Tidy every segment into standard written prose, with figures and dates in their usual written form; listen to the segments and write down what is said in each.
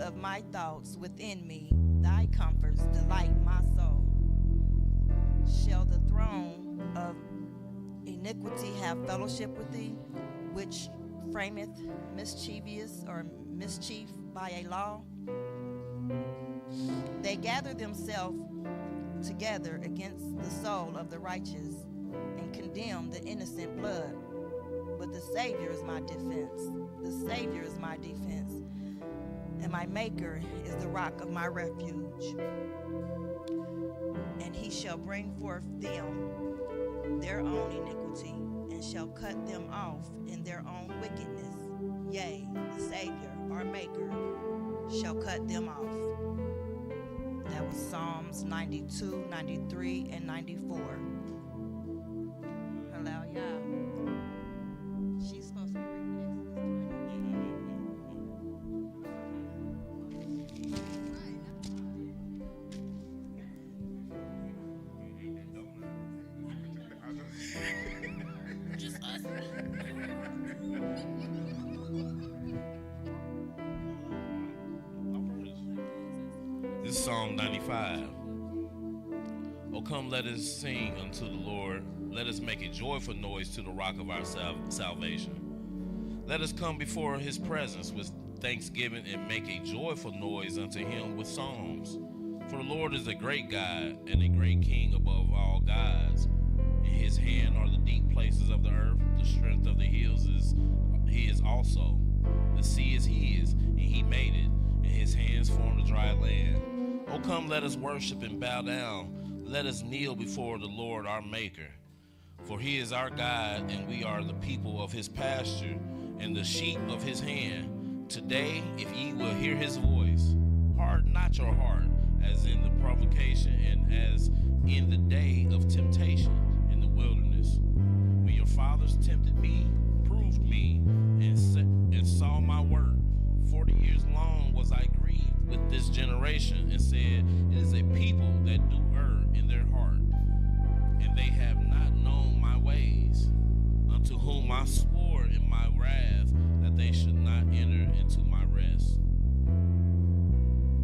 of my thoughts within me. Thy comforts delight my soul. Shall the throne of iniquity have fellowship with thee, which frameth mischievous or mischief by a law? They gather themselves together against the soul of the righteous and condemn the innocent blood. But the Savior is my defense. The Savior is my defense. And my Maker is the rock of my refuge. And he shall bring forth them their own iniquity, and shall cut them off in their own wickedness. Yea, the Savior, our Maker, shall cut them off. That was Psalms 92, 93, and 94. Hallelujah. She's supposed to be reading Exodus 20. Just us. This is Psalm 95. Oh, come, let us sing unto the Lord. Let us make a joyful noise to the rock of our salvation. Let us come before his presence with thanksgiving and make a joyful noise unto him with psalms. For the Lord is a great God and a great King above all gods. In his hand are the deep places of the earth. The strength of the hills is his also. The sea is his, and he made it, and his hands formed the dry land. Oh, come, let us worship and bow down. Let us kneel before the Lord our Maker. For he is our God, and we are the people of his pasture, and the sheep of his hand. Today, if ye will hear his voice, harden not your heart, as in the provocation, and as in the day of temptation in the wilderness. When your fathers tempted me, proved me, and saw my work. 40 years long was I grieved with this generation, and said, it is a people that do err in their heart, and they have not known my ways, unto whom I swore in my wrath that they should not enter into my rest.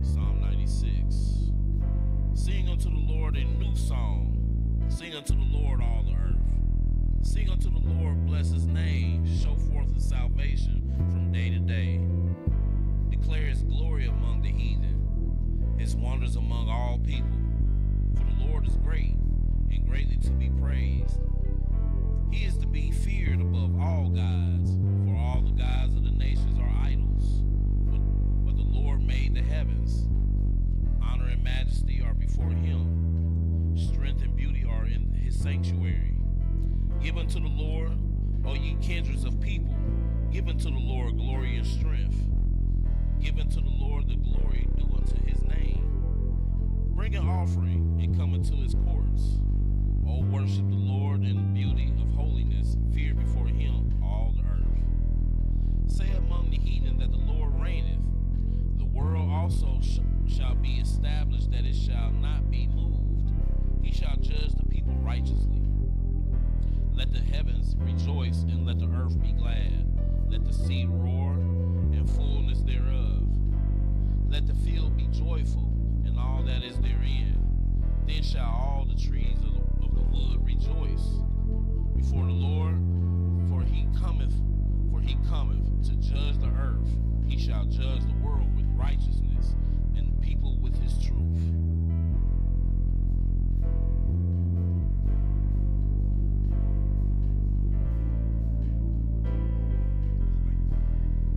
Psalm 96. Sing unto the Lord a new song. Sing unto the Lord all the earth. Sing unto the Lord, bless his name. Show forth his salvation from day to day. Declare his glory among the heathen, his wonders among all people. For the Lord is great and greatly to be praised. He is to be feared above all gods, for all the gods of the nations are idols. But the Lord made the heavens. Honor and majesty are before him. Strength and beauty are in his sanctuary. Give unto the Lord, O ye kindreds of people, give unto the Lord glory and strength. Give unto the Lord the glory due unto his name. Bring an offering and come into his courts. O worship the Lord in the beauty of holiness. Fear before him all the earth. Say among the heathen that the Lord reigneth. The world also shall be established, that it shall not be moved. He shall judge the people righteously. Let the heavens rejoice, and let the earth be glad. Let the sea roar, and fullness thereof. Let the field be joyful, and all that is therein. Then shall all the trees of the wood rejoice before the Lord, for he cometh to judge the earth. He shall judge the world with righteousness, and the people with his truth.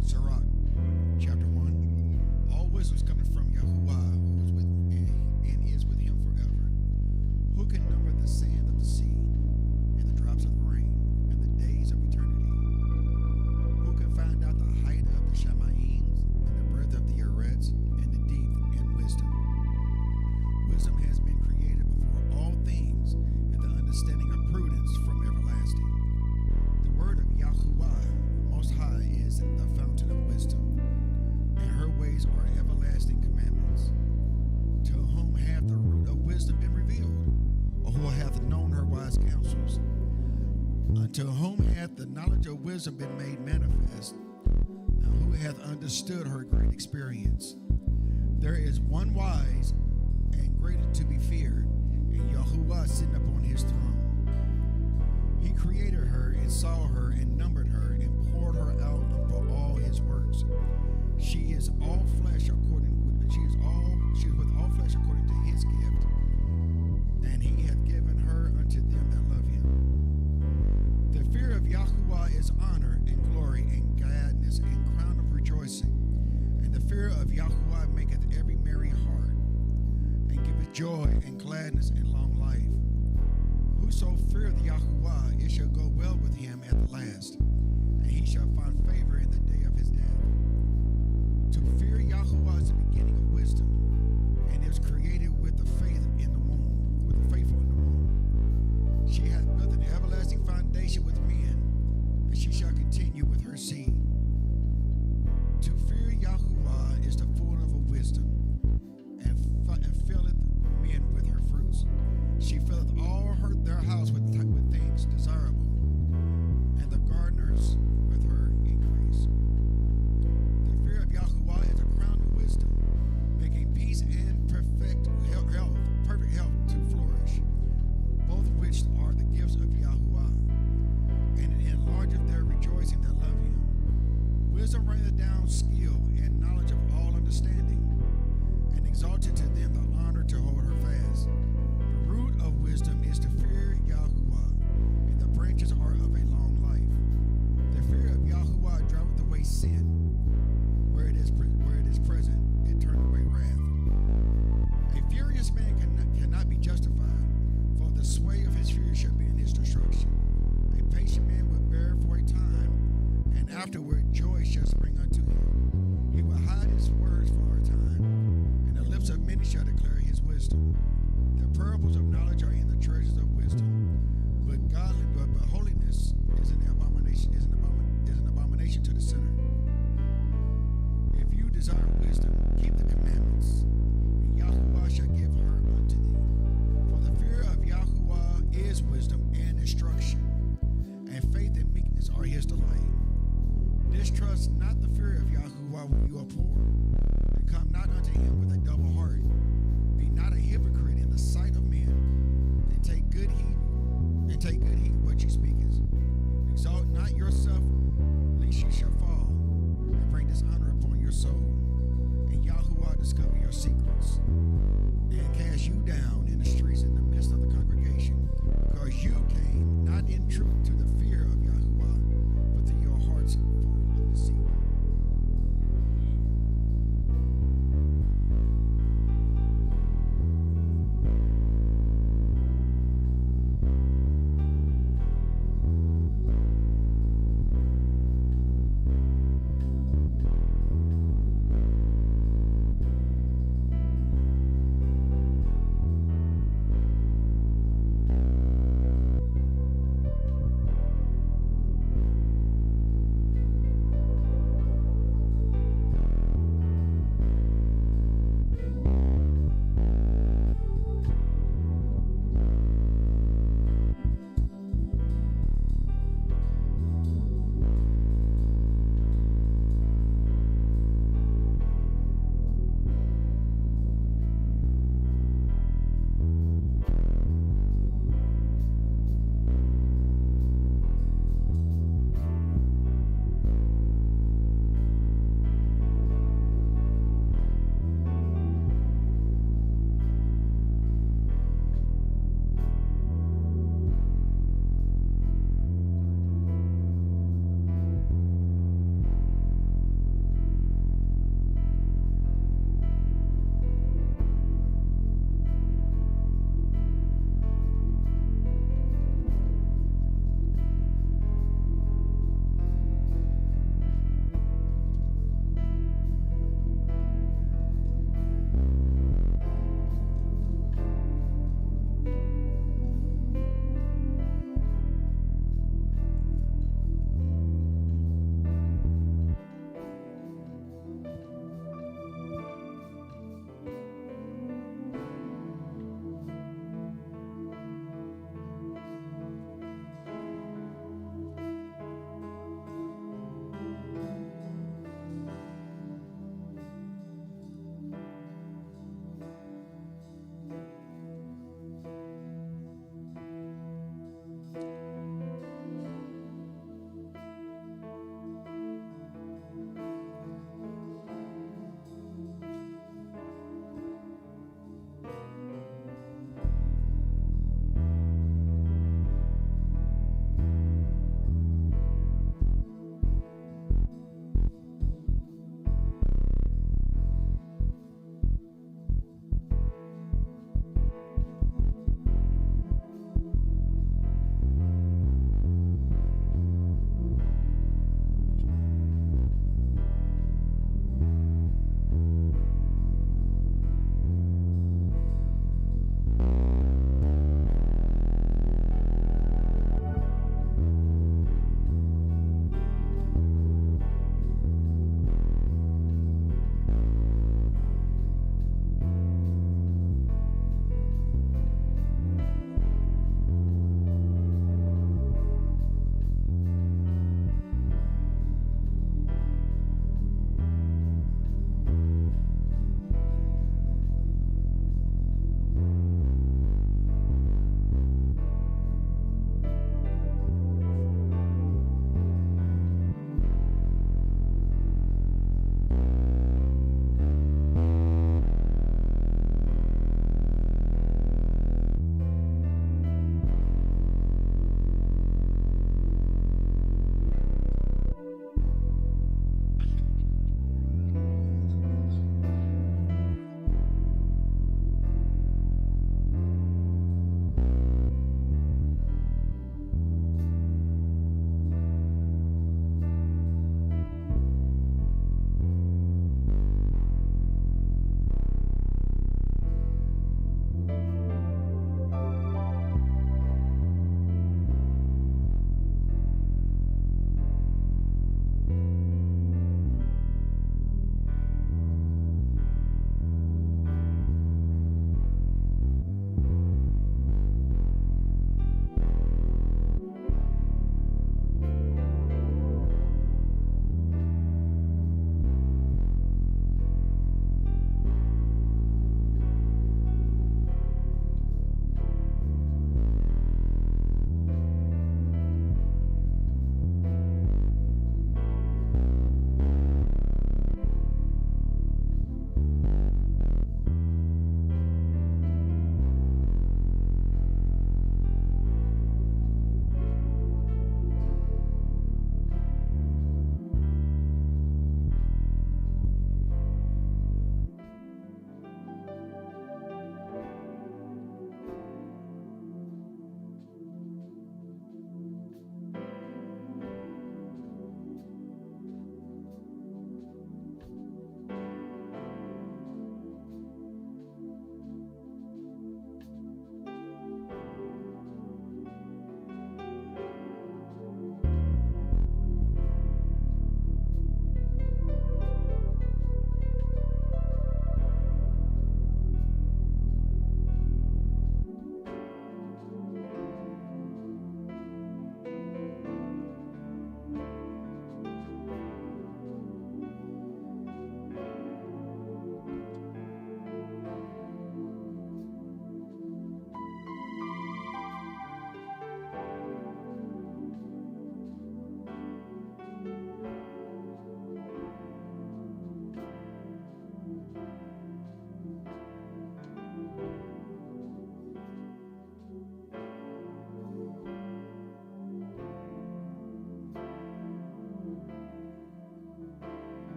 Sirach, chapter 1. All wisdom's coming from Yahuwah, who is with and is with him forever. Who can number the sand of the sea, and the drops of the rain, and the days of eternity? Who can find out the height of the Shamaim, and the breadth of the Eretz, and the deep in wisdom? Wisdom has been created before all things, and the understanding of prudence from everlasting. The word of Yahuwah Most High is the fountain of wisdom, and her ways are everlasting commandments. To whom hath the root of wisdom been revealed, or who hath known her wise counsels? Unto whom hath the knowledge of wisdom been made manifest, and who hath understood her great experience? There is one wise and greater to be feared, and Yahuwah sitting upon his throne. He created her and saw her and numbered her and poured her out for all his works. She is with all flesh according to his gift, and he hath given her unto them that love him. The fear of Yahuwah is honor and glory and gladness and crown of rejoicing. And the fear of Yahuwah maketh every merry heart, and giveth joy and gladness and long life. Whoso feareth Yahuwah, it shall go well with him at the last, and he shall find favor in the day of his death. To fear Yahuwah is the beginning of wisdom, and is created with the faith in the womb, with the faithful in the womb. She hath built an everlasting foundation with men, and she shall continue with her seed. To fear Yahuwah is the fullness of wisdom, and filleth men with her fruits. She filleth all their house with things desirable, and the gardeners with her increase. The fear of Yahuwah is a crown of wisdom, making peace and perfect health to flourish, both which are the gifts of Yahuwah, and it enlargeth their rejoicing that love him. Wisdom raineth down skill and knowledge of all understanding, and exalted to them the honor to hold her fast. The root of wisdom is to fear Yahuwah, and the branches are of a long life. The fear of Yahuwah driveth away sin. Where it is present, it turneth away wrath. A furious man cannot be justified, for the sway of his fury shall be in his destruction. A patient man will bear for a time, and afterward joy shall spring unto him. He will hide his words for a time, and the lips of many shall declare his wisdom. The parables of knowledge are in the treasures of wisdom, but holiness is an abomination to the sinner. If you desire wisdom, keep the commandments, and Yahuwah shall give her unto thee. For the fear of Yahuwah is wisdom and instruction, and faith and meekness are his delight. Distrust not the fear of Yahuwah when you are poor, and come not unto him with a double heart. Be not a hypocrite in the sight of men, and take good heed what you speakest. Exalt not yourself, lest you shall fall, and bring dishonor upon your soul. And Yahuwah discover your secrets, and cast you down in the streets in the midst of the congregation, because you came not in truth to the fear of Yahuwah, but to your hearts full of deceit.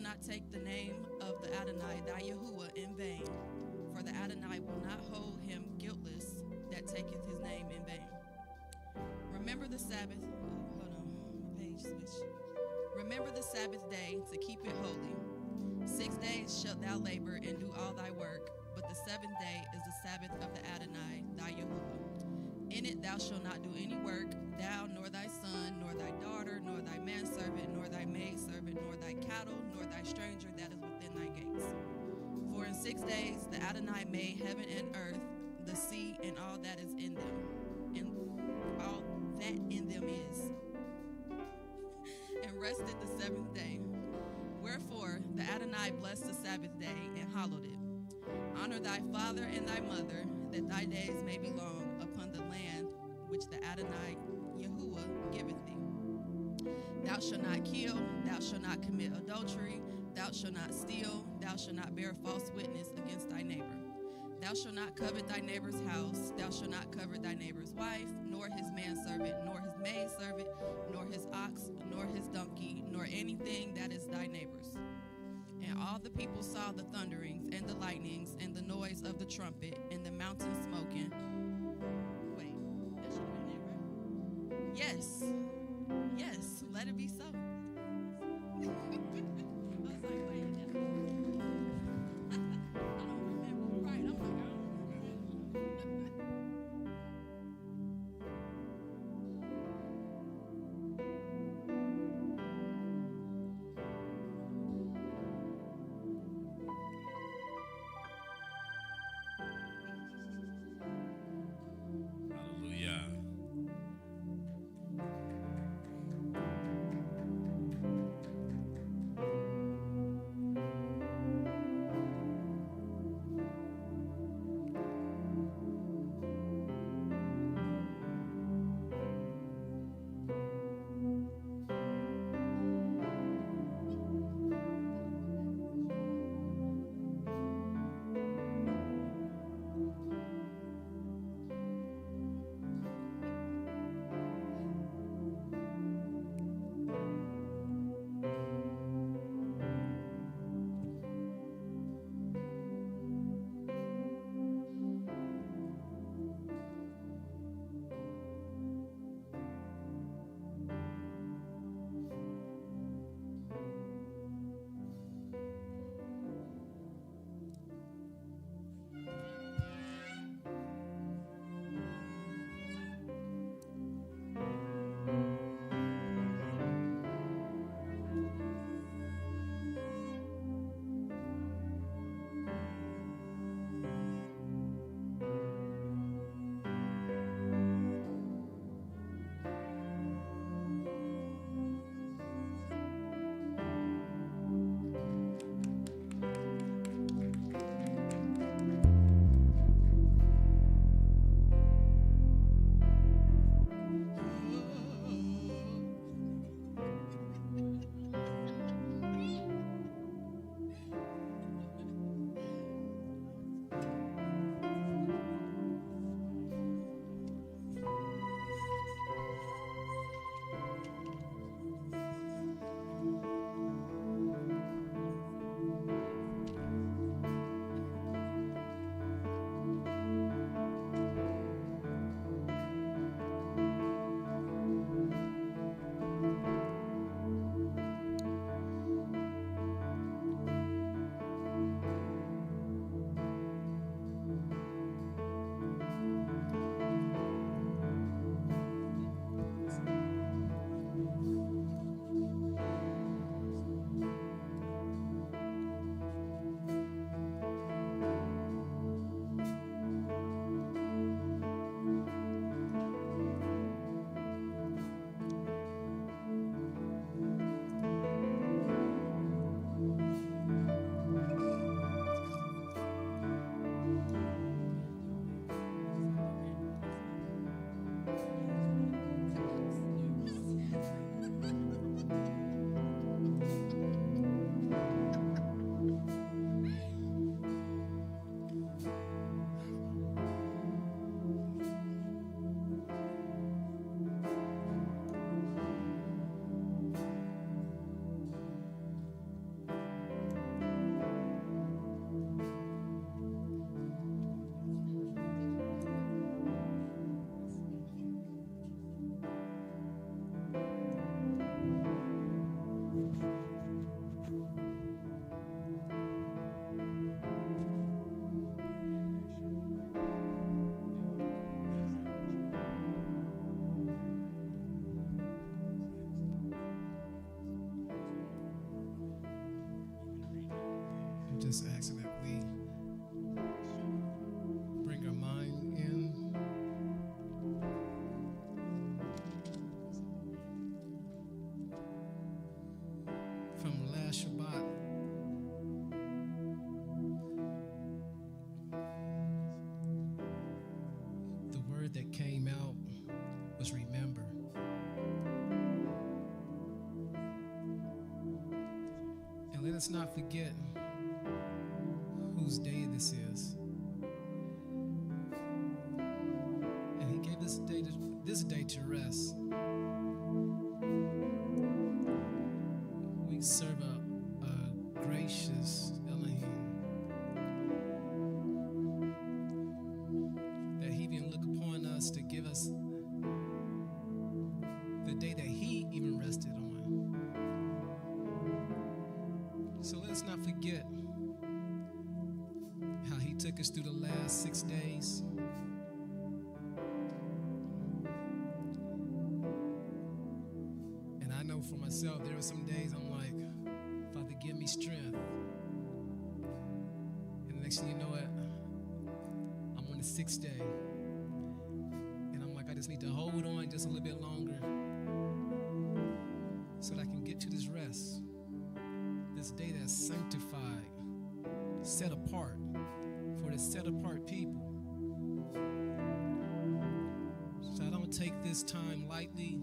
not take the name of the Adonai thy Yahuwah in vain, for the Adonai will not hold him guiltless that taketh his name in vain. Remember the Sabbath. Hold on, page switch. Remember the Sabbath day to keep it holy. 6 days shalt thou labor and do all thy work, but the seventh day is the Sabbath of the Adonai thy Yahuwah. In it thou shalt not do any work, thou, nor thy son, nor thy daughter, nor thy manservant, nor thy maidservant, nor thy cattle, nor thy stranger that is within thy gates. For in 6 days the Adonai made heaven and earth, the sea, and all that is in them, and all that in them is, and rested the seventh day. Wherefore the Adonai blessed the Sabbath day and hallowed it. Honor thy father and thy mother, that thy days may be long upon the land which the Adonai Yahuwah giveth thee. Thou shalt not kill, thou shalt not commit adultery, thou shalt not steal, thou shalt not bear false witness against thy neighbor. Thou shalt not covet thy neighbor's house, thou shalt not covet thy neighbor's wife, nor his manservant, nor his maidservant, nor his ox, nor his donkey, nor anything that is thy neighbor's. And all the people saw the thunderings and the lightnings and the noise of the trumpet and the mountain smoking. Wait, that should have been it, right? Yes. Yes, let it be so. I was like, wait, that's I don't remember. Right, I'm like, I don't remember. Hallelujah. let us not forget whose day this is. And he gave us this day to rest. We serve a gracious Elohim that he even look upon us to give us the day that he even rested on. So let us not forget how he took us through the last 6 days. And I know for myself, there were some days I'm like, Father, give me strength. And the next thing you know it, I'm on the 6th day. And I'm like, I just need to hold on just a little bit longer so that I can get to this rest. This day that's sanctified, set apart for the set apart people. So I don't take this time lightly.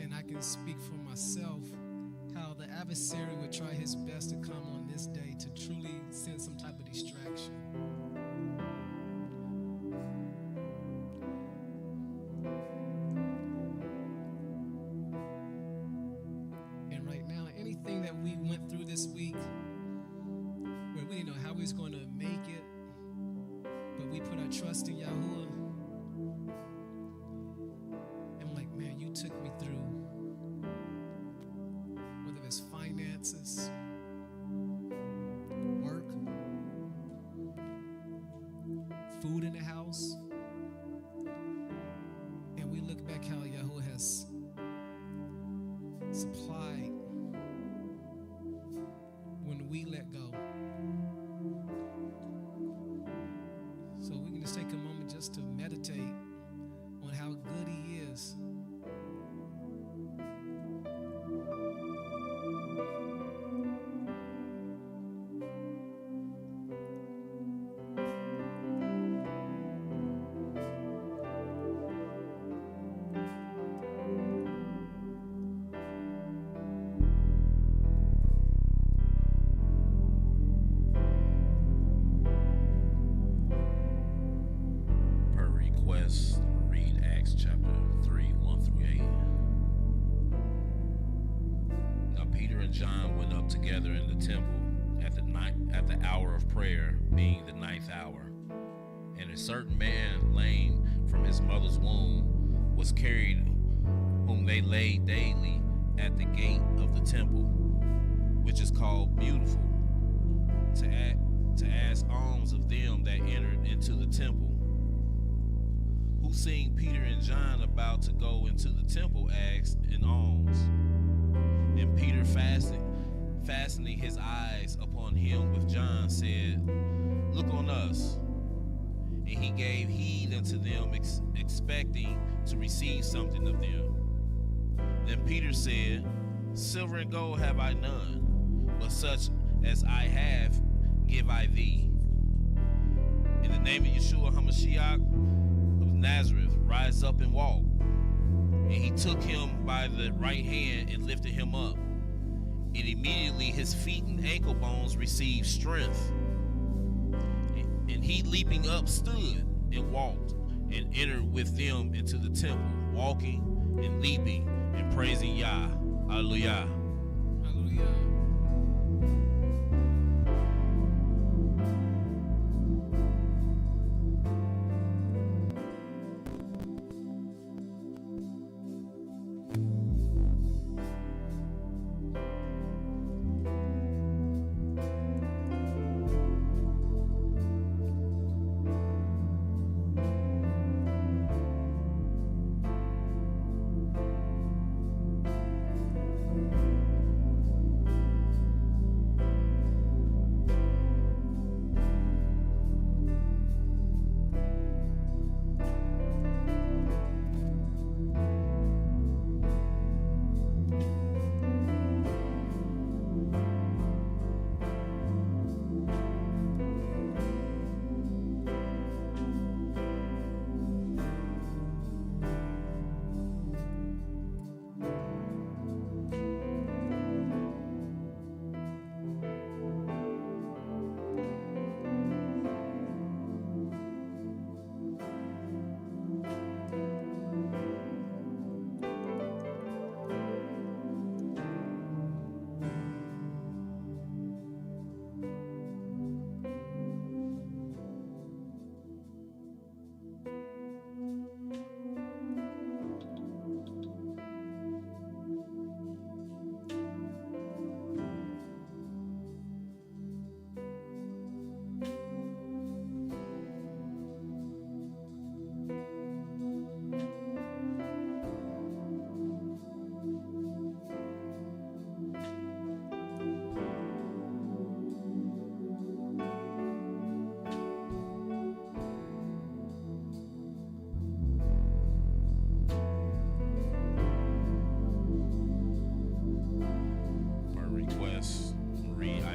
And I can speak for myself how the adversary would try his best to come on this day to truly send some type of distraction. And right now, anything that we went through this week where we didn't know how we was going to make it, but we put our trust in Yahuwah. And I'm like, man, you took me through, whether it's finances, work, food in the house. And we look back how Yahuwah has supplied when we let go. So we can just take a moment just to meditate on how good he is. Per request, read Acts chapter 3, 1 through 8. Now Peter and John went up together in the temple at the hour of prayer, being the 9th hour. And a certain man, lame from his mother's womb, was carried, whom they laid daily at the gate of the temple, which is called Beautiful, to ask alms of them that entered into the temple. Who, seeing Peter and John about to go into the temple, asked an alms. And Peter, fastening his eyes upon him with John, said, Look on us. And he gave heed unto them, expecting to receive something of them. Then Peter said, Silver and gold have I none, but such as I have give I thee. In the name of Yeshua HaMashiach of Nazareth, rise up and walk. And he took him by the right hand and lifted him up. And immediately his feet and ankle bones received strength. And he, leaping up, stood and walked and entered with them into the temple, walking and leaping and praising Yah. Hallelujah. Hallelujah.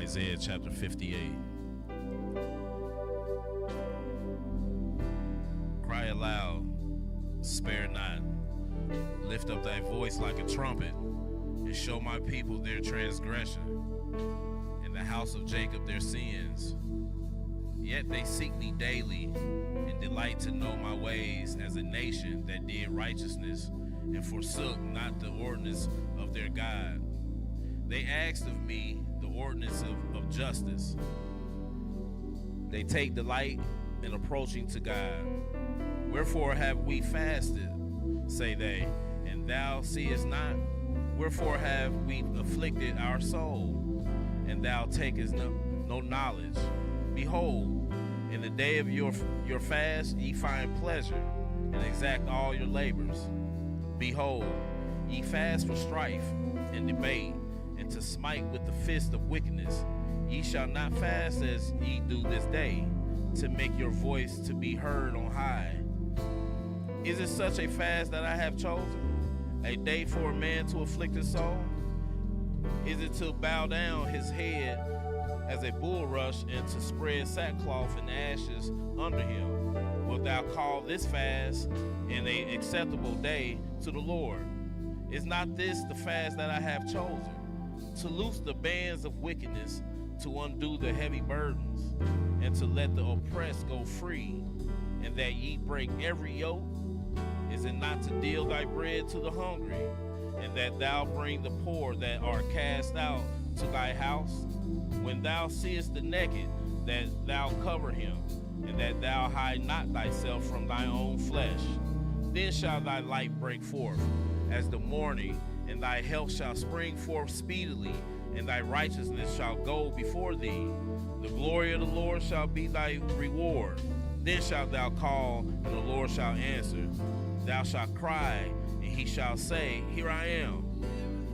Isaiah chapter 58. Cry aloud, spare not. Lift up thy voice like a trumpet, and show my people their transgression, and the house of Jacob their sins. Yet they seek me daily, and delight to know my ways, as a nation that did righteousness, and forsook not the ordinance of their God. They asked of me the ordinance of justice. They take delight in approaching to God. Wherefore have we fasted, say they, and thou seest not? Wherefore have we afflicted our soul, and thou takest no knowledge? Behold, in the day of your fast ye find pleasure, and exact all your labors. Behold, ye fast for strife and debate, and to smite with the fist of wickedness. Ye shall not fast as ye do this day, to make your voice to be heard on high. Is it such a fast that I have chosen, a day for a man to afflict his soul? Is it to bow down his head as a bulrush, and to spread sackcloth and ashes under him? Wilt thou call this fast and an acceptable day to the Lord? Is not this the fast that I have chosen? To loose the bands of wickedness, to undo the heavy burdens, and to let the oppressed go free, and that ye break every yoke? Is it not to deal thy bread to the hungry, and that thou bring the poor that are cast out to thy house? When thou seest the naked, that thou cover him, and that thou hide not thyself from thy own flesh. Then shall thy light break forth as the morning, and thy health shall spring forth speedily, and thy righteousness shall go before thee. The glory of the Lord shall be thy reward. Then shalt thou call, and the Lord shall answer. Thou shalt cry, and he shall say, Here I am.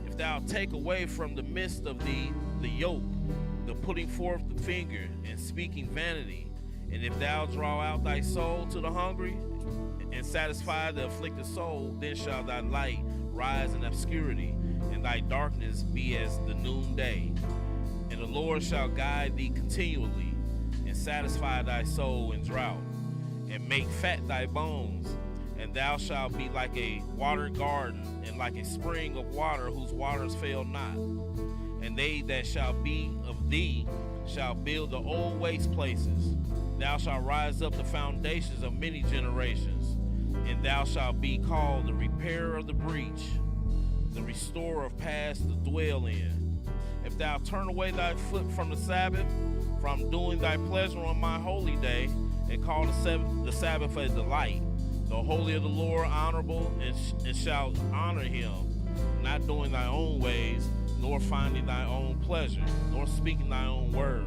If thou take away from the midst of thee the yoke, the putting forth the finger, and speaking vanity, and if thou draw out thy soul to the hungry, and satisfy the afflicted soul, then shall thy light rise in obscurity, and thy darkness be as the noonday. And the Lord shall guide thee continually, and satisfy thy soul in drought, and make fat thy bones. And thou shalt be like a watered garden, and like a spring of water whose waters fail not. And they that shall be of thee shall build the old waste places. Thou shalt rise up the foundations of many generations, and thou shalt be called the repairer of the breach, the restorer of paths to dwell in. If thou turn away thy foot from the Sabbath, from doing thy pleasure on my holy day, and call the Sabbath a delight, the holy of the Lord honorable, and shalt honor him, not doing thy own ways, nor finding thy own pleasure, nor speaking thy own words.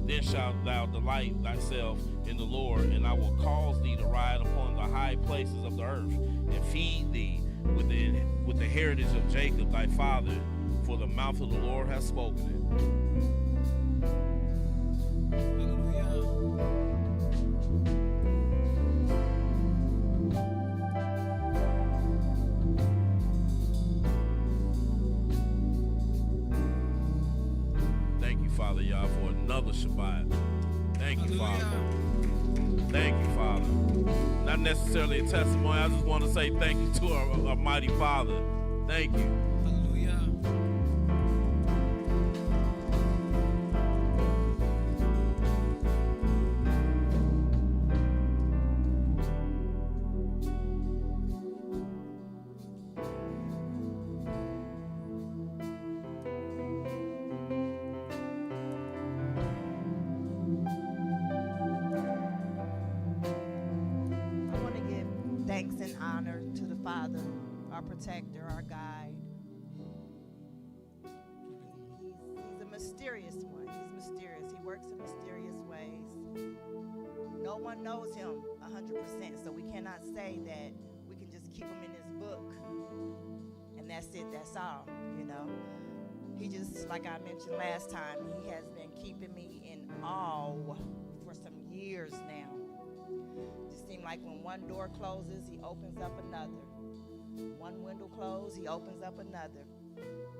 Then shalt thou delight thyself in the Lord, and I will cause thee to ride upon the high places of the earth, and feed thee with the heritage of Jacob thy father, for the mouth of the Lord hath spoken it. Hallelujah. Thank you, Father, y'all, for another Shabbat. Thank you, Father. Thank you, Father. Not necessarily a testimony. I just want to say thank you to our mighty Father. Thank you. Hallelujah. I want to give thanks and honor to the Father, our protector, our guide. He's a mysterious one. He's mysterious. He works in mysterious ways. No one knows him 100%, so we cannot say that we can just keep him in this book and that's it, that's all, you know. He just, like I mentioned last time, he has been keeping me in awe for some years now. Just seems like when one door closes, he opens up another. One window closed, he opens up another.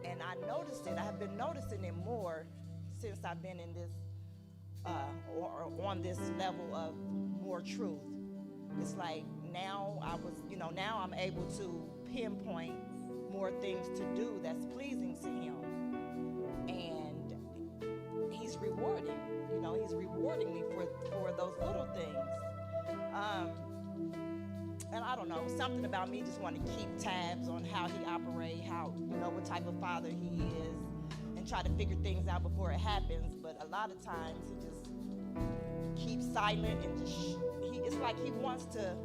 And I noticed it. I have been noticing it more since I've been in this or on this level of more truth. It's like now now I'm able to pinpoint more things to do that's pleasing to him. And he's rewarding, he's rewarding me for those little things. And I don't know, something about me just want to keep tabs on how he operates, what type of father he is, and try to figure things out before it happens. But a lot of times he just keeps silent and it's like he wants to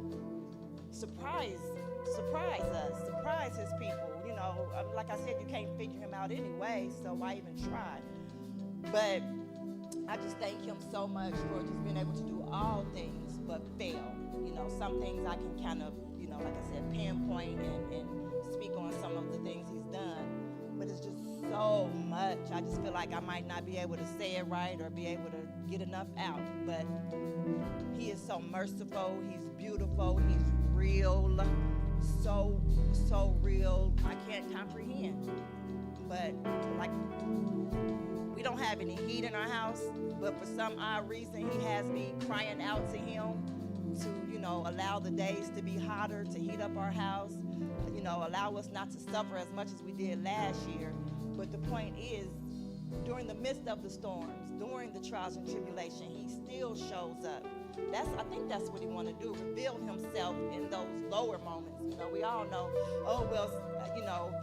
surprise us, surprise his people. Like I said, you can't figure him out anyway, so why even try? But I just thank him so much for just being able to do all things but fail. Some things I can kind of, like I said, pinpoint and speak on some of the things he's done. But it's just so much. I just feel like I might not be able to say it right or be able to get enough out. But he is so merciful. He's beautiful. He's real. So real. I can't comprehend. But like, we don't have any heat in our house, but for some odd reason, he has me crying out to him to, allow the days to be hotter, to heat up our house, allow us not to suffer as much as we did last year. But the point is, during the midst of the storms, during the trials and tribulation, he still shows up. I think that's what he want to do, reveal himself in those lower moments. We all know,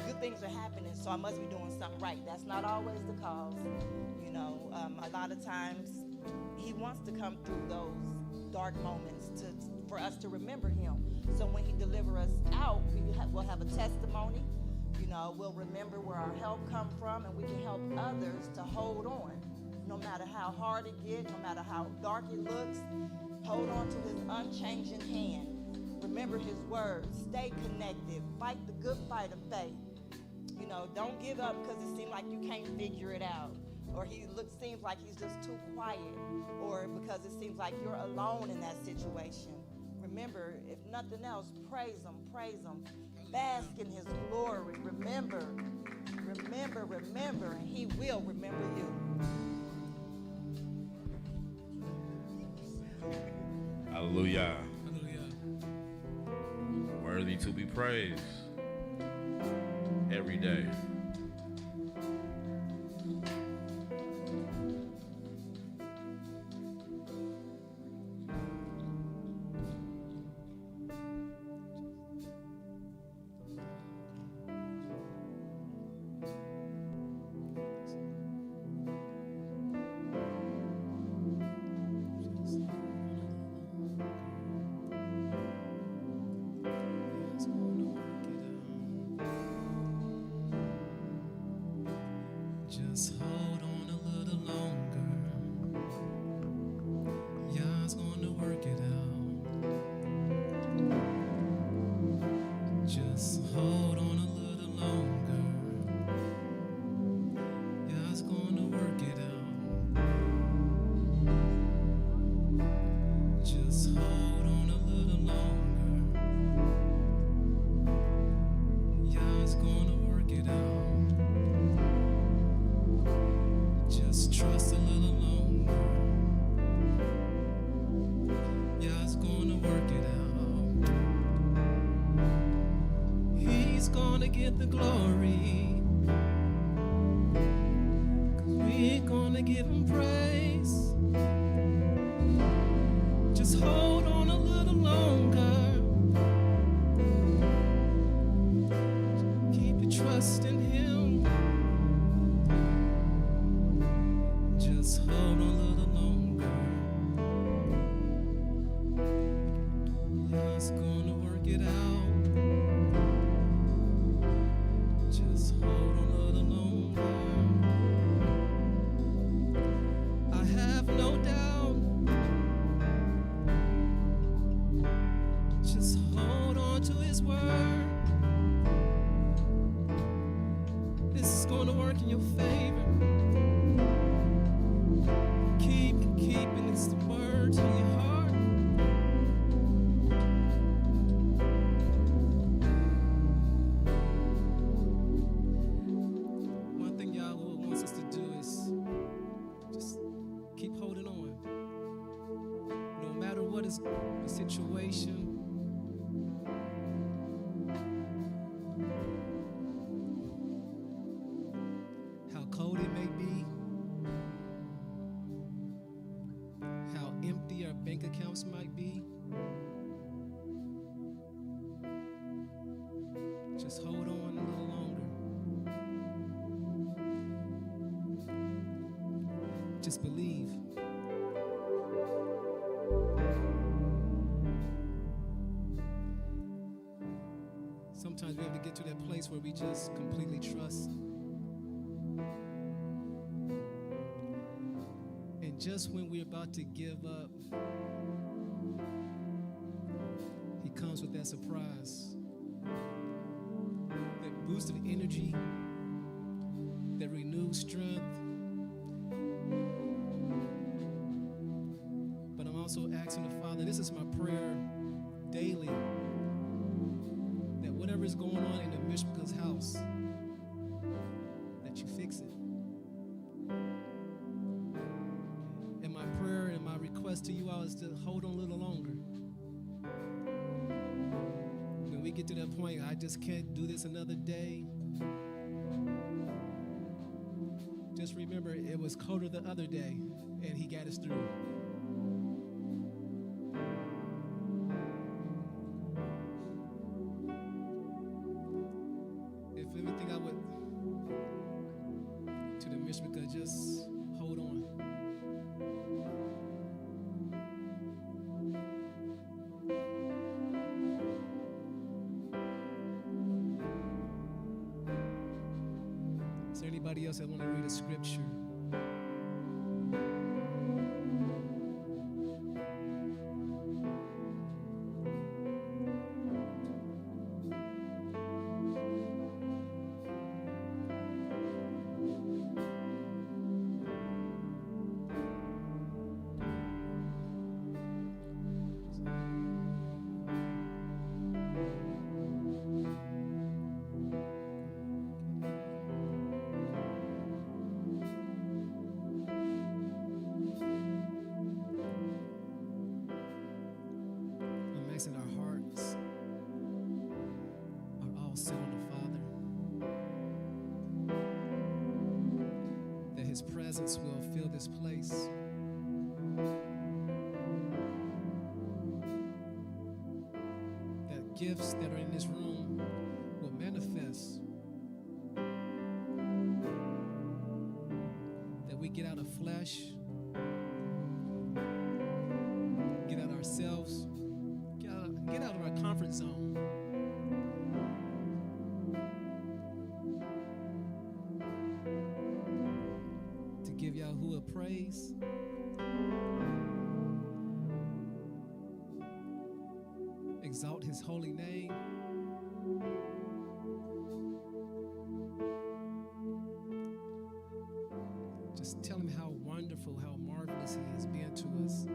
good things are happening, so I must be doing something right. That's not always the cause. A lot of times he wants to come through those dark moments for us to remember him. So when he delivers us out, we'll have a testimony. We'll remember where our help come from, and we can help others to hold on. No matter how hard it gets, no matter how dark it looks, hold on to his unchanging hand. Remember his words. Stay connected. Fight the good fight of faith. Don't give up because it seems like you can't figure it out, or seems like he's just too quiet, or because it seems like you're alone in that situation. Remember, if nothing else, praise him. Bask in his glory. Remember, and he will remember you. Hallelujah. Worthy to be praised every day. Just hold on a little longer. God's gonna work it out. Just hold on a little longer. God's gonna work it out. Just hold on a little longer. God's gonna work it out. Just trust a little longer. God's gonna work it out. He's gonna get the glory, 'cause we're gonna give him praise. Just hold on a little longer. Keep your trust in him. Just hold on a little longer. God's gonna work it out. Just hold on a little longer. I have no doubt. Just hold on to his word. This is gonna work in your favor. Keeping his words in your heart. One thing Yahweh wants us to do is is the situation, how cold it may be, how empty our bank accounts might be, just hold on a little longer. Just believe. Sometimes we have to get to that place where we just completely trust. And just when we're about to give up, he comes with that surprise, that boost of energy, that renewed strength. But I'm also asking the Father, this is my prayer daily, that whatever is going on in the Mishpa's house, that you fix it. And my prayer and my request to you all is to hold on a little longer. When we get to that point, I just can't do this another day. Just remember, it was colder the other day, and he got us through. If everything I would to the Mishpah, just hold on. Is there anybody else that want to read a scripture? And our hearts are all set on the Father, that his presence will fill this place, that gifts that are in this room will manifest, that we get out of flesh, get out of ourselves, get out of our comfort zone. To give Yahuwah praise. Exalt his holy name. Just tell him how wonderful, how marvelous he has been to us.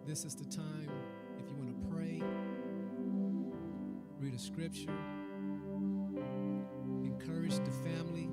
This is the time, if you want to pray, read a scripture, encourage the family.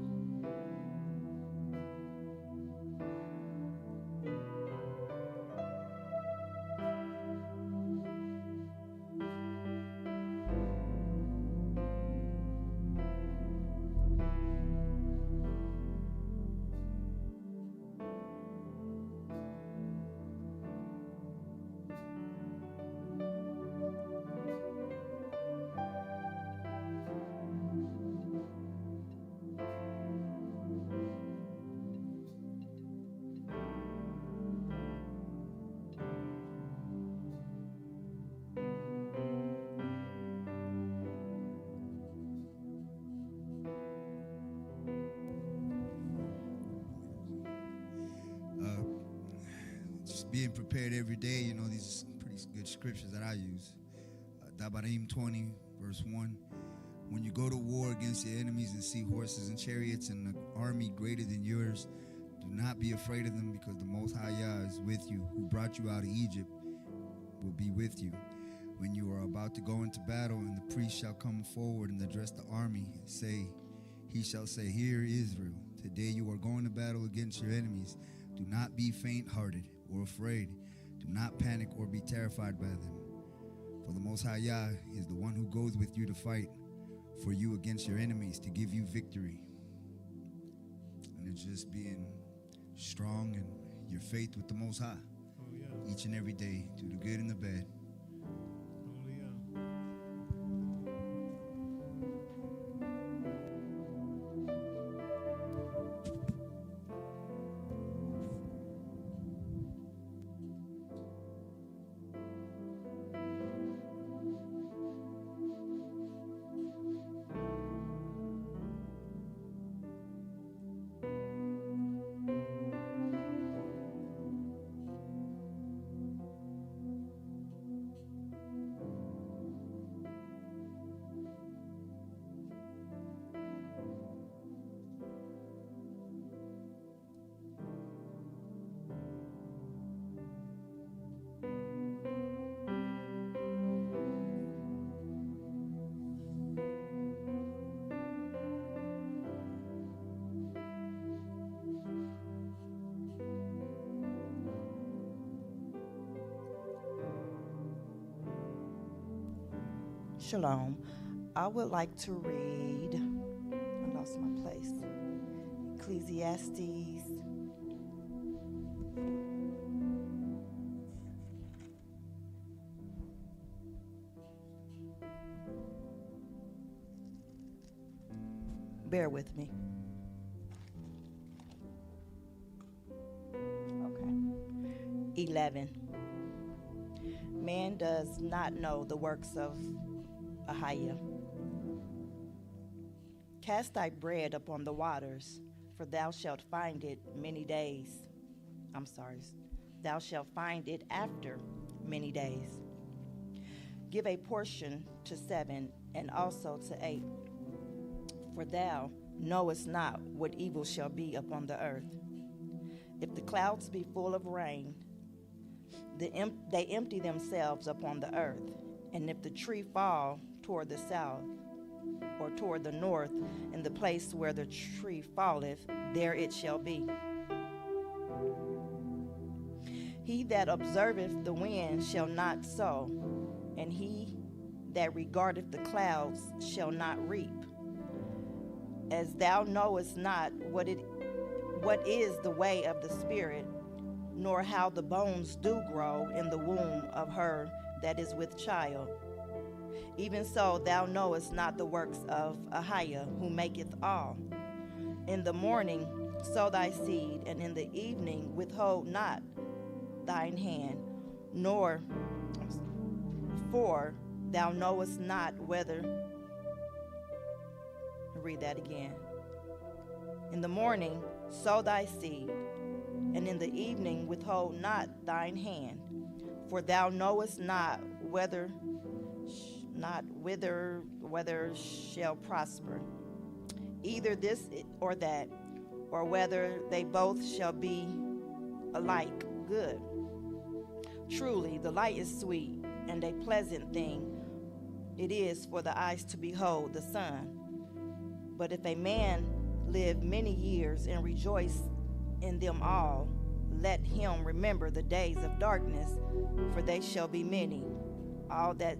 being prepared every day, you know, these are pretty good scriptures that I use. Dabarim 20, verse 1. When you go to war against your enemies and see horses and chariots and an army greater than yours, do not be afraid of them, because the Most High Yah is with you, who brought you out of Egypt, will be with you. When you are about to go into battle, and the priest shall come forward and address the army, he shall say, Hear Israel, today you are going to battle against your enemies. Do not be faint-hearted or afraid. Do not panic or be terrified by them. For the Most High Yah is the one who goes with you to fight for you against your enemies, to give you victory. And it's just being strong in your faith with the Most High. Oh, yeah. Each and every day, through the good and the bad. Oh, yeah. Shalom. I would like to read, I lost my place, Ecclesiastes. Bear with me. Okay. 11. Man does not know the works of Ahiah. Cast thy bread upon the waters, for thou shalt find it many days. Thou shalt find it after many days. Give a portion to 7 and also to 8, for thou knowest not what evil shall be upon the earth. If the clouds be full of rain, they empty themselves upon the earth. And if the tree fall toward the south or toward the north, in the place where the tree falleth, there it shall be. He that observeth the wind shall not sow, and he that regardeth the clouds shall not reap. As thou knowest not what is the way of the Spirit, nor how the bones do grow in the womb of her that is with child. Even so thou knowest not the works of Ahiah, who maketh all. In the morning sow thy seed, and in the evening withhold not thine hand, for thou knowest not whether. Read that again. In the morning sow thy seed, and in the evening withhold not thine hand, for thou knowest not whether shall prosper, either this or that, or whether they both shall be alike good. Truly the light is sweet, and a pleasant thing it is for the eyes to behold the sun. But if a man live many years and rejoice in them all, let him remember the days of darkness, for they shall be many. All that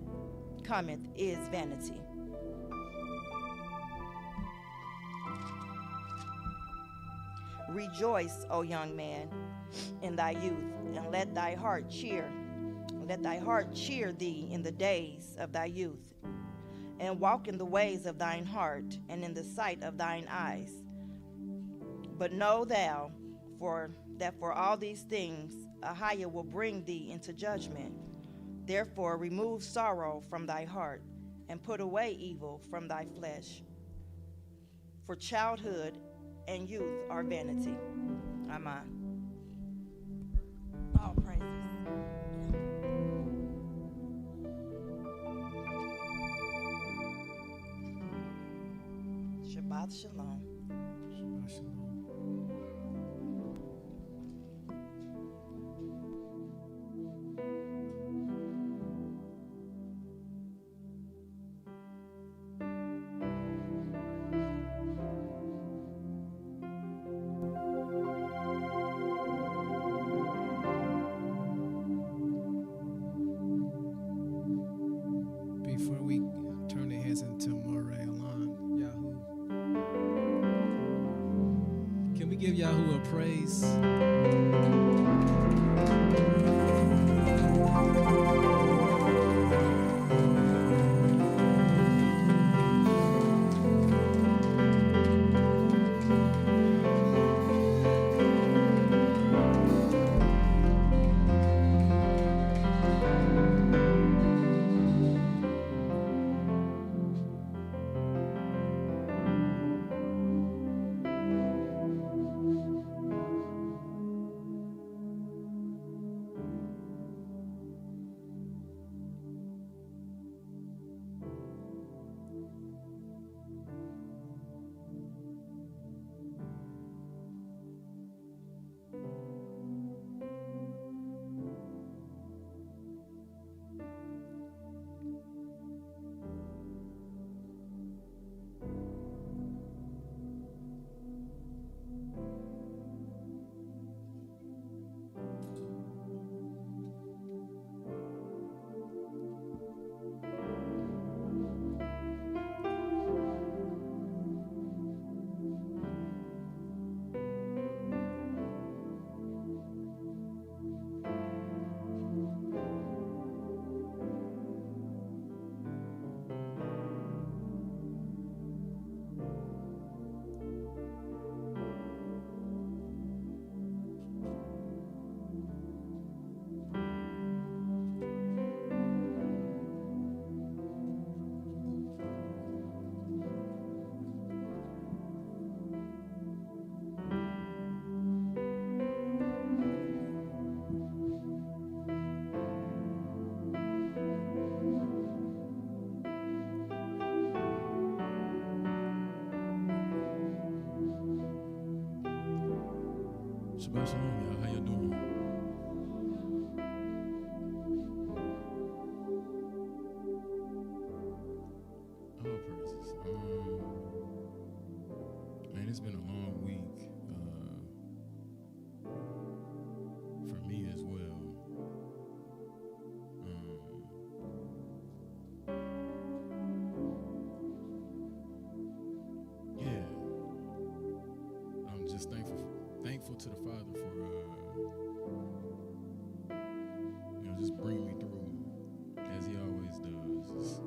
cometh is vanity. Rejoice, O young man, in thy youth, and let thy heart cheer. Let thy heart cheer thee in the days of thy youth, and walk in the ways of thine heart, and in the sight of thine eyes. But know thou that for all these things Ahiah will bring thee into judgment. Therefore remove sorrow from thy heart, and put away evil from thy flesh. For childhood and youth are vanity. Amen. All praises. Shabbat Shalom. Shabbat shalom. Before we turn the heads into Moray Alan, Yahoo, can we give Yahoo a praise? Shabbat shalom, y'all. How y'all doing? All praises. Man, it's been a long week for me as well. Yeah, I'm just thankful to the Father for just bring me through as He always does.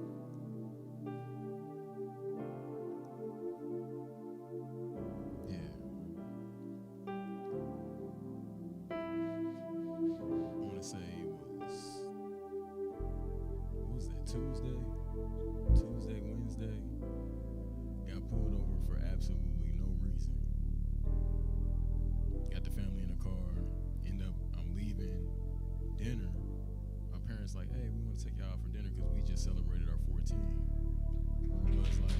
Yeah. I want to say it was that Tuesday, Wednesday, got pulled over for absolutely no reason. Got the family in the car. I'm leaving dinner. My parents like, hey, we want to take y'all out for dinner because we just celebrated our 14. I was like,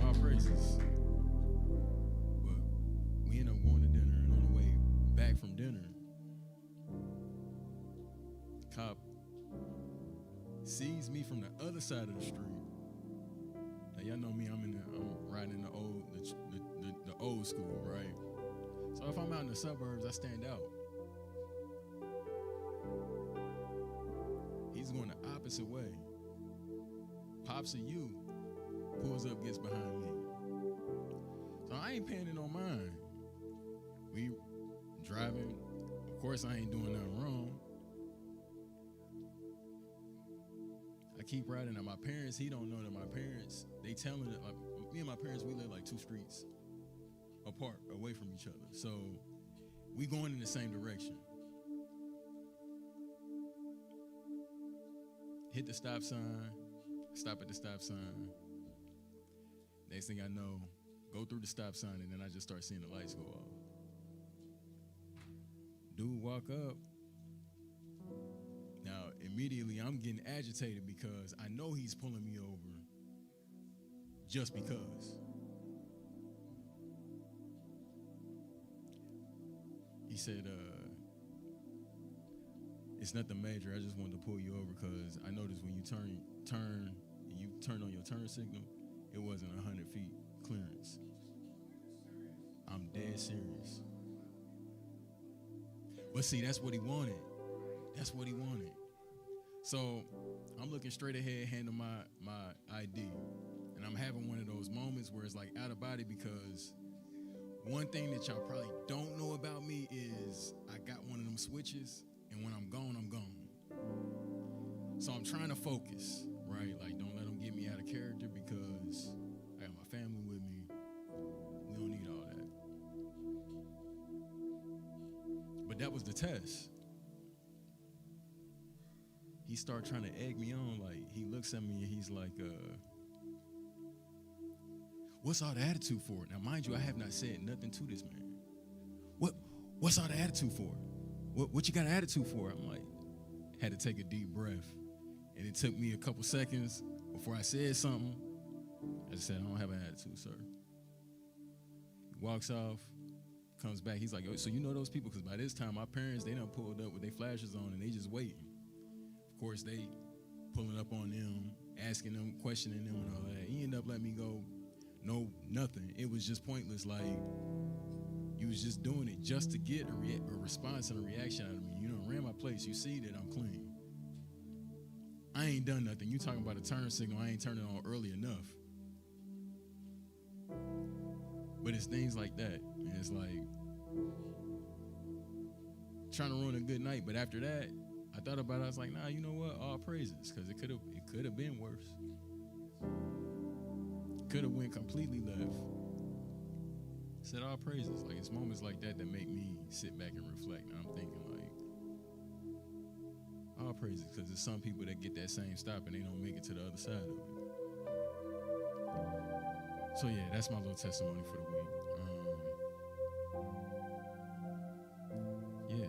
all praises. But we end up going to dinner, and on the way back from dinner, cop sees me from the other side of the street. Now y'all know me, I'm riding in the old school, right? So if I'm out in the suburbs, I stand out. He's going the opposite way. Pops a U, pulls up, gets behind me. So I ain't paying it on mine. We driving. Of course, I ain't doing nothing wrong. I keep riding. Now my parents, he don't know that my parents, they tell me that me and my parents, we live like 2 streets apart, away from each other. So we going in the same direction. Hit the stop sign, stop at the stop sign. Next thing I know, go through the stop sign, and then I just start seeing the lights go off. Dude walk up. Now, it immediately I'm getting agitated because I know he's pulling me over just because. He said, it's nothing major. I just wanted to pull you over because I noticed when you turn on your turn signal, it wasn't 100 feet clearance. I'm dead serious. But see, that's what he wanted. That's what he wanted. So I'm looking straight ahead, handing my ID. And I'm having one of those moments where it's like out of body, because one thing that y'all probably don't know about me is I got one of them switches, and when I'm gone, I'm gone. So I'm trying to focus, right? Like, don't let them get me out of character because I got my family with me. We don't need all that. But that was the test. He started trying to egg me on. Like, he looks at me and he's like, what's all the attitude for? Now, mind you, I have not said nothing to this man. What's all the attitude for? What you got an attitude for? I'm like, had to take a deep breath. And it took me a couple seconds before I said something. I just said, I don't have an attitude, sir. He walks off, comes back. He's like, oh, so you know those people? Because by this time, my parents, they done pulled up with their flashes on and they just waiting. Of course, they pulling up on them, asking them, questioning them and all that. He ended up letting me go, no, nothing. It was just pointless. Like, you was just doing it just to get a response and a reaction out of me. You done ran my place. You see that I'm clean. I ain't done nothing. You talking about a turn signal, I ain't turned it on early enough. But it's things like that. And it's like trying to ruin a good night. But after that, I thought about it. I was like, nah, you know what? All praises, because it could have been worse. Could have went completely left. Said all praises. Like, it's moments like that that make me sit back and reflect. And I'm thinking like, all praises, because there's some people that get that same stop and they don't make it to the other side of it. So yeah, that's my little testimony for the week. Yeah,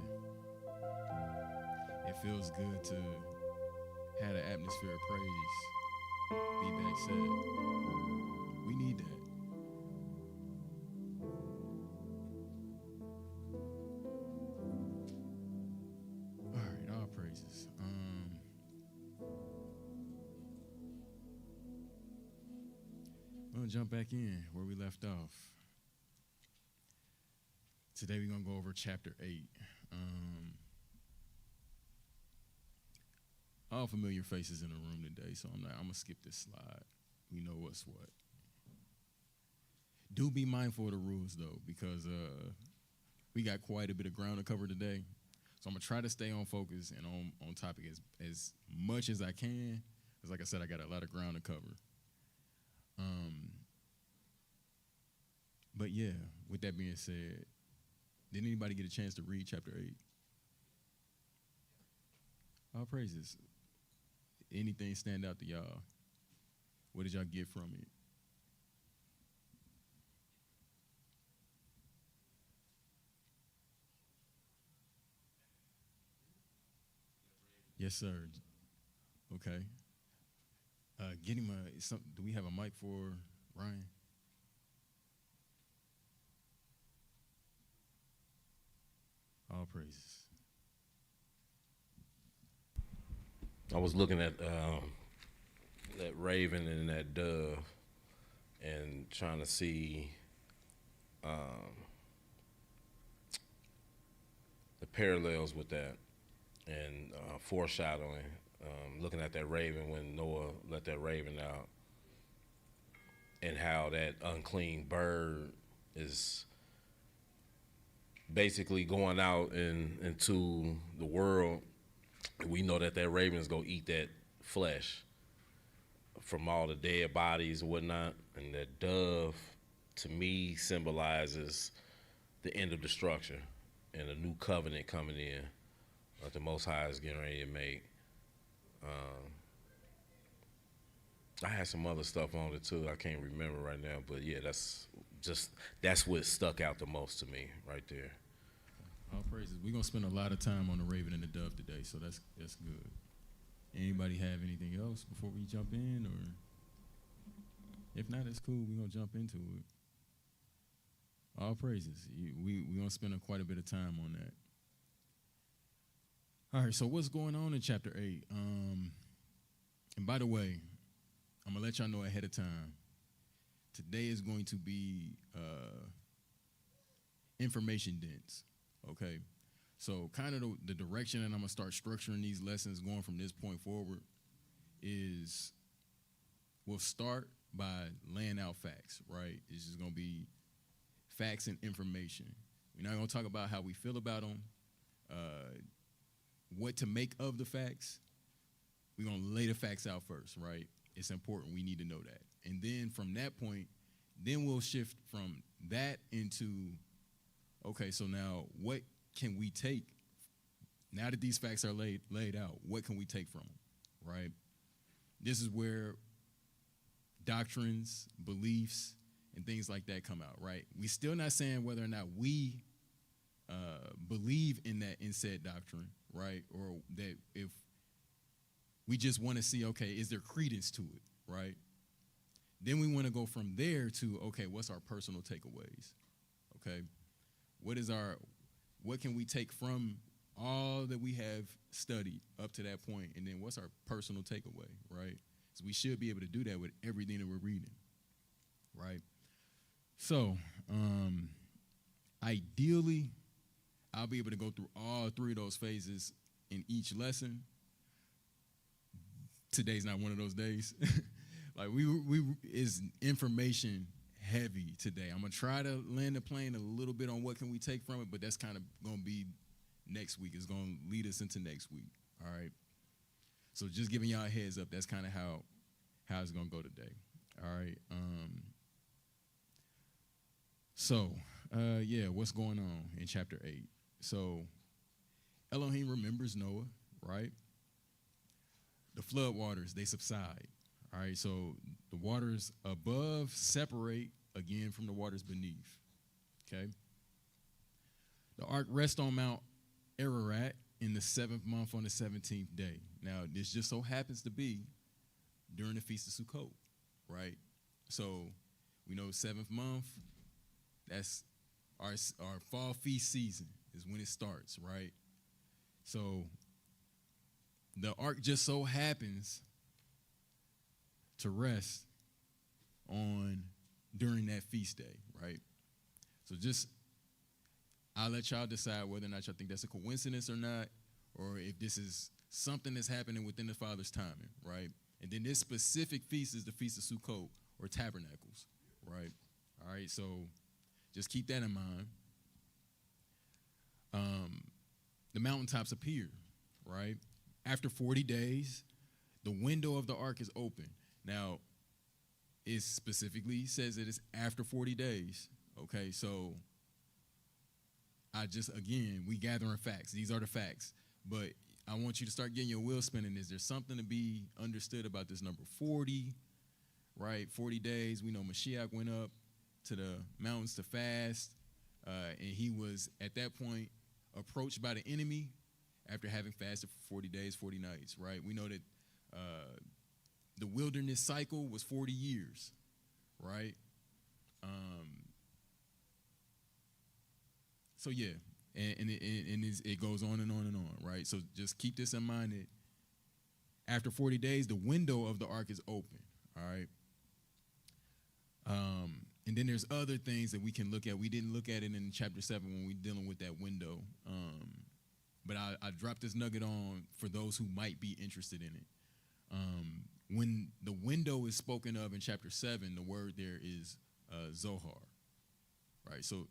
it feels good to have the atmosphere of praise be back said. We need that. All right, all praises. We're gonna jump back in where we left off. Today we're gonna go over chapter 8. All familiar faces in the room today, so I'm gonna skip this slide. We know what's what. Do be mindful of the rules though, because we got quite a bit of ground to cover today. So I'm gonna try to stay on focus and on topic as much as I can. Because like I said, I got a lot of ground to cover. But yeah, with that being said, did anybody get a chance to read chapter 8? All praises. Anything stand out to y'all? What did y'all get from it? Yes, sir. Okay. Get him do we have a mic for Ryan? All praises. I was looking at that raven and that dove and trying to see the parallels with that and foreshadowing, looking at that raven when Noah let that raven out and how that unclean bird is basically going out into the world. We know that raven is going to eat that flesh from all the dead bodies and whatnot. And that dove, to me, symbolizes the end of destruction and a new covenant coming in that the Most High is getting ready to make. I had some other stuff on it too. I can't remember right now, but yeah, that's what stuck out the most to me right there. All praises. We're gonna spend a lot of time on the raven and the dove today, so that's good. Anybody have anything else before we jump in, or if not, it's cool. We're gonna jump into it. All praises. We gonna spend quite a bit of time on that. All right. So what's going on in chapter 8? And by the way, I'm gonna let y'all know ahead of time. Today is going to be information dense. Okay. So kind of the direction that I'm going to start structuring these lessons going from this point forward is we'll start by laying out facts, right? It's just going to be facts and information. We're not going to talk about how we feel about them, what to make of the facts. We're going to lay the facts out first, right? It's important. We need to know that. And then from that point, then we'll shift from that into, okay, so now what can we take, now that these facts are laid out, what can we take from them, right? This is where doctrines, beliefs, and things like that come out, right? We're still not saying whether or not we believe in that in said doctrine, right? Or that if we just want to see, okay, is there credence to it, right? Then we want to go from there to, okay, what's our personal takeaways, okay? What can we take from all that we have studied up to that point, and then what's our personal takeaway, right? So we should be able to do that with everything that we're reading, right? So ideally, I'll be able to go through all three of those phases in each lesson. Today's not one of those days. Like we is information heavy today. I'm gonna try to land the plane a little bit on what can we take from it, but that's kind of gonna be next week. It's gonna lead us into next week. All right. So just giving y'all a heads up, that's kind of how it's gonna go today. All right. Yeah, what's going on in chapter 8? So Elohim remembers Noah, right? The flood waters, they subside. All right, so the waters above separate again from the waters beneath, okay? The ark rests on Mount Ararat in the 7th month on the 17th day. Now, this just so happens to be during the Feast of Sukkot, right? So we know 7th month, that's our fall feast season is when it starts, right? So the ark just so happens to rest on during that feast day, right? So I'll let y'all decide whether or not y'all think that's a coincidence or not, or if this is something that's happening within the Father's timing, right? And then this specific feast is the Feast of Sukkot, or Tabernacles, right? All right, so just keep that in mind. The mountaintops appear, right? After 40 days, the window of the ark is open. Now, it specifically says that it's after 40 days, okay? So we gathering facts. These are the facts. But I want you to start getting your wheel spinning. Is there something to be understood about this number 40, right? 40 days. We know Mashiach went up to the mountains to fast, and he was, at that point, approached by the enemy after having fasted for 40 days, 40 nights, right? We know that the wilderness cycle was 40 years, right? So yeah, and it goes on and on and on, right? So just keep this in mind that after 40 days, the window of the ark is open, all right? And then there's other things that we can look at. We didn't look at it in chapter 7 when we're dealing with that window. But I dropped this nugget on for those who might be interested in it. When the window is spoken of in chapter 7, the word there is Zohar, right? So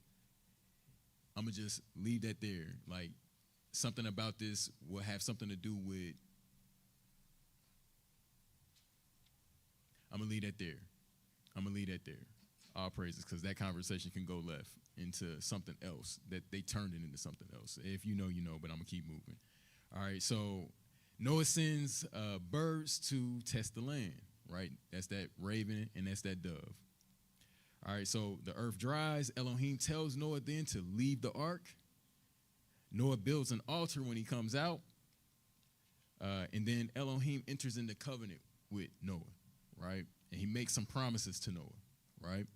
I'm going to just leave that there. Like, something about this will have something to do with, I'm going to leave that there. All praises, because that conversation can go left into something else, that they turned it into something else. If you know, you know, but I'm going to keep moving. All right, so Noah sends birds to test the land, right? That's that raven and that's that dove. All right, so the earth dries. Elohim tells Noah then to leave the ark. Noah builds an altar when he comes out. And then Elohim enters into covenant with Noah, right? And he makes some promises to Noah, right?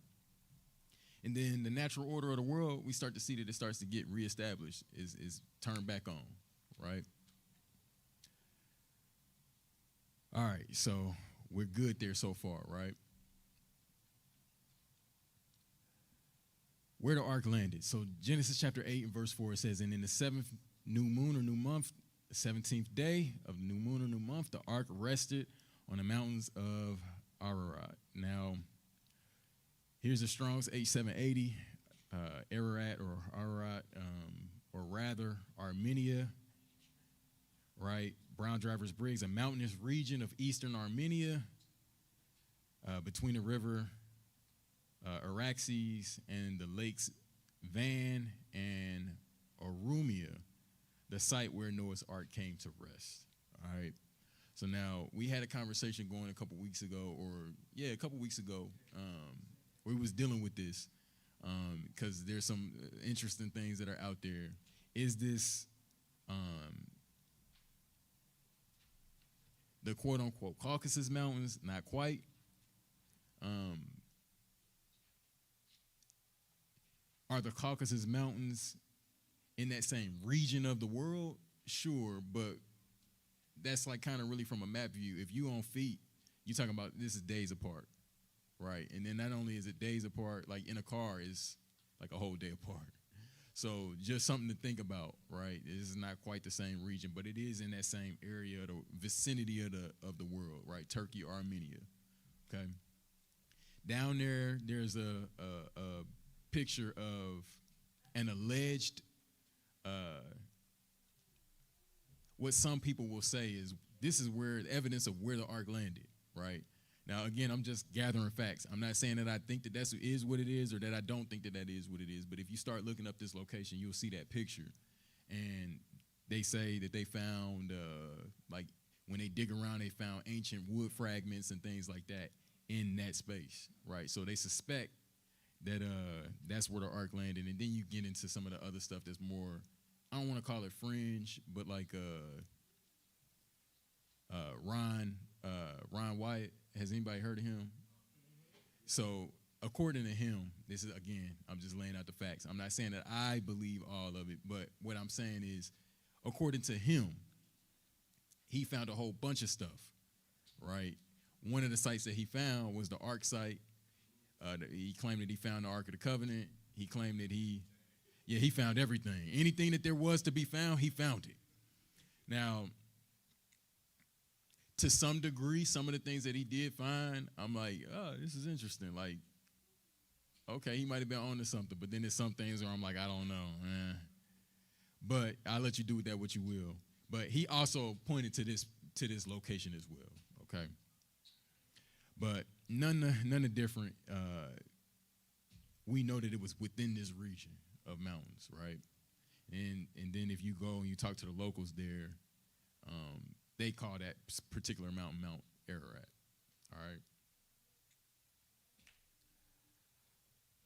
And then the natural order of the world, we start to see that it starts to get reestablished, is turned back on, right? All right, so we're good there so far, right? Where the ark landed. So Genesis chapter 8 and verse 4, it says, and in the seventh new moon or new month, the 17th day of the new moon or new month, the ark rested on the mountains of Ararat. Now, here's the Strong's H780, Ararat or Ararat, or rather Armenia, right? Brown Drivers Briggs, a mountainous region of eastern Armenia between the river Araxes and the lakes Van and Orumia, the site where Noah's Ark came to rest. All right. So now we had a conversation going a couple weeks ago, where we was dealing with this because there's some interesting things that are out there. Is this the quote-unquote Caucasus Mountains? Not quite. Are the Caucasus Mountains in that same region of the world? Sure, but that's like kind of really from a map view. If you on feet, you're talking about this is days apart, right? And then not only is it days apart, like in a car is like a whole day apart. So just something to think about, right? This is not quite the same region, but it is in that same area, the vicinity of the world, right? Turkey, Armenia, okay? Down there, there's a picture of an alleged, what some people will say is this is where the evidence of where the ark landed, right? Now, again, I'm just gathering facts. I'm not saying that I think that that is what it is or that I don't think that that is what it is, but if you start looking up this location, you'll see that picture. And they say that they found, like, when they dig around, they found ancient wood fragments and things like that in that space, right? So they suspect that that's where the ark landed. And then you get into some of the other stuff that's more, I don't want to call it fringe, but like Ron Wyatt. Has anybody heard of him? So according to him, this is, again, I'm just laying out the facts. I'm not saying that I believe all of it, but what I'm saying is, according to him, he found a whole bunch of stuff, right? One of the sites that he found was the Ark site. He claimed that he found the Ark of the Covenant. He claimed that he found everything. Anything that there was to be found, he found it. Now, to some degree, some of the things that he did find, I'm like, oh, this is interesting. Like, okay, he might have been on to something, but then there's some things where I'm like, I don't know. But I'll let you do with that what you will. But he also pointed to this location as well, okay? But none of different. We know that it was within this region of mountains, right? And then if you go and you talk to the locals there, they call that particular mountain Mount Ararat, all right?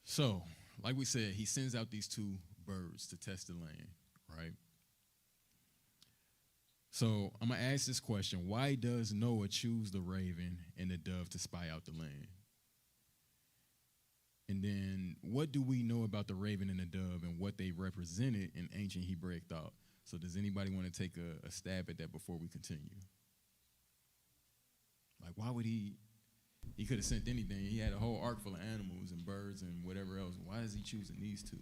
So, like we said, he sends out these two birds to test the land, right? So I'm going to ask this question. Why does Noah choose the raven and the dove to spy out the land? And then what do we know about the raven and the dove and what they represented in ancient Hebraic thought? So does anybody want to take a stab at that before we continue? Like, why would he could have sent anything. He had a whole ark full of animals and birds and whatever else. Why is he choosing these two?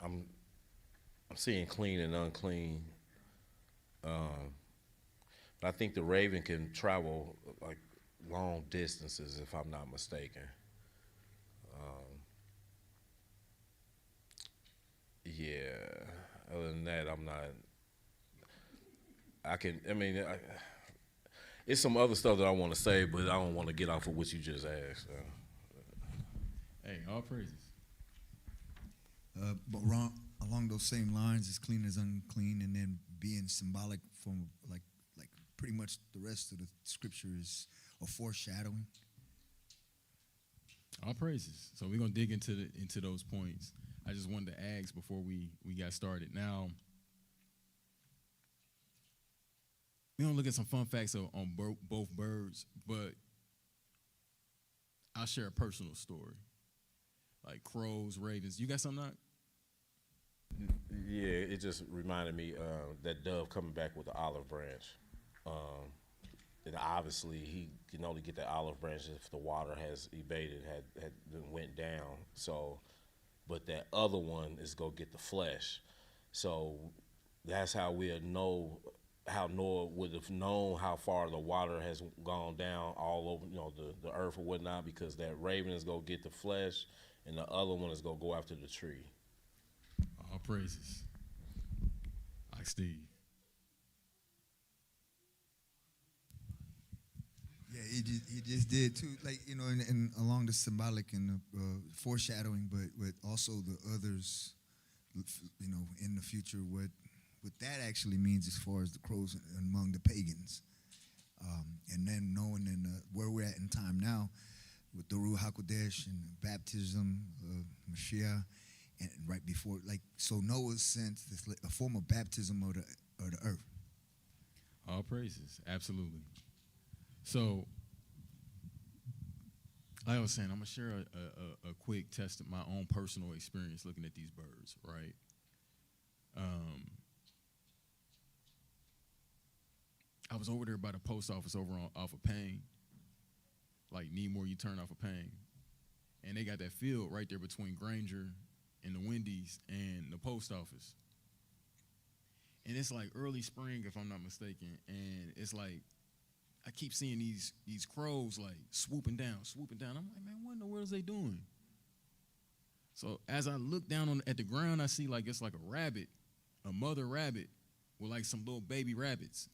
I'm seeing clean and unclean. But I think the raven can travel like long distances, if I'm not mistaken. Yeah. Other than that, I'm not. It's some other stuff that I want to say, but I don't want to get off of what you just asked. Hey, all praises. But along those same lines, as clean as unclean, and then being symbolic from like pretty much the rest of the scripture is a foreshadowing. All praises. So we're gonna dig into those points. I just wanted to ask before we got started. Now, we don't look at some fun facts on both birds, but I'll share a personal story. Like crows, ravens. You got something, Knock? Yeah, it just reminded me that dove coming back with the olive branch. And obviously, he can only get that olive branch if the water has evaded, had went down. So, but that other one is go get the flesh. So that's how we'll know how Noah would have known how far the water has gone down all over, the earth or whatnot, because that raven is go get the flesh, and the other one is go after the tree. All praises. Like Steve. Yeah, he just did too, like and along the symbolic and the foreshadowing, but also the others, in the future, what that actually means as far as the crows among the pagans, and then knowing where we're at in time now, with the Ruach HaKodesh and baptism of Mashiach, and right before, so Noah sent this a form of baptism of the earth. All praises, absolutely. So, like I was saying, I'm gonna share a quick test of my own personal experience looking at these birds, right? I was over there by the post office off of Payne, like Needmore U-turn off of Payne, and they got that field right there between Granger and the Wendy's and the post office. And it's like early spring, if I'm not mistaken, and it's like I keep seeing these crows like swooping down. I'm like, man, what in the world is they doing? So as I look down at the ground, I see like it's like a rabbit, a mother rabbit with like some little baby rabbits.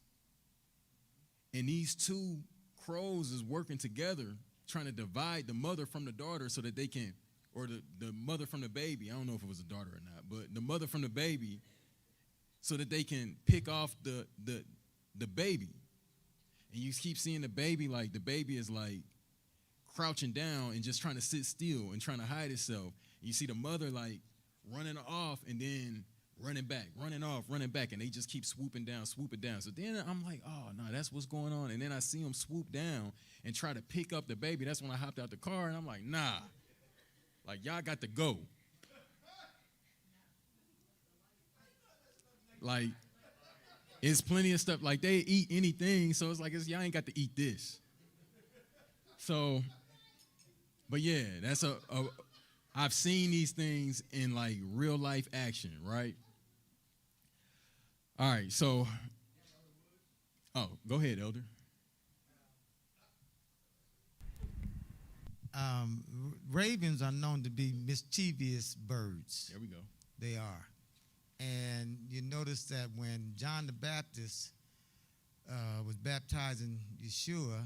And these two crows is working together, trying to divide the mother from the daughter so that they can, or the mother from the baby. I don't know if it was a daughter or not, but the mother from the baby, so that they can pick off the baby. And you keep seeing the baby, like the baby is like crouching down and just trying to sit still and trying to hide itself. And you see the mother like running off and then running back, running off, running back, and they just keep swooping down. So then I'm like, oh, no, that's what's going on. And then I see them swoop down and try to pick up the baby. That's when I hopped out the car, and I'm like, nah, like y'all got to go. Like, it's plenty of stuff. Like, they eat anything, so it's like, y'all ain't got to eat this. So, but yeah, that's I've seen these things in, like, real life action, right? All right, so, go ahead, Elder. Ravens are known to be mischievous birds. There we go. They are. And you notice that when John the Baptist was baptizing Yeshua,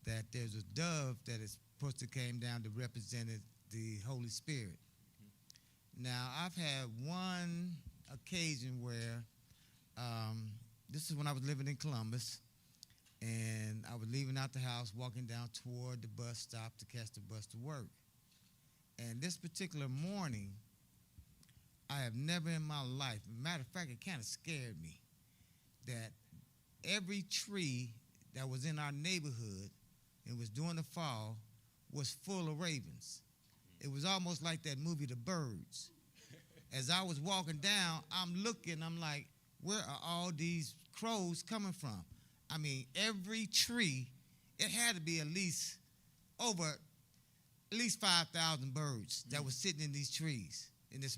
that there's a dove that is supposed to came down to represent the Holy Spirit. Now, I've had one occasion where, this is when I was living in Columbus, and I was leaving out the house, walking down toward the bus stop to catch the bus to work. And this particular morning, I have never in my life, matter of fact, it kind of scared me, that every tree that was in our neighborhood, it was during the fall, was full of ravens. It was almost like that movie, The Birds. As I was walking down, I'm looking, I'm like, where are all these crows coming from? I mean, every tree, it had to be at least 5,000 birds that were sitting in these trees that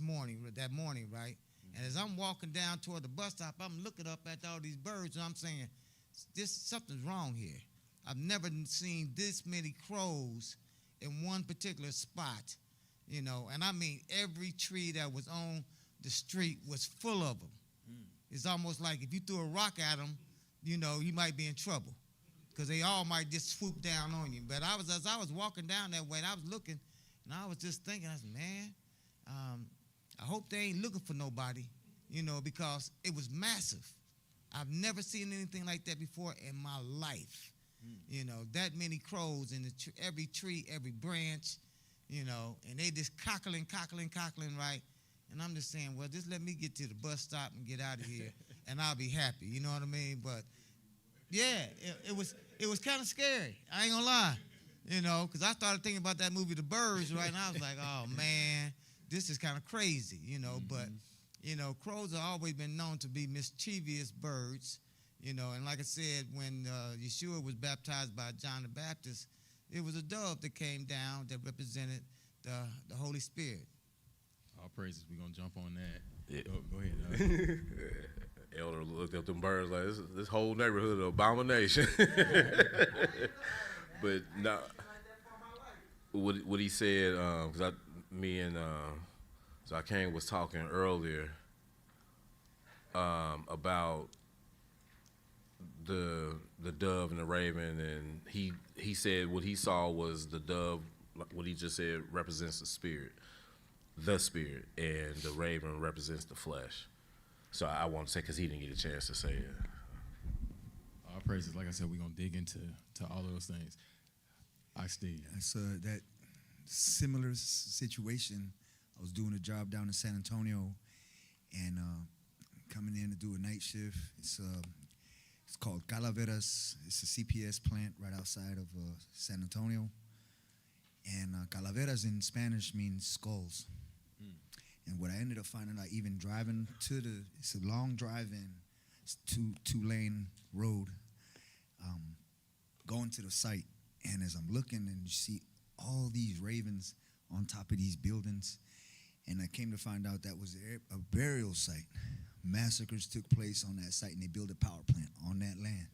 morning, right? And as I'm walking down toward the bus stop, I'm looking up at all these birds, and I'm saying, something's wrong here. I've never seen this many crows in one particular spot, and I mean every tree that was on the street was full of them. It's almost like if you threw a rock at them, you might be in trouble because they all might just swoop down on you. But as I was walking down that way, and I was looking, and I was just thinking, I said, man, I hope they ain't looking for nobody, because it was massive. I've never seen anything like that before in my life. That many crows in every tree, every branch, and they just cackling, right? And I'm just saying, well, just let me get to the bus stop and get out of here, and I'll be happy. You know what I mean? But Yeah, it was kind of scary. I ain't gonna lie, because I started thinking about that movie, The Birds, right? And I was like, oh man, this is kind of crazy, But crows have always been known to be mischievous birds, And like I said, when Yeshua was baptized by John the Baptist, it was a dove that came down that represented the Holy Spirit. All praises. We're gonna jump on that. Yeah. Oh, go ahead. Elder looked up them birds like this whole neighborhood of abomination. But no, what he said, because me and Zakane was talking earlier about the dove and the raven, and he said what he saw was the dove, what he just said represents the spirit, and the raven represents the flesh. So I want to say, because he didn't get a chance to say it. All praises. Like I said, we're going to dig into all of those things. Steve. So that similar situation, I was doing a job down in San Antonio and coming in to do a night shift. It's called Calaveras. It's a CPS plant right outside of San Antonio. And Calaveras in Spanish means skulls. And what I ended up finding out, even driving it's a long drive in, it's two-lane road, going to the site. And as I'm looking and you see all these ravens on top of these buildings, and I came to find out that was a burial site. Massacres took place on that site, and they built a power plant on that land.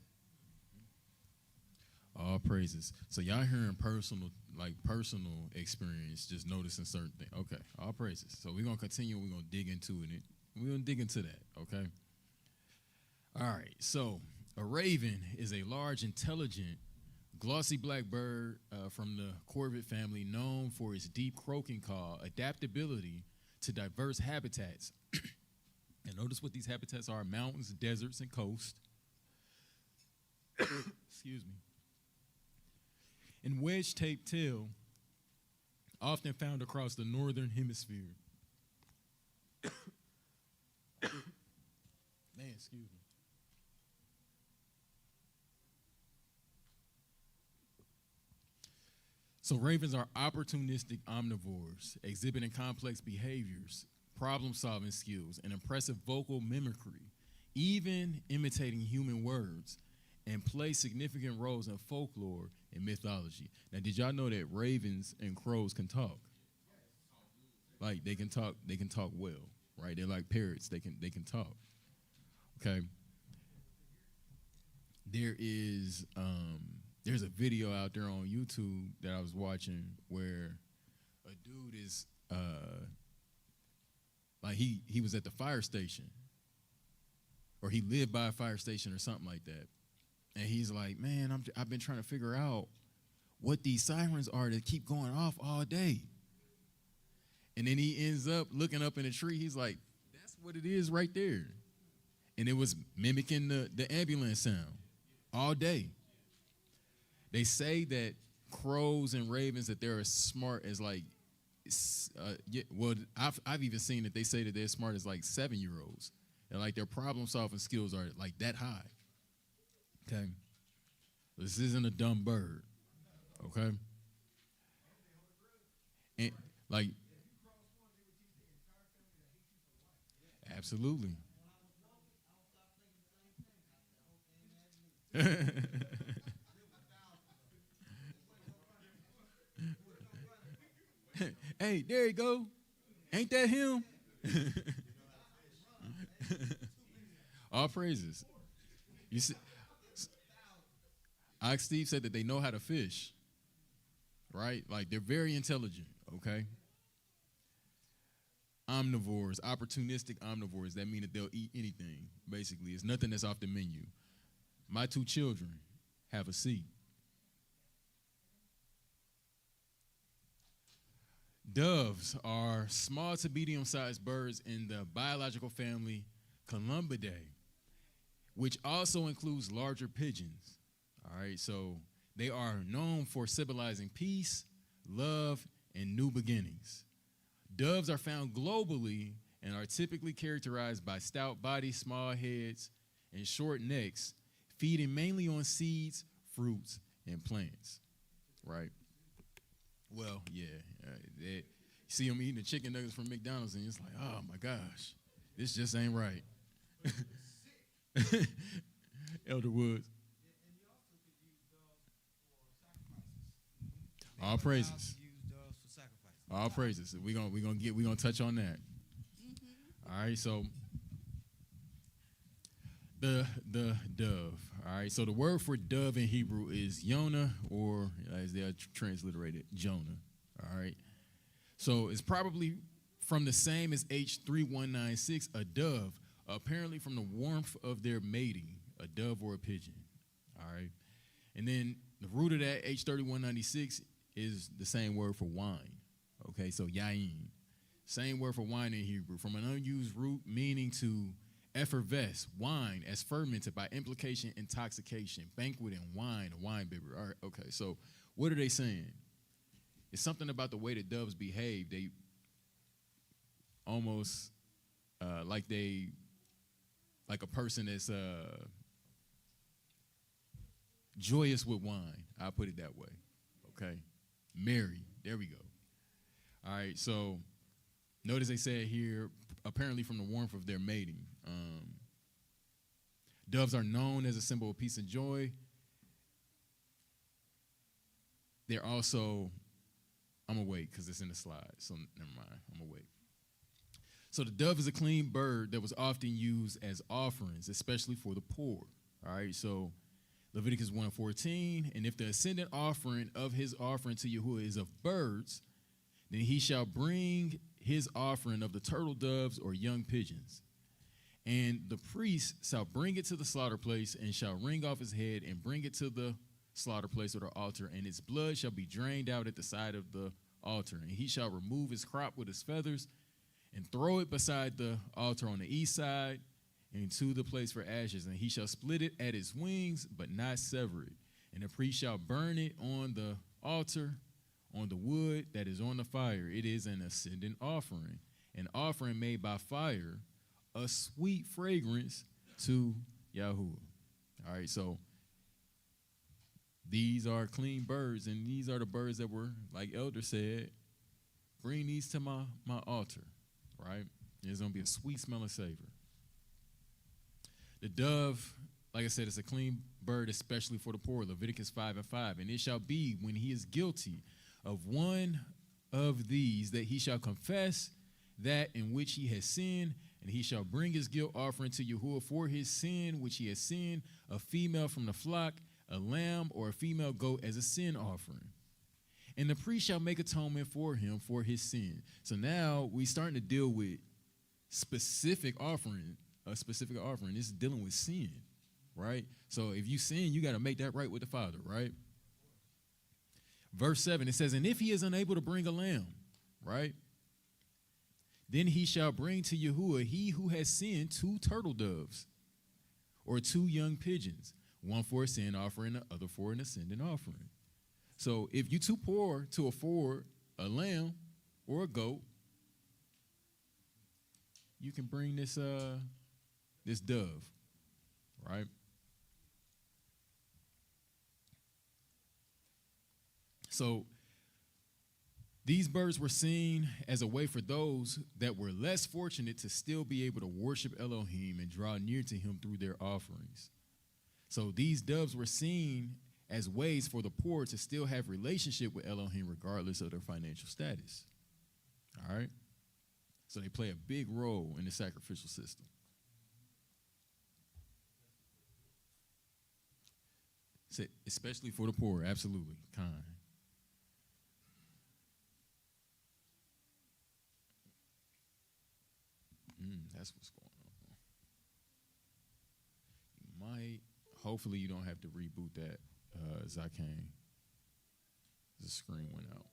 All praises. So y'all hearing personal experience, just noticing certain things. Okay, all praises. So we're going to continue. We're going to dig into it. We're going to dig into that, okay? All right, so a raven is a large, intelligent, glossy black bird from the corvid family, known for its deep croaking call, adaptability to diverse habitats. And notice what these habitats are: mountains, deserts, and coast. Excuse me. And wedge-taped tail, often found across the northern hemisphere. Man, excuse me. So ravens are opportunistic omnivores, exhibiting complex behaviors, problem-solving skills, and impressive vocal mimicry, even imitating human words, and play significant roles in folklore and mythology. Now, did y'all know that ravens and crows can talk? Like they can talk well, right? They're like parrots. They can talk. Okay. There's a video out there on YouTube that I was watching where a dude is like he was at the fire station, or he lived by a fire station or something like that. And he's like, man, I've been trying to figure out what these sirens are that keep going off all day. And then he ends up looking up in a tree. He's like, that's what it is right there. And it was mimicking the ambulance sound all day. They say that crows and ravens, that they're as smart as like, I've even seen that they say that they're as smart as like 7-year-olds. And like their problem-solving skills are like that high. Okay, this isn't a dumb bird. Okay, and like, absolutely. Hey, there you go. Ain't that him? All praises. You see. Steve said that they know how to fish, right? Like, they're very intelligent, okay? Omnivores, opportunistic omnivores, that mean that they'll eat anything, basically. It's nothing that's off the menu. My 2 children have a seat. Doves are small to medium-sized birds in the biological family Columbidae, which also includes larger pigeons. All right, so they are known for symbolizing peace, love, and new beginnings. Doves are found globally and are typically characterized by stout bodies, small heads, and short necks, feeding mainly on seeds, fruits, and plants, right? Well, yeah. You see them eating the chicken nuggets from McDonald's, and it's like, oh my gosh, this just ain't right. Elder Woods. All praises. All praises. We're gonna touch on that. All right, so the dove. All right, so the word for dove in Hebrew is Yonah, or as they are transliterated, Jonah. All right, so it's probably from the same as H3196, a dove, apparently from the warmth of their mating, a dove or a pigeon. All right, and then the root of that H3196 is the same word for wine. Okay, so yain, same word for wine in Hebrew, from an unused root meaning to effervesce, wine as fermented, by implication, intoxication, banquet and wine, a wine bibber. All right, okay, so what are they saying? It's something about the way that doves behave. They almost like a person that's joyous with wine. I'll put it that way. Okay, merry. There we go. All right, so notice they said here, apparently from the warmth of their mating. Doves are known as a symbol of peace and joy. They're also, I'm going to wait because it's in the slide, so never mind, I'm going to wait. So the dove is a clean bird that was often used as offerings, especially for the poor. All right, so Leviticus 1:14, and if the ascendant offering of his offering to Yahuwah is of birds, then he shall bring his offering of the turtle doves or young pigeons. And the priest shall bring it to the slaughter place and shall wring off his head and bring it to the slaughter place or the altar, and its blood shall be drained out at the side of the altar. And he shall remove his crop with his feathers and throw it beside the altar on the east side into the place for ashes. And he shall split it at its wings, but not sever it. And the priest shall burn it on the altar, on the wood that is on the fire. It is an ascendant offering, an offering made by fire, a sweet fragrance to Yahuwah. All right, so these are clean birds, and these are the birds that were, like Elder said, bring these to my altar, right? There's going to be a sweet smell of savor. The dove, like I said, is a clean bird, especially for the poor. Leviticus 5:5. And it shall be when he is guilty of one of these that he shall confess that in which he has sinned, and he shall bring his guilt offering to Yahuwah for his sin which he has sinned, a female from the flock, a lamb or a female goat as a sin offering. And the priest shall make atonement for him for his sin. So now we starting to deal with specific offering, a specific offering. This is dealing with sin, right? So if you sin, you got to make that right with the Father, right? Verse 7, it says, and if he is unable to bring a lamb, right, then he shall bring to Yahuwah, he who has sinned, 2 turtle doves or 2 young pigeons, one for a sin offering, the other for an ascendant offering. So if you're too poor to afford a lamb or a goat, you can bring this dove, right? So these birds were seen as a way for those that were less fortunate to still be able to worship Elohim and draw near to him through their offerings. So these doves were seen as ways for the poor to still have relationship with Elohim regardless of their financial status. All right? So they play a big role in the sacrificial system. So especially for the poor, absolutely, kind. That's what's going on. You might, hopefully you don't have to reboot that, Zakane. The screen went out.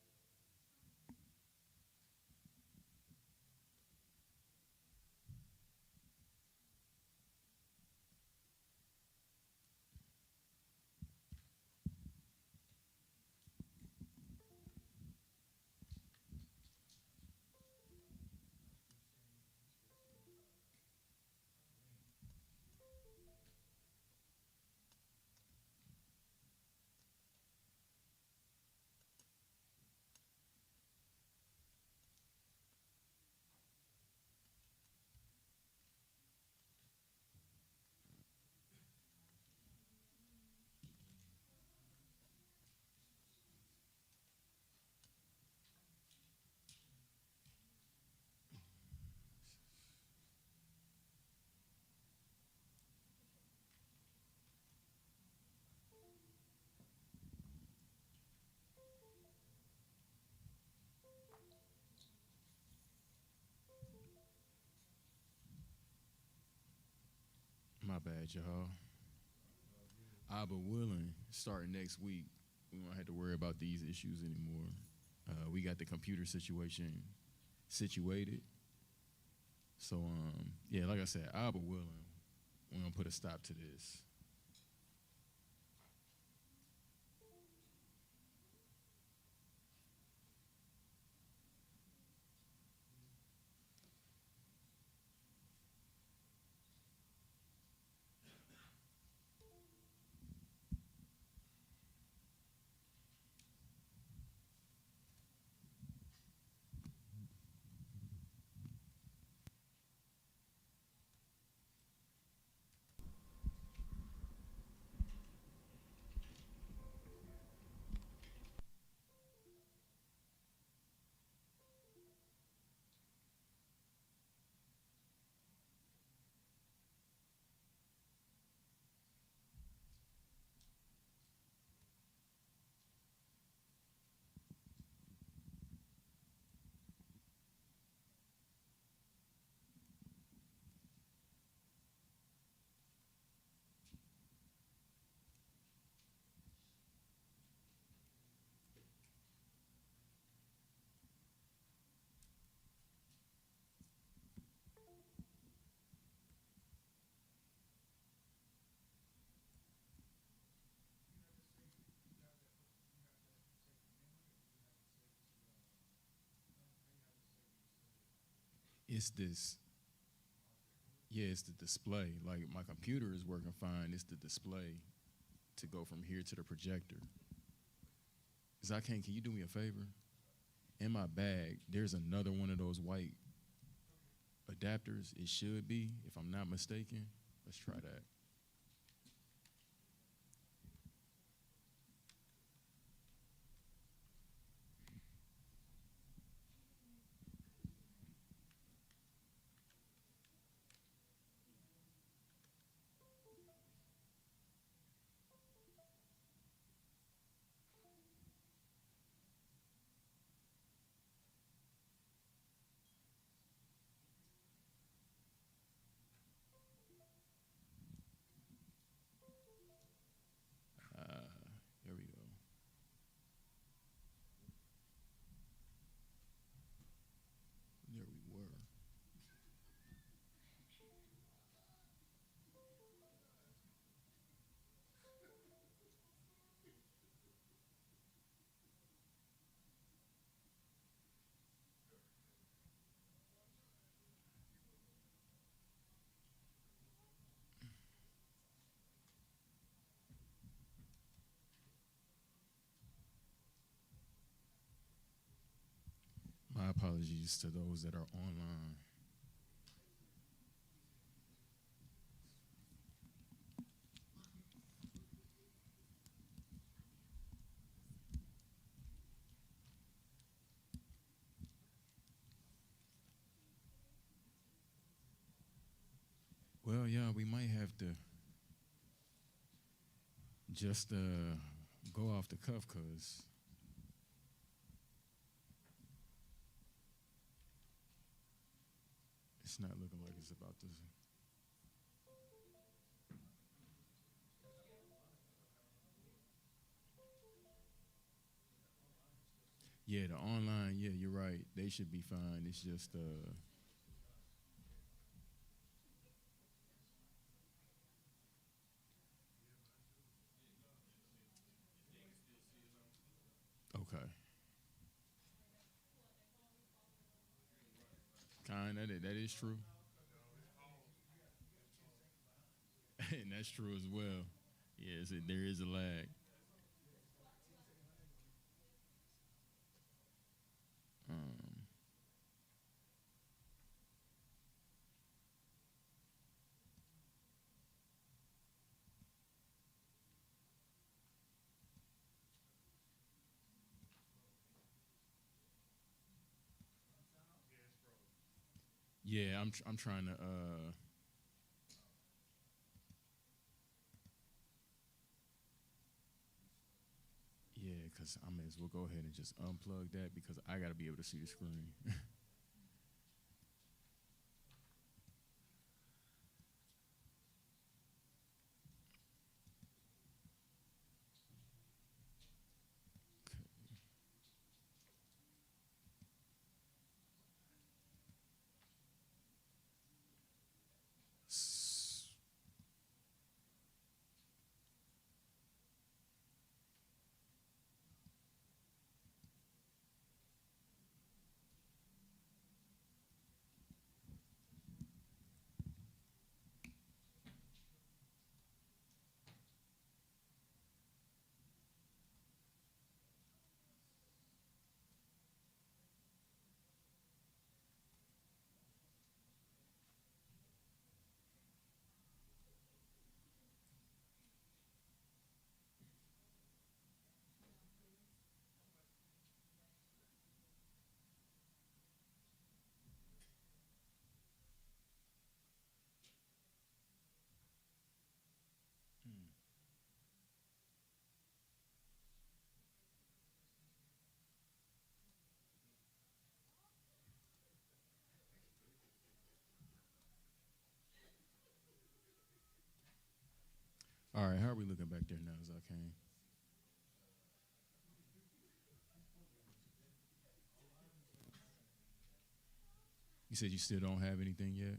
My bad, y'all. Abba willing, starting next week, we won't have to worry about these issues anymore. We got the computer situation situated. So, yeah, like I said, Abba willing, we're going to put a stop to this. It's this, yeah, it's the display. Like my computer is working fine. It's the display to go from here to the projector. Can you do me a favor? In my bag, there's another one of those white adapters. It should be, if I'm not mistaken. Let's try that. Here we go. There we were. My apologies to those that are online. Well, yeah, we might have to just go off the cuff because it's not looking like it's about to. Yeah, the online, yeah, you're right. They should be fine. It's just okay. That is true. And that's true as well. Yes, there is a lag. Um, yeah, I'm trying to yeah, because I may as well go ahead and just unplug that because I got to be able to see the screen. All right, how are we looking back there now, Zakane? You said you still don't have anything yet?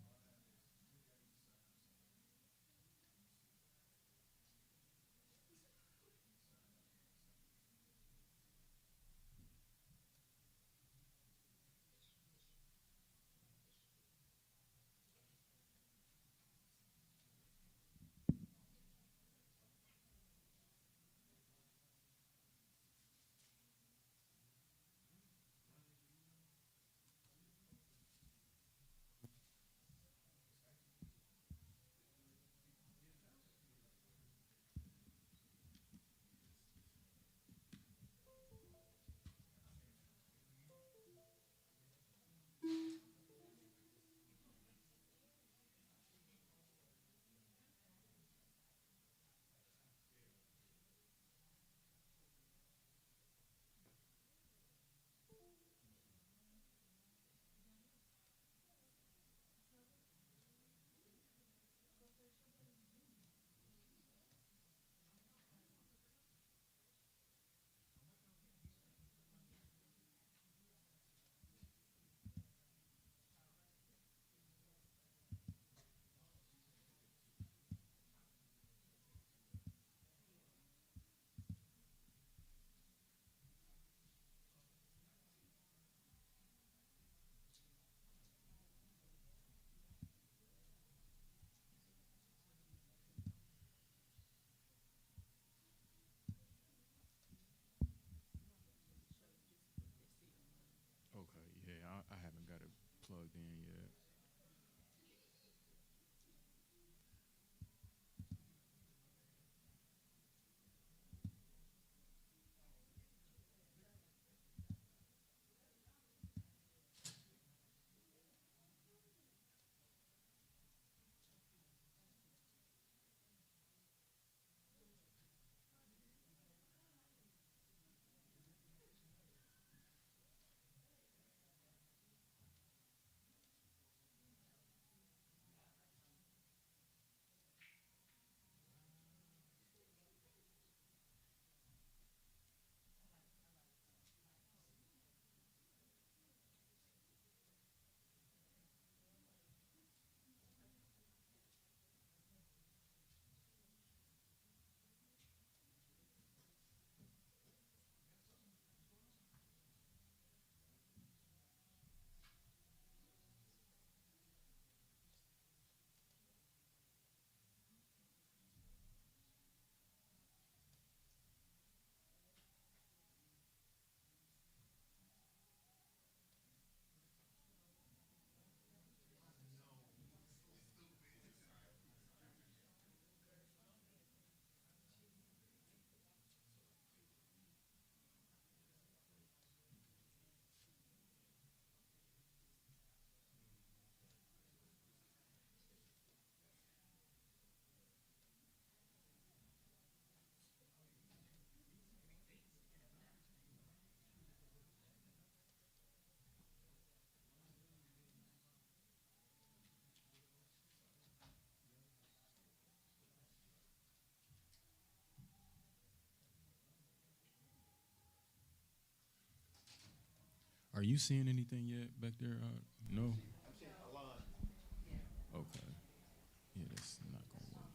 Okay, yeah, I haven't got it plugged in yet. Are you seeing anything yet back there? No? Okay. Yeah, that's not going to work.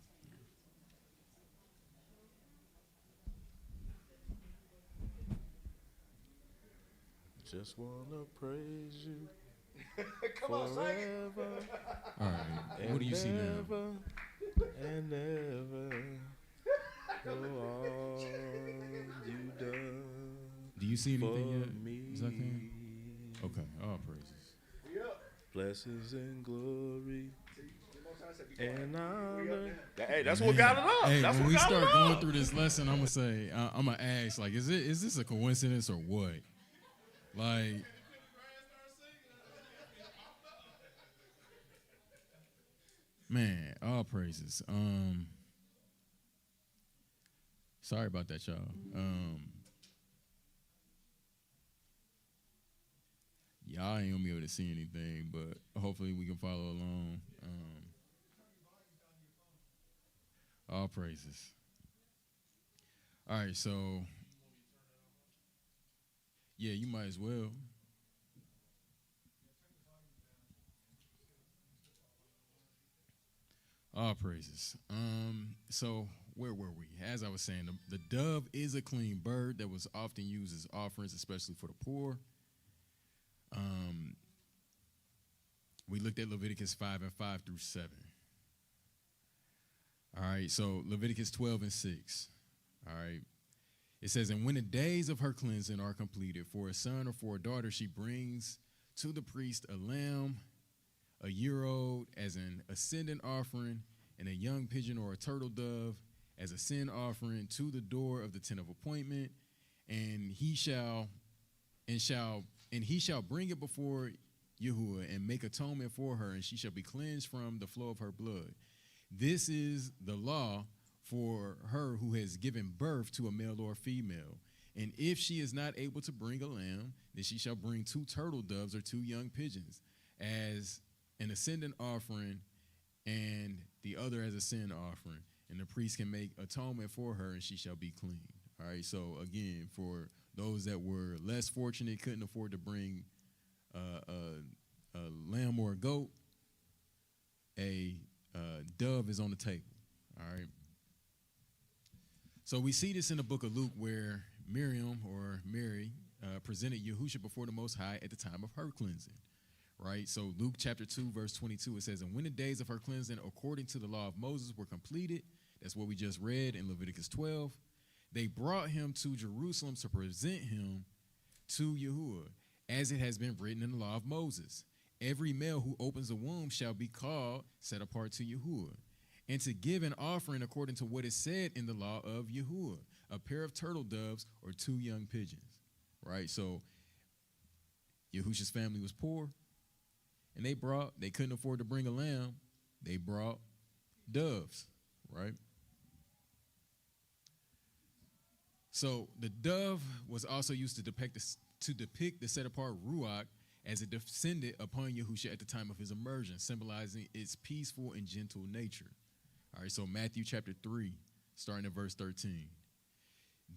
Just wanna praise you forever All right, what do you see now? and ever. For all you done Do you see for anything yet, me. Zakane? Okay, all praises. Blessings and glory and honor. Hey, that's what got it up. Hey, That's when what we got start it going up. through this lesson, I'm gonna say, I'm gonna ask, like, is this a coincidence or what? Like, man, all praises. Sorry about that, y'all. Y'all ain't gonna be able to see anything, but hopefully we can follow along. All praises. All right, so yeah, you might as well. All praises. So where were we? As I was saying, the dove is a clean bird that was often used as offerings, especially for the poor. We looked at Leviticus 5 and 5 through 7. All right, so Leviticus 12 and 6. All right. It says, and when the days of her cleansing are completed, for a son or for a daughter, she brings to the priest a lamb, a year old as an ascendant offering, and a young pigeon or a turtle dove as a sin offering to the door of the tent of appointment, and he shall bring it before Yahuwah and make atonement for her, and she shall be cleansed from the flow of her blood. This is the law for her who has given birth to a male or a female. And if she is not able to bring a lamb, then she shall bring 2 turtle doves or 2 young pigeons as an ascendant offering, and the other as a sin offering. And the priest can make atonement for her, and she shall be clean. All right, so again, for those that were less fortunate, couldn't afford to bring a lamb or a goat, a dove is on the table. All right. So we see this in the book of Luke where Miriam or Mary presented Yahusha before the Most High at the time of her cleansing, right? So Luke chapter 2, verse 22, it says, and when the days of her cleansing according to the law of Moses were completed, that's what we just read in Leviticus 12, they brought him to Jerusalem to present him to Yahuwah, as it has been written in the law of Moses. Every male who opens a womb shall be called, set apart to Yahuwah, and to give an offering according to what is said in the law of Yahuwah, a pair of turtle doves or 2 young pigeons, right? So Yahusha's family was poor, and they couldn't afford to bring a lamb. They brought doves, right? So the dove was also used to depict the set-apart Ruach as it descended upon Yahusha at the time of his immersion, symbolizing its peaceful and gentle nature. All right, so Matthew chapter 3, starting at verse 13.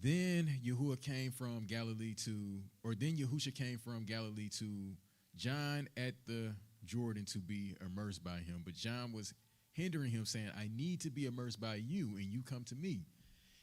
Then Yahusha came from Galilee to John at the Jordan to be immersed by him. But John was hindering him, saying, I need to be immersed by you, and you come to me.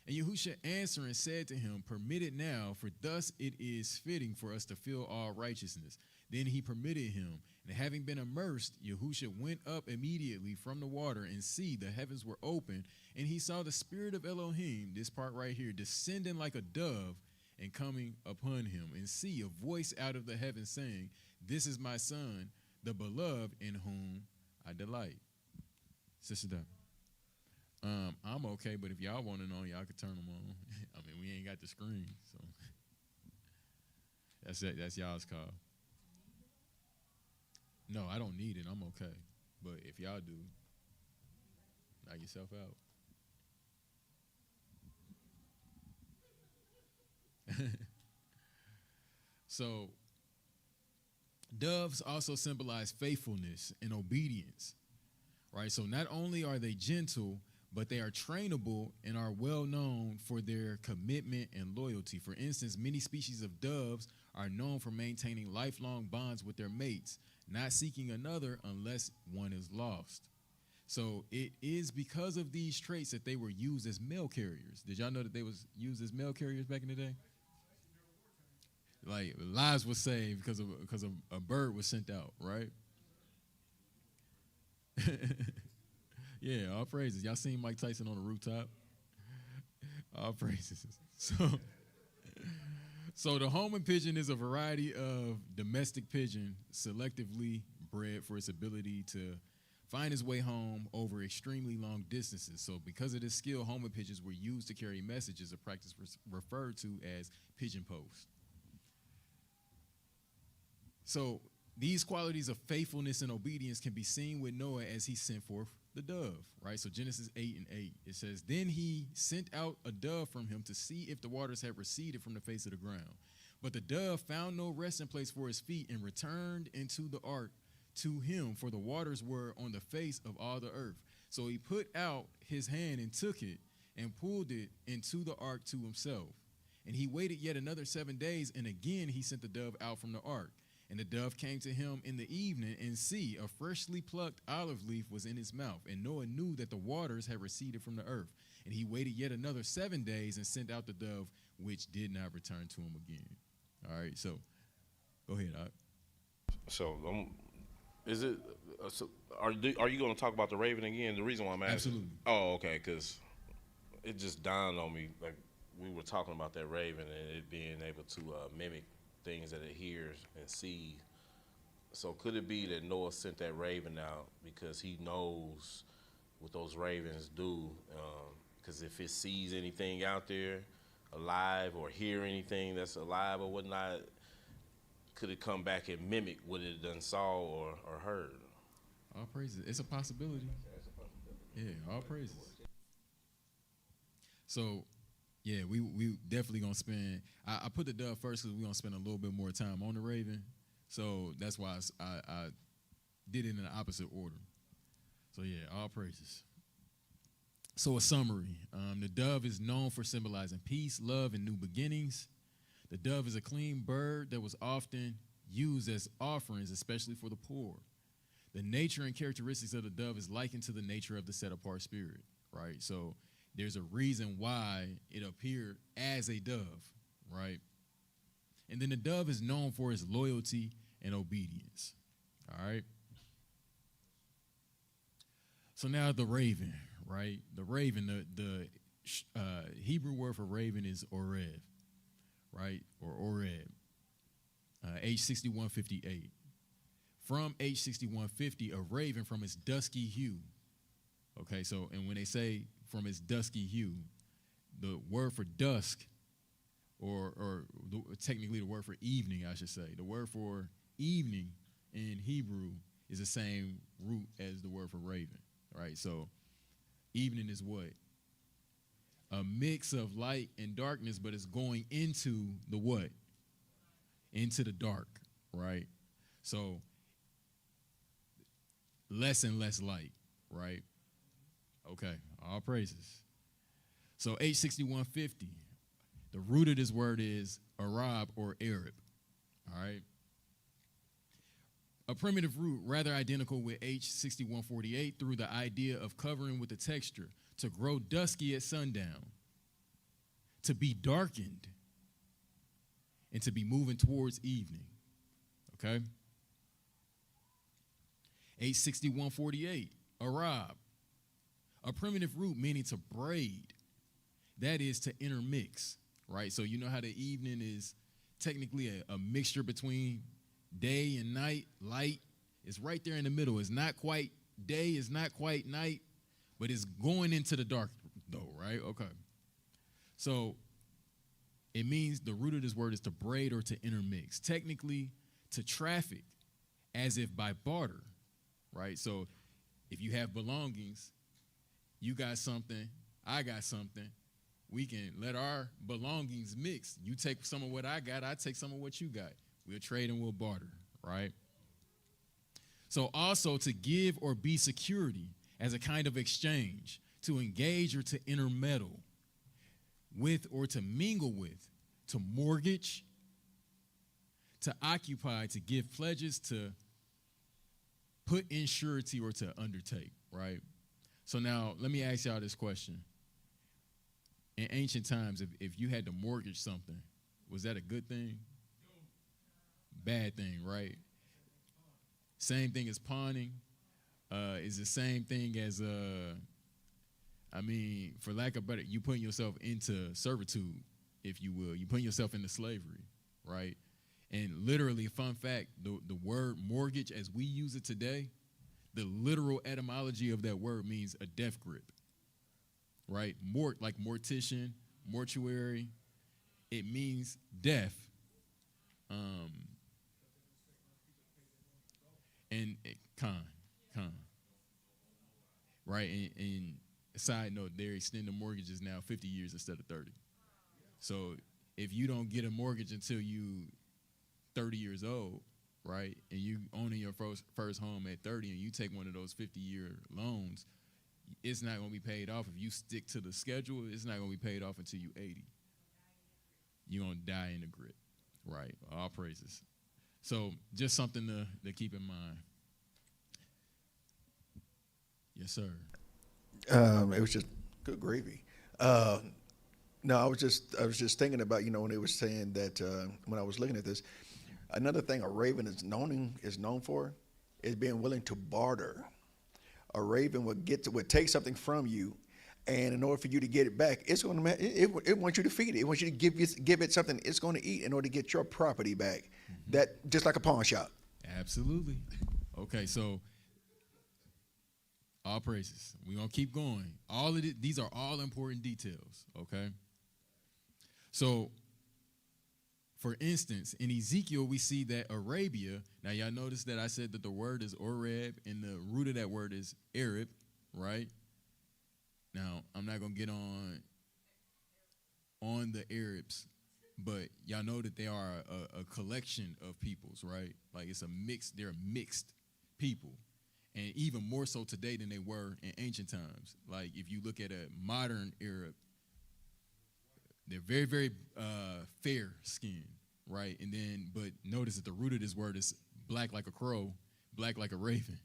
And Yahusha answering said to him, permit it now, for thus it is fitting for us to feel all righteousness. Then he permitted him, and having been immersed, Yahusha went up immediately from the water, and see, the heavens were open, and he saw the Spirit of Elohim, this part right here, descending like a dove and coming upon him. And see, a voice out of the heavens saying, this is my son, the beloved, in whom I delight. Sister Doug. I'm okay, but if y'all want to know, y'all can turn them on. I mean, we ain't got the screen, so that's y'all's call. No, I don't need it. I'm okay. But if y'all do, knock yourself out. So, doves also symbolize faithfulness and obedience, right? So not only are they gentle, but they are trainable and are well known for their commitment and loyalty. For instance, many species of doves are known for maintaining lifelong bonds with their mates, not seeking another unless one is lost. So it is because of these traits that they were used as mail carriers. Did y'all know that they was used as mail carriers back in the day? Like lives were saved because a bird was sent out, right? Yeah, all praises. Y'all seen Mike Tyson on the rooftop? All praises. So the homing pigeon is a variety of domestic pigeon selectively bred for its ability to find its way home over extremely long distances. So because of this skill, homing pigeons were used to carry messages, a practice referred to as pigeon post. So these qualities of faithfulness and obedience can be seen with Noah as he sent forth the dove, right? So Genesis 8:8, it says, then he sent out a dove from him to see if the waters had receded from the face of the ground. But the dove found no resting place for his feet and returned into the ark to him, for the waters were on the face of all the earth. So he put out his hand and took it and pulled it into the ark to himself. And he waited yet another 7 days, and again he sent the dove out from the ark. And the dove came to him in the evening, and see, a freshly plucked olive leaf was in his mouth. And Noah knew that the waters had receded from the earth. And he waited yet another 7 days and sent out the dove, which did not return to him again. All right, so go ahead, Doc. So, is it? Are you going to talk about the raven again? The reason why I'm asking. Absolutely. Oh, okay, because it just dawned on me, like we were talking about that raven and it being able to mimic things that it hears and sees. So could it be that Noah sent that raven out because he knows what those ravens do? Because if it sees anything out there alive or hear anything that's alive or whatnot, could it come back and mimic what it done saw or heard? All praises. It's a possibility. Yeah, all praises. So, yeah, we definitely gonna spend. I put the dove first because we're gonna spend a little bit more time on the raven. So that's why I did it in the opposite order. So yeah, all praises. So a summary: the dove is known for symbolizing peace, love, and new beginnings. The dove is a clean bird that was often used as offerings, especially for the poor. The nature and characteristics of the dove is likened to the nature of the set-apart spirit, right? So there's a reason why it appeared as a dove, right? And then the dove is known for its loyalty and obedience, all right? So now the raven, right? The raven, the Hebrew word for raven is oreb, right? Or oreb, H6158. From H6150, a raven from its dusky hue. Okay, so, and when they say from its dusky hue, the word for dusk, or technically the word for evening, I should say, the word for evening in Hebrew is the same root as the word for raven, right? So evening is what? A mix of light and darkness, but it's going into the what? Into the dark, right? So less and less light, right? Okay, all praises. So H6150, the root of this word is Arab or Arab, all right? A primitive root rather identical with H6148 through the idea of covering with the texture, to grow dusky at sundown, to be darkened, and to be moving towards evening, okay? H6148, Arab, a primitive root meaning to braid, that is to intermix, right? So you know how the evening is technically a mixture between day and night, light is right there in the middle. It's not quite day, it's not quite night, but it's going into the dark though, right? Okay. So it means the root of this word is to braid or to intermix, technically to traffic as if by barter, right? So if you have belongings, you got something, I got something, we can let our belongings mix. You take some of what I got, I take some of what you got. We'll trade and we'll barter, right? So also to give or be security as a kind of exchange, to engage or to intermeddle with or to mingle with, to mortgage, to occupy, to give pledges, to put in surety or to undertake, right? So now let me ask y'all this question. In ancient times, if you had to mortgage something, was that a good thing? Bad thing, right? Same thing as pawning. Is the same thing as, for lack of better, you putting yourself into servitude, if you will. You putting yourself into slavery, right? And literally, fun fact, the word mortgage as we use it today, the literal etymology of that word means a death grip, right? Mort, like mortician, mortuary, it means death. And con, right? And side note, they're extending mortgages now 50 years instead of 30. So if you don't get a mortgage until you 30 years old, right, and you owning your first home at 30 and you take one of those 50-year loans, it's not going to be paid off. If you stick to the schedule, it's not going to be paid off until you 80. You're going to die in the grit, right? All praises. So just something to keep in mind. Yes, sir. It was just good gravy. No, I was just thinking about, when they were saying that when I was looking at this, another thing a raven is known for is being willing to barter. A raven would take something from you, and in order for you to get it back, it wants you to feed it. It wants you to give it something it's going to eat in order to get your property back. Mm-hmm. That just like a pawn shop. Absolutely. Okay, so all praises. We're going to keep going. All of these are all important details, okay? So, for instance, in Ezekiel, we see that Arabia, now y'all notice that I said that the word is Oreb, and the root of that word is Arab, right? Now, I'm not going to get on the Arabs, but y'all know that they are a collection of peoples, right? Like they're mixed people. And even more so today than they were in ancient times. Like if you look at a modern Arab, they're very, very fair skinned, right? And then, but notice that the root of this word is black like a crow, black like a raven.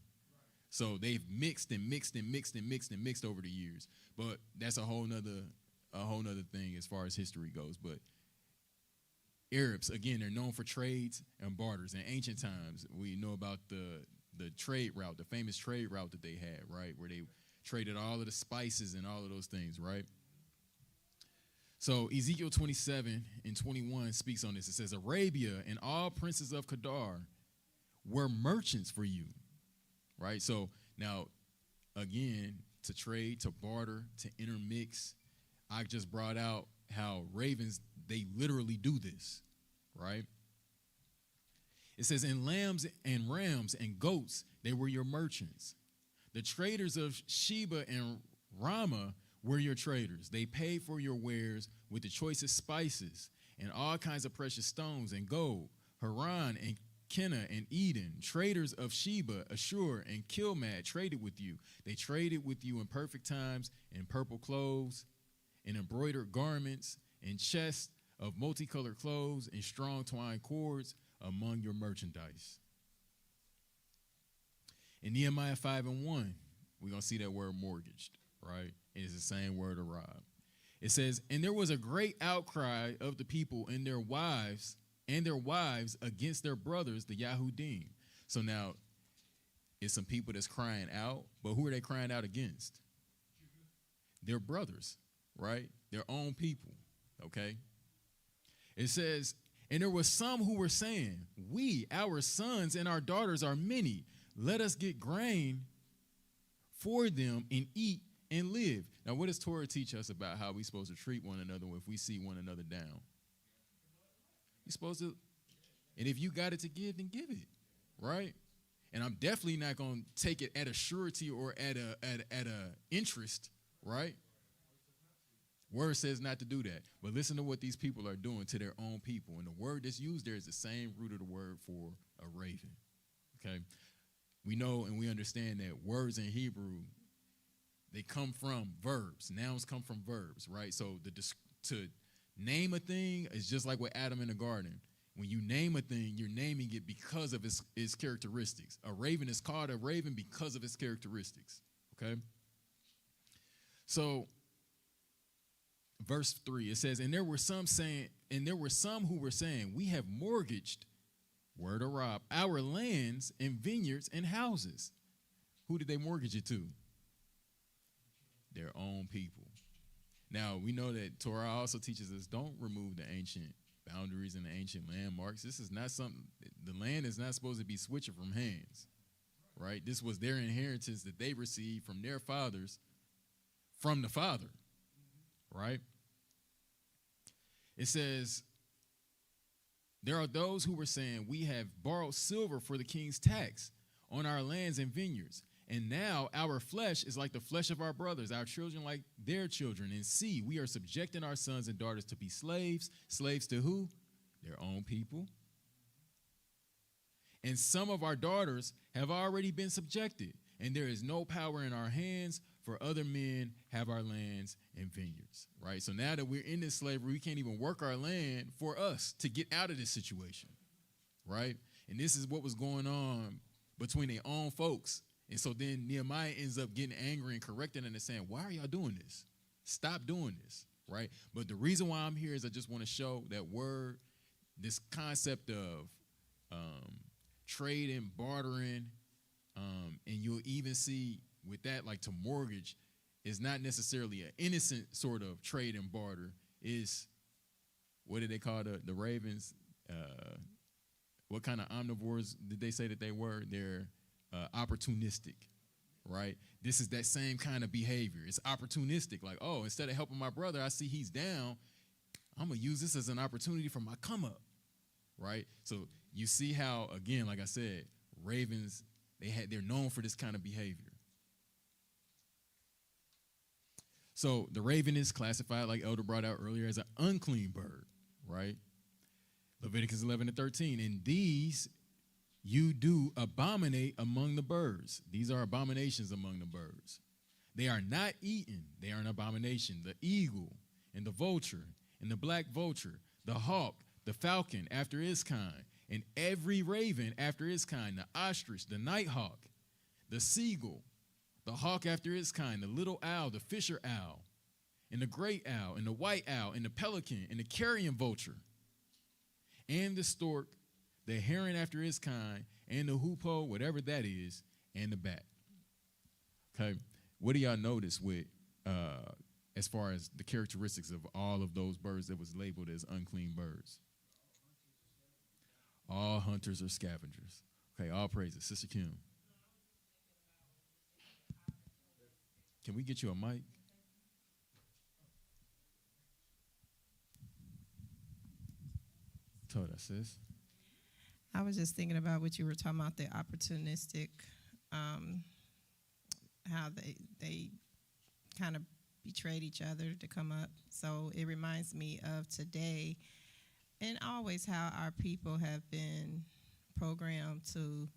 So they've mixed and mixed and mixed and mixed and mixed over the years. But that's a whole nother thing as far as history goes. But Arabs, again, they're known for trades and barters. In ancient times, we know about the trade route, the famous trade route that they had, right, where they traded all of the spices and all of those things, right? So Ezekiel 27 and 21 speaks on this. It says, Arabia and all princes of Kedar were merchants for you, right? So now, again, to trade, to barter, to intermix, I just brought out how ravens, they literally do this, right? It says, in lambs and rams and goats, they were your merchants. The traders of Sheba and Ramah were your traders. They paid for your wares with the choicest spices and all kinds of precious stones and gold. Haran and Kenna and Eden, traders of Sheba, Ashur, and Kilmad traded with you. They traded with you in perfect times, in purple clothes, in embroidered garments, in chests of multicolored clothes, and strong twine cords among your merchandise. In Nehemiah 5 and 1, we're going to see that word mortgaged, right? And it's the same word rob. It says, and there was a great outcry of the people and their wives against their brothers, the Yahudim. So now it's some people that's crying out, but who are they crying out against? Their brothers, right? Their own people, okay? It says, and there were some who were saying, our sons and our daughters are many. Let us get grain for them and eat and live. Now, what does Torah teach us about how we're supposed to treat one another if we see one another down? You're supposed to, and if you got it to give, then give it, right? And I'm definitely not going to take it at a surety or at a interest, right? Word says not to do that. But listen to what these people are doing to their own people. And the word that's used there is the same root of the word for a raven. Okay? We know and we understand that words in Hebrew, they come from verbs. Nouns come from verbs, right? So to name a thing is just like with Adam in the garden. When you name a thing, you're naming it because of its characteristics. A raven is called a raven because of its characteristics. Okay? So verse 3, it says, and there were some who were saying, we have mortgaged, word of rob, our lands and vineyards and houses. Who did they mortgage it to? Their own people. Now, we know that Torah also teaches us don't remove the ancient boundaries and the ancient landmarks. This is not something, the land is not supposed to be switching from hands, right? This was their inheritance that they received from their fathers, from the Father. Right? It says, there are those who were saying, we have borrowed silver for the king's tax on our lands and vineyards. And now our flesh is like the flesh of our brothers, our children like their children. And see, we are subjecting our sons and daughters to be slaves. Slaves to who? Their own people. And some of our daughters have already been subjected. And there is no power in our hands, for other men have our lands and vineyards, right? So now that we're in this slavery, we can't even work our land for us to get out of this situation, right? And this is what was going on between their own folks. And so then Nehemiah ends up getting angry and correcting them and saying, why are y'all doing this? Stop doing this, right? But the reason why I'm here is I just want to show that word, this concept of trade and bartering, and you'll even see with that, like to mortgage, is not necessarily an innocent sort of trade and barter. Is, what did they call the ravens? What kind of omnivores did they say that they were? They're opportunistic, right? This is that same kind of behavior. It's opportunistic. Like, oh, instead of helping my brother, I see he's down. I'm going to use this as an opportunity for my come up, right? So you see how, again, like I said, ravens, they're known for this kind of behavior. So the raven is classified, like Elder brought out earlier, as an unclean bird, right? Leviticus 11:13. And these you do abominate among the birds. These are abominations among the birds. They are not eaten. They are an abomination. The eagle and the vulture and the black vulture, the hawk, the falcon after its kind, and every raven after its kind, the ostrich, the nighthawk, the seagull, the hawk after its kind, the little owl, the fisher owl, and the great owl, and the white owl, and the pelican, and the carrion vulture, and the stork, the heron after its kind, and the hoopoe, whatever that is, and the bat. Okay, what do y'all notice with as far as the characteristics of all of those birds that was labeled as unclean birds? All hunters or scavengers. Okay, all praises. Sister Kim. Can we get you a mic? Told us, sis. I was just thinking about what you were talking about, the opportunistic, how they kind of betrayed each other to come up. So it reminds me of today and always how our people have been programmed to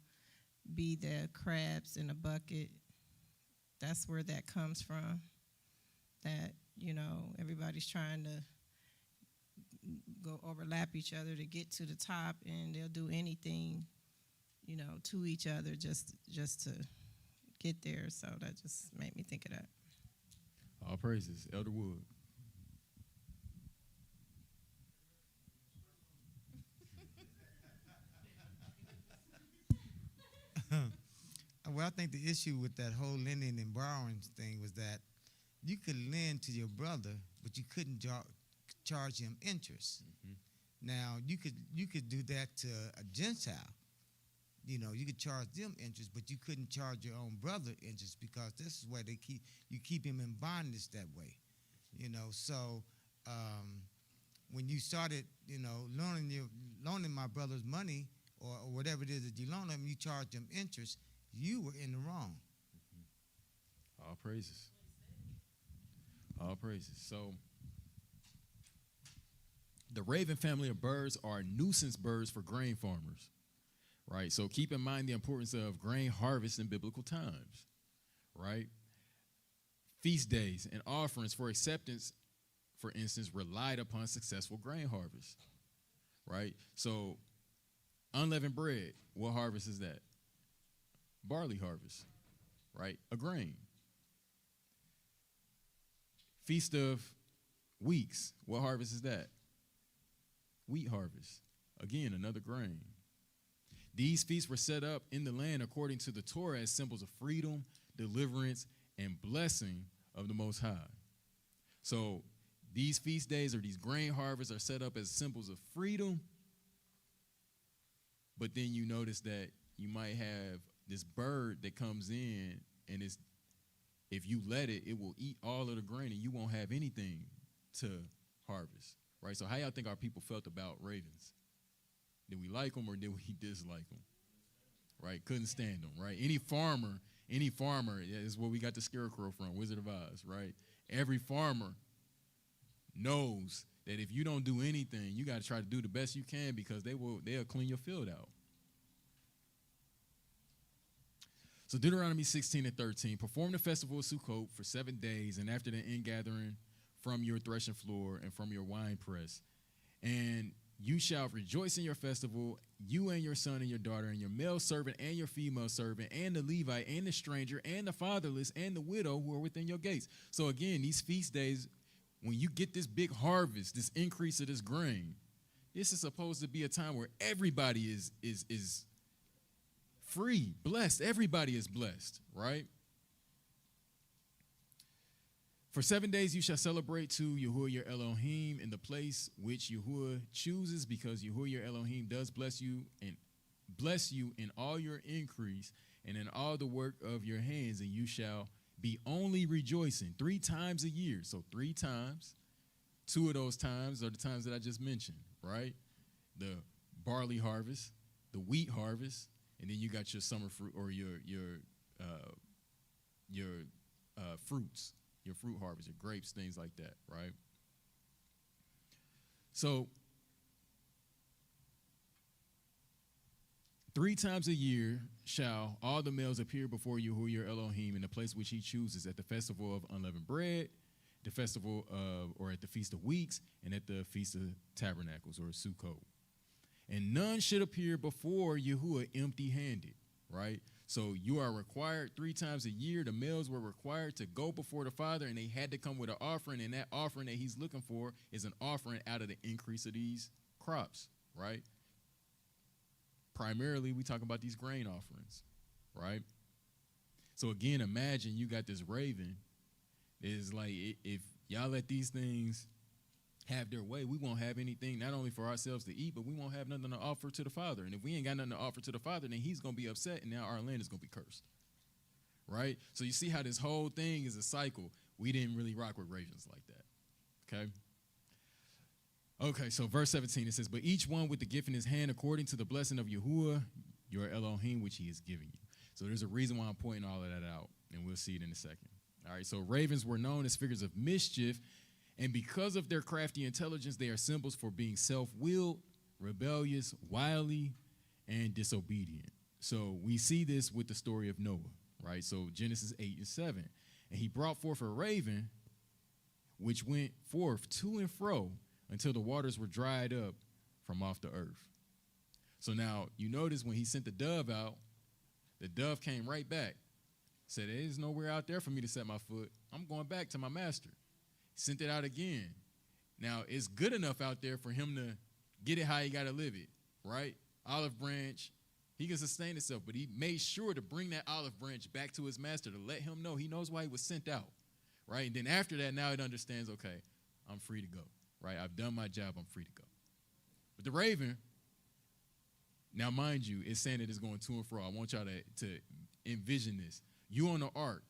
be the crabs in a bucket. That's where that comes from, that, everybody's trying to go overlap each other to get to the top, and they'll do anything, to each other just to get there. So that just made me think of that. All praises. Elder Wood. Well, I think the issue with that whole lending and borrowing thing was that you could lend to your brother, but you couldn't charge him interest. Mm-hmm. Now, you could do that to a Gentile. You could charge them interest, but you couldn't charge your own brother interest, because this is why you keep him in bondage that way. So when you started, loaning my brother's money or whatever it is that you loan him, you charge him interest, you were in the wrong. Mm-hmm. All praises. All praises. So the raven family of birds are nuisance birds for grain farmers, right? So keep in mind the importance of grain harvest in biblical times, right? Feast days and offerings for acceptance, for instance, relied upon successful grain harvest, right? So unleavened bread, what harvest is that? Barley harvest, right? A grain. Feast of Weeks, what harvest is that? Wheat harvest. Again, another grain. These feasts were set up in the land according to the Torah as symbols of freedom, deliverance, and blessing of the Most High. So these feast days or these grain harvests are set up as symbols of freedom, but then you notice that you might have this bird that comes in, and if you let it, it will eat all of the grain and you won't have anything to harvest, right? So how y'all think our people felt about ravens? Did we like them or did we dislike them? Right? Couldn't stand them, right? Any farmer, is where we got the scarecrow from, Wizard of Oz, right? Every farmer knows that if you don't do anything, you got to try to do the best you can, because they'll clean your field out. So Deuteronomy 16:13, perform the festival of Sukkot for 7 days, and after the ingathering from your threshing floor and from your wine press. And you shall rejoice in your festival, you and your son and your daughter, and your male servant and your female servant, and the Levite and the stranger and the fatherless and the widow who are within your gates. So again, these feast days, when you get this big harvest, this increase of this grain, this is supposed to be a time where everybody is free, blessed. Everybody is blessed, right? For 7 days you shall celebrate to Yahuwah your Elohim in the place which Yahuwah chooses, because Yahuwah your Elohim does bless you in all your increase and in all the work of your hands, and you shall be only rejoicing 3 times a year. So 3 times. 2 of those times are the times that I just mentioned, right? The barley harvest, the wheat harvest, and then you got your summer fruit or your fruits. Your fruit harvest, your grapes, things like that, right? So 3 times a year shall all the males appear before Yahuwah your Elohim in the place which he chooses, at the festival of unleavened bread, the festival of, or at the Feast of Weeks, and at the Feast of Tabernacles, or Sukkot. And none should appear before Yahuwah empty-handed, right? So you are required 3 times a year. The males were required to go before the Father, and they had to come with an offering, and that offering that he's looking for is an offering out of the increase of these crops, right? Primarily, we talk about these grain offerings, right? So again, imagine you got this raven. It's like, if y'all let these things have their way, we won't have anything not only for ourselves to eat, but we won't have nothing to offer to the Father. And if we ain't got nothing to offer to the Father, then he's going to be upset, and now our land is going to be cursed, right? So you see how this whole thing is a cycle. We didn't really rock with ravens like that, okay? Okay, so verse 17, it says, but each one with the gift in his hand according to the blessing of Yahuwah, your Elohim, which he is giving you. So there's a reason why I'm pointing all of that out, and we'll see it in a second. All right, so ravens were known as figures of mischief, and because of their crafty intelligence, they are symbols for being self-willed, rebellious, wily, and disobedient. So we see this with the story of Noah, right? So Genesis 8:7. And he brought forth a raven, which went forth to and fro until the waters were dried up from off the earth. So now you notice when he sent the dove out, the dove came right back. Said, there's nowhere out there for me to set my foot. I'm going back to my master. Sent it out again. Now, it's good enough out there for him to get it how he got to live it, right? Olive branch, he can sustain himself, but he made sure to bring that olive branch back to his master to let him know he knows why he was sent out, right? And then after that, now it understands, okay, I'm free to go, right? I've done my job. I'm free to go. But the raven, now mind you, it's saying that it's going to and fro. I want y'all to envision this. You on the ark,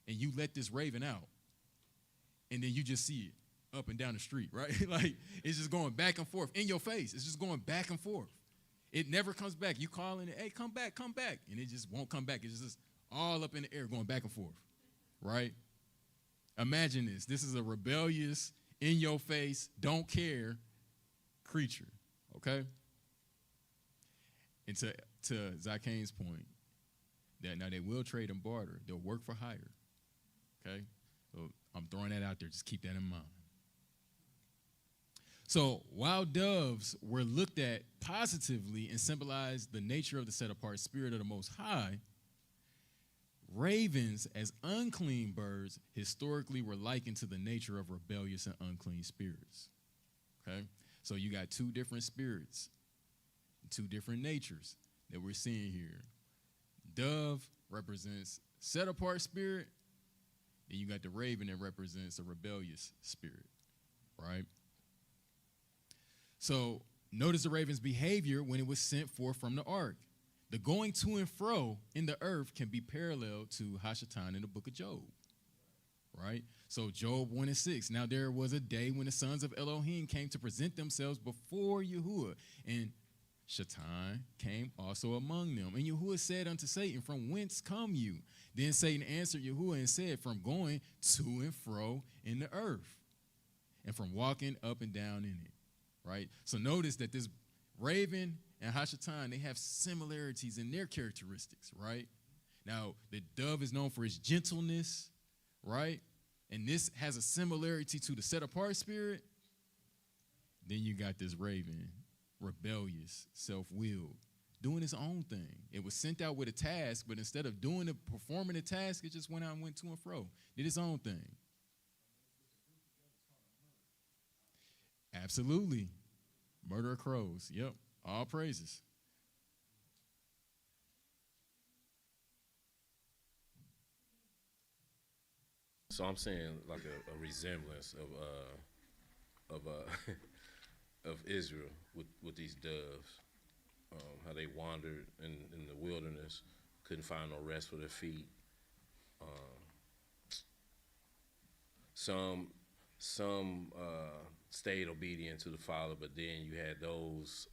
and you let this raven out. And then you just see it up and down the street, right? Like, it's just going back and forth in your face. It's just going back and forth. It never comes back. You calling it, hey, come back. And it just won't come back. It's just all up in the air going back and forth, right? Imagine this. This is a rebellious, in your face, don't care creature, okay? And to Zakane's point, that now they will trade and barter. They'll work for hire, okay? So I'm throwing that out there. Just keep that in mind. So while doves were looked at positively and symbolized the nature of the set-apart spirit of the Most High, ravens as unclean birds historically were likened to the nature of rebellious and unclean spirits. Okay? So you got 2 different spirits, 2 different natures that we're seeing here. Dove represents set-apart spirit. Then you got the raven that represents a rebellious spirit, right? So notice the raven's behavior when it was sent forth from the ark. The going to and fro in the earth can be paralleled to Hashatan in the book of Job, right? So Job 1:6. Now there was a day when the sons of Elohim came to present themselves before Yahuwah, and Shaitan came also among them. And Yahuwah said unto Satan, from whence come you? Then Satan answered Yahuwah and said, from going to and fro in the earth, and from walking up and down in it, right? So notice that this raven and Hashatan, they have similarities in their characteristics, right? Now, the dove is known for its gentleness, right? And this has a similarity to the set-apart spirit. Then you got this raven, rebellious, self-willed, doing its own thing. It was sent out with a task, but instead of performing the task, it just went out and went to and fro, did its own thing. Absolutely. Murder of crows. Yep. All praises. So I'm saying like a resemblance of of Israel with these doves, how they wandered in the wilderness, couldn't find no rest for their feet. Some stayed obedient to the Father, but then you had those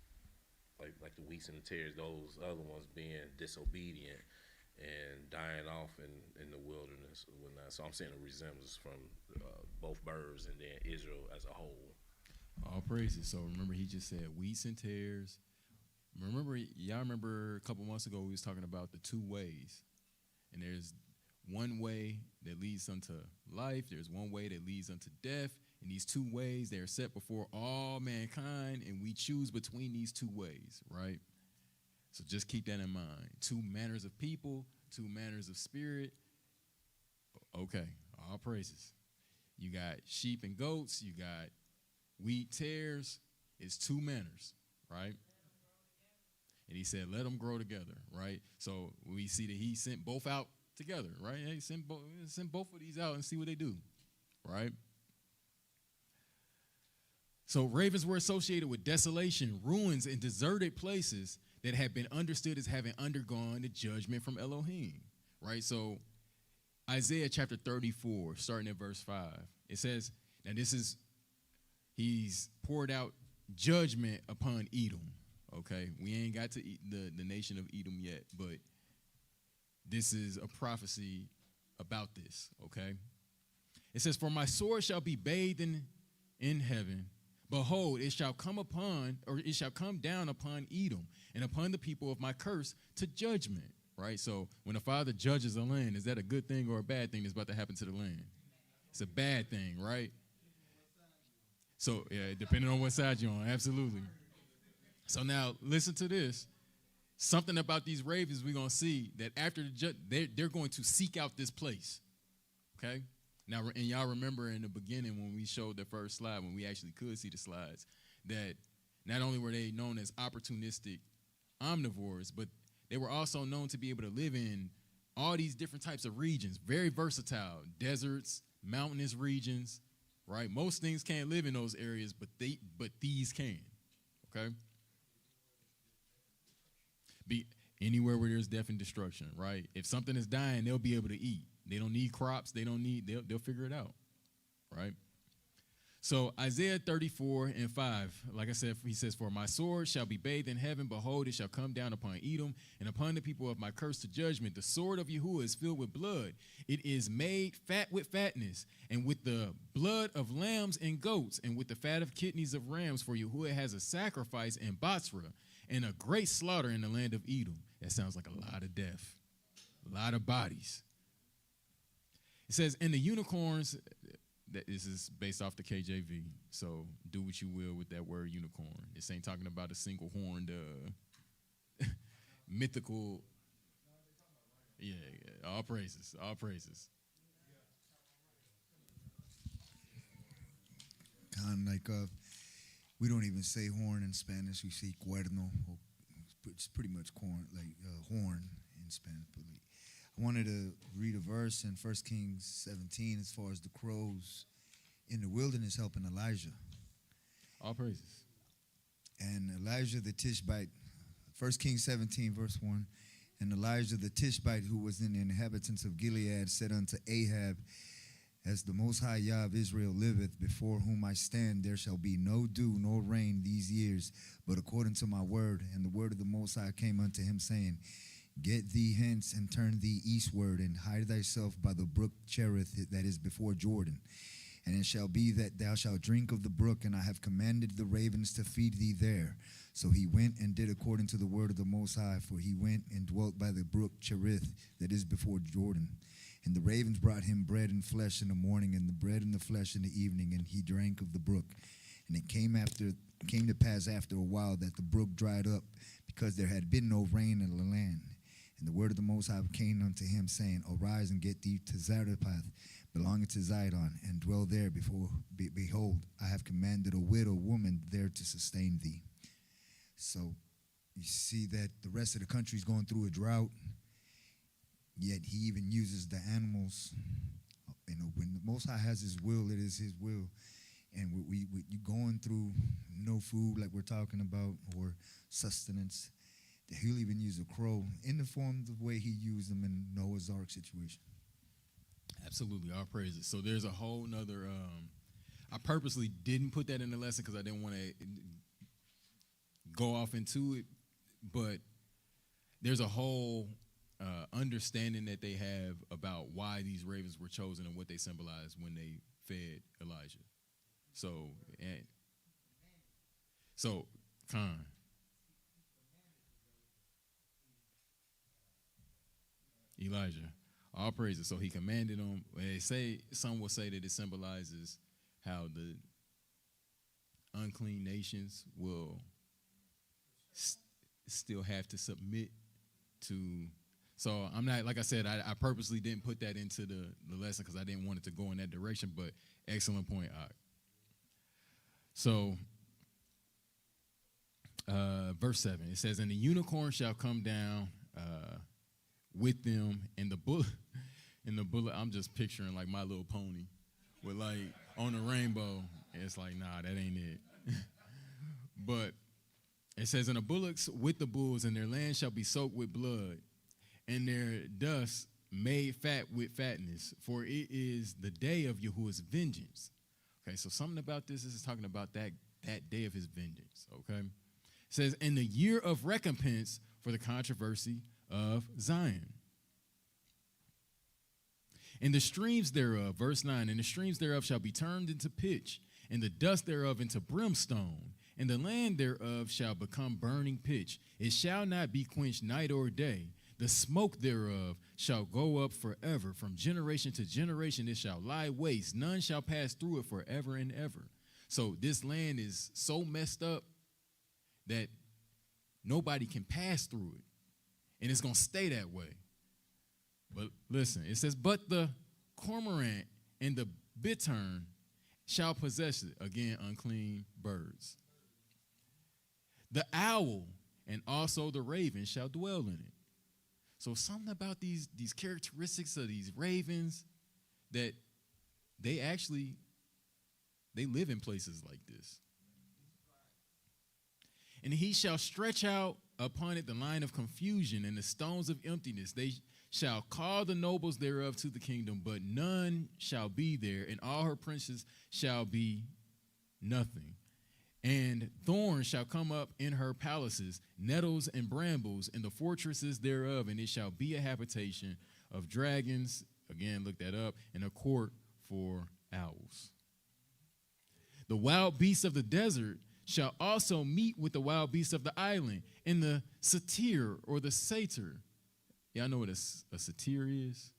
like the wheats and the tares, those other ones being disobedient and dying off in the wilderness and whatnot. So I'm seeing a resemblance from both birds and then Israel as a whole. All praises. So remember, he just said wheats and tares. Y'all remember a couple months ago we was talking about the two ways. And there's one way that leads unto life. There's one way that leads unto death. And these two ways, they are set before all mankind, and we choose between these two ways, right? So just keep that in mind. Two manners of people, two manners of spirit. Okay, all praises. You got sheep and goats. You got wheat, tares. It's two manners, right? And he said, let them grow together, right? So we see that he sent both out together, right? He sent both of these out and see what they do, right? So ravens were associated with desolation, ruins, and deserted places that had been understood as having undergone the judgment from Elohim, right? So Isaiah chapter 34, starting at verse 5, it says, now he's poured out judgment upon Edom, okay? We ain't got to the nation of Edom yet, but this is a prophecy about this, okay? It says, for my sword shall be bathed in heaven. Behold, it shall come down upon Edom and upon the people of my curse to judgment, right? So when the Father judges a land, is that a good thing or a bad thing that's about to happen to the land? It's a bad thing, right? So, yeah, depending on what side you're on, absolutely. So now, listen to this. Something about these ravens we're going to see that after the they're going to seek out this place, okay? Now, and y'all remember in the beginning when we showed the first slide, when we actually could see the slides, that not only were they known as opportunistic omnivores, but they were also known to be able to live in all these different types of regions, very versatile, deserts, mountainous regions, right? Most things can't live in those areas, but these can, okay? Be anywhere where there's death and destruction, right? If something is dying, they'll be able to eat. They don't need crops. They'll figure it out, right? So Isaiah 34:5, like I said, he says, for my sword shall be bathed in heaven. Behold, it shall come down upon Edom and upon the people of my curse to judgment. The sword of Yahuwah is filled with blood. It is made fat with fatness and with the blood of lambs and goats and with the fat of kidneys of rams. For Yahuwah has a sacrifice in Basra and a great slaughter in the land of Edom. That sounds like a lot of death, a lot of bodies. It says, and the unicorns, this is based off the KJV, so do what you will with that word unicorn. This ain't talking about a single-horned, mythical, yeah, all praises, all praises. Kind of like, we don't even say horn in Spanish, we say cuerno. It's pretty much corn, like horn in Spanish. I wanted to read a verse in 1 Kings 17 as far as the crows in the wilderness helping Elijah. All praises. And Elijah the Tishbite, 1 Kings 17, verse 1, and Elijah the Tishbite, who was in the inhabitants of Gilead, said unto Ahab, as the Most High Yah of Israel liveth, before whom I stand, there shall be no dew nor rain these years, but according to my word. And the word of the Most High came unto him, saying, get thee hence and turn thee eastward, and hide thyself by the brook Cherith that is before Jordan. And it shall be that thou shalt drink of the brook, and I have commanded the ravens to feed thee there. So he went and did according to the word of the Most High, for he went and dwelt by the brook Cherith, that is before Jordan. And the ravens brought him bread and flesh in the morning, and the bread and the flesh in the evening, and he drank of the brook. And it came to pass after a while that the brook dried up, because there had been no rain in the land. And the word of the Most High came unto him, saying, Arise and get thee to Zarephath, belonging to Zidon, and dwell there. Behold, I have commanded a widow woman there to sustain thee. So you see that the rest of the country is going through a drought, yet he even uses the animals. You know, when the Most High has his will, it is his will. And we you going through no food like we're talking about, or sustenance, that he'll even use a crow in the form of the way he used them in Noah's Ark situation. Absolutely, all praises. So there's a whole nother, I purposely didn't put that in the lesson because I didn't want to go off into it, but there's a whole understanding that they have about why these ravens were chosen and what they symbolize when they fed Elijah. Khan. Elijah, all praises. So he commanded them. Some will say that it symbolizes how the unclean nations will still have to submit to. So I'm not, like I said, I purposely didn't put that into the lesson because I didn't want it to go in that direction, but excellent point, Ak. So, verse 7, it says, and the unicorn shall come down with them, and the bullet, I'm just picturing like My Little Pony with like on the rainbow. And it's like, nah, that ain't it. But it says, and the bullocks with the bulls, and their land shall be soaked with blood, and their dust made fat with fatness, for it is the day of Yahuwah's vengeance. Okay, so something about this is talking about that day of his vengeance, okay? It says, in the year of recompense for the controversy of Zion. And the streams thereof, verse 9, and the streams thereof shall be turned into pitch, and the dust thereof into brimstone, and the land thereof shall become burning pitch. It shall not be quenched night or day. The smoke thereof shall go up forever. From generation to generation it shall lie waste. None shall pass through it forever and ever. So this land is so messed up that nobody can pass through it. And it's going to stay that way. But listen, it says, but the cormorant and the bittern shall possess it. Again, unclean birds. The owl and also the raven shall dwell in it. So something about these characteristics of these ravens, that they live in places like this. And he shall stretch out upon it the line of confusion and the stones of emptiness. They shall call the nobles thereof to the kingdom, but none shall be there, and all her princes shall be nothing. And thorns shall come up in her palaces, nettles and brambles in the fortresses thereof, and it shall be a habitation of dragons, again, look that up, and a court for owls. The wild beasts of the desert shall also meet with the wild beasts of the island, and the satyr or the satyr. Y'all know what a satyr is?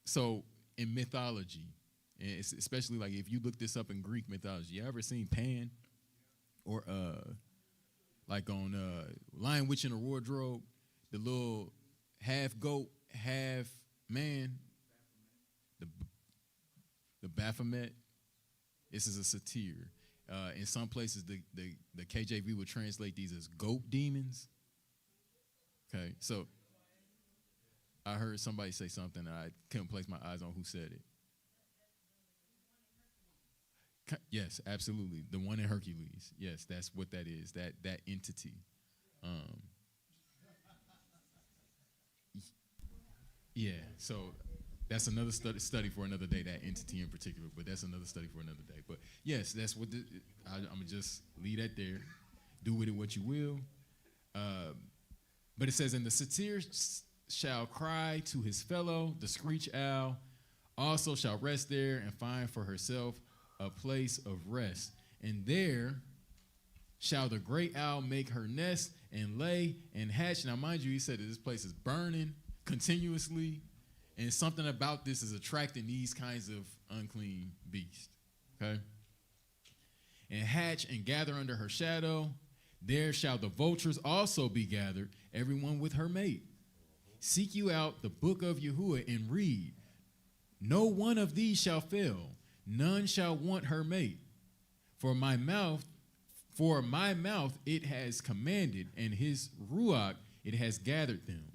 So in mythology, and it's especially like if you look this up in Greek mythology, you ever seen Pan? Or like on Lion Witch in a Wardrobe, the little half goat, half man, the Baphomet. This is a satyr. In some places, the KJV would translate these as goat demons. Okay, so I heard somebody say something, and I couldn't place my eyes on who said it. Yes, absolutely. The one in Hercules. Yes, that's what that is, that entity. Yeah, so that's another study for another day, that entity in particular, but that's another study for another day. But yes, that's what I'm going to just leave that there. Do with it what you will. But it says, and the satyr shall cry to his fellow, the screech owl also shall rest there and find for herself a place of rest. And there shall the great owl make her nest and lay and hatch. Now, mind you, he said that this place is burning continuously, and something about this is attracting these kinds of unclean beasts, okay? And hatch and gather under her shadow. There shall the vultures also be gathered, everyone with her mate. Seek you out the book of Yahuwah and read. No one of these shall fail. None shall want her mate. For my mouth it has commanded, and his ruach it has gathered them.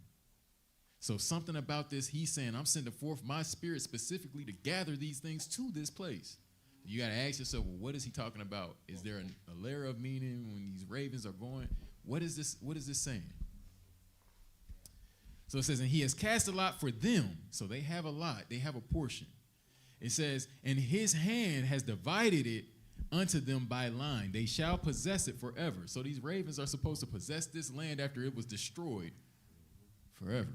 So something about this, he's saying, I'm sending forth my spirit specifically to gather these things to this place. You got to ask yourself, well, what is he talking about? Is there a layer of meaning when these ravens are going? What is this saying? So it says, and he has cast a lot for them. So they have a lot. They have a portion. It says, and his hand has divided it unto them by line. They shall possess it forever. So these ravens are supposed to possess this land after it was destroyed forever.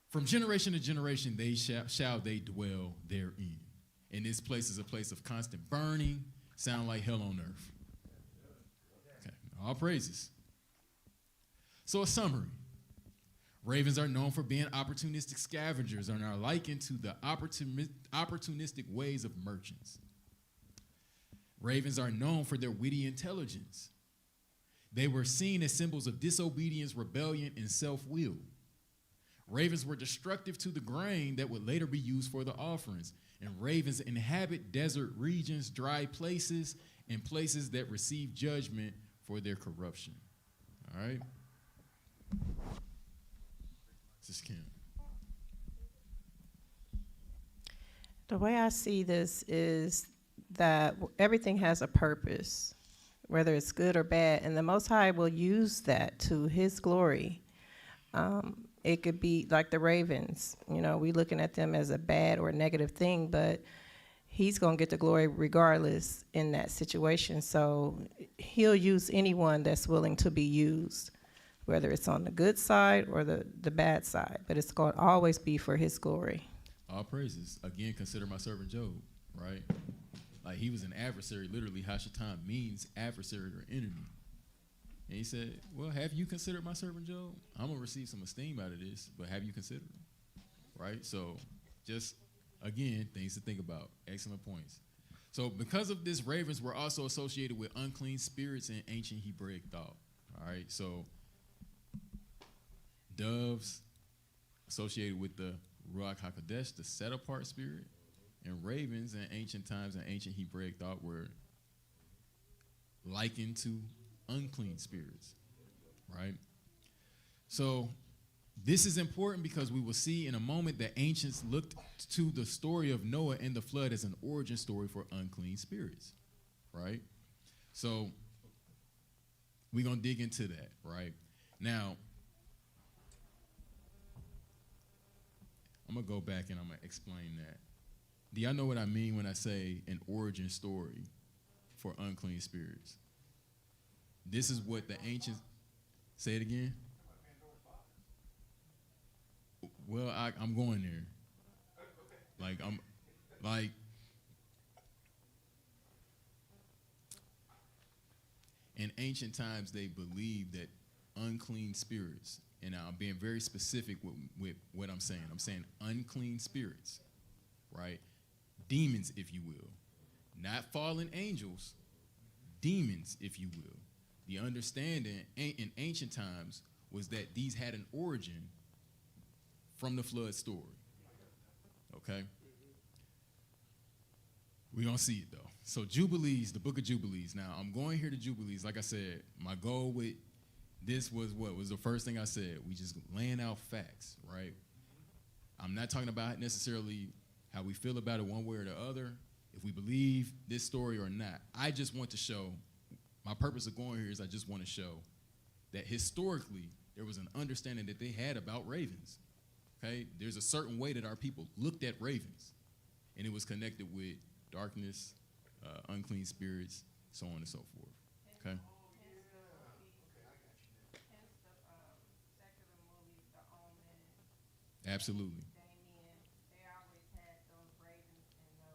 From generation to generation, they shall they dwell therein. And this place is a place of constant burning, sound like hell on earth. Okay, all praises. So a summary. Ravens are known for being opportunistic scavengers and are likened to the opportunistic ways of merchants. Ravens are known for their witty intelligence. They were seen as symbols of disobedience, rebellion, and self-will. Ravens were destructive to the grain that would later be used for the offerings. And ravens inhabit desert regions, dry places, and places that receive judgment for their corruption. All right? This is Kim. The way I see this is that everything has a purpose, whether it's good or bad, and the Most High will use that to his glory. It could be like the ravens. We looking at them as a bad or negative thing, but he's going to get the glory regardless in that situation. So he'll use anyone that's willing to be used, whether it's on the good side or the bad side, but it's going to always be for his glory. All praises. Again, consider my servant Job, right? Like he was an adversary. Literally, Hashatan means adversary or enemy. And he said, well, have you considered my servant Job? I'm going to receive some esteem out of this, but have you considered him? Right? So just, again, things to think about. Excellent points. So because of this, ravens were also associated with unclean spirits in ancient Hebraic thought. All right? So doves associated with the Ruach HaKodesh, the set-apart spirit, and ravens in ancient times and ancient Hebraic thought were likened to unclean spirits, right? So this is important because we will see in a moment that ancients looked to the story of Noah and the flood as an origin story for unclean spirits, right? So we're going to dig into that, right? Now, I'm going to go back and I'm going to explain that. Do y'all know what I mean when I say an origin story for unclean spirits? This is what the ancients, say it again? Well, I'm going there. In ancient times, they believed that unclean spirits, and I'm being very specific with what I'm saying. I'm saying unclean spirits, right? Demons, if you will. Not fallen angels, demons, if you will. The understanding in ancient times was that these had an origin from the flood story. Okay? We're going to see it, though. So Jubilees, the book of Jubilees. Now, I'm going here to Jubilees. Like I said, my goal with this was what was the first thing I said. We just laying out facts, right? I'm not talking about necessarily how we feel about it one way or the other, if we believe this story or not. I just want to show, my purpose of going here is I just want to show that historically there was an understanding that they had about ravens, okay? There's a certain way that our people looked at ravens, and it was connected with darkness, unclean spirits, so on and so forth, okay? Absolutely.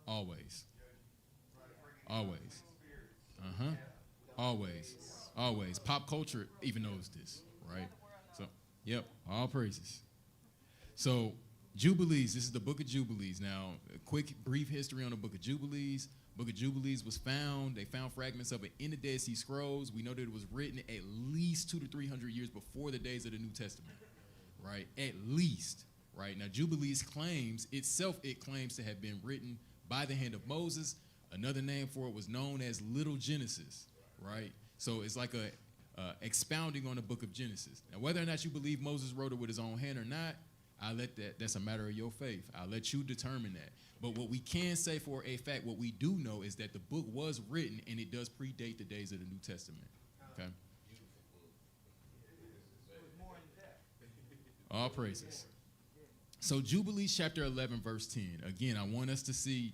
Always. Always. Uh-huh. Always. Always. Pop culture even knows this, right? So, yep, all praises. So, Jubilees, this is the book of Jubilees. Now, a quick, brief history on the book of Jubilees. Book of Jubilees was found. They found fragments of it in the Dead Sea Scrolls. We know that it was written at least 200 to 300 years before the days of the New Testament, right? At least, right? Now, Jubilees claims to have been written by the hand of Moses. Another name for it was known as Little Genesis, right? So it's like a expounding on the book of Genesis. Now, whether or not you believe Moses wrote it with his own hand or not, that's a matter of your faith. I'll let you determine that. But what we can say for a fact, what we do know is that the book was written and it does predate the days of the New Testament. Okay? All praises. So Jubilees chapter 11, verse 10. Again, I want us to see,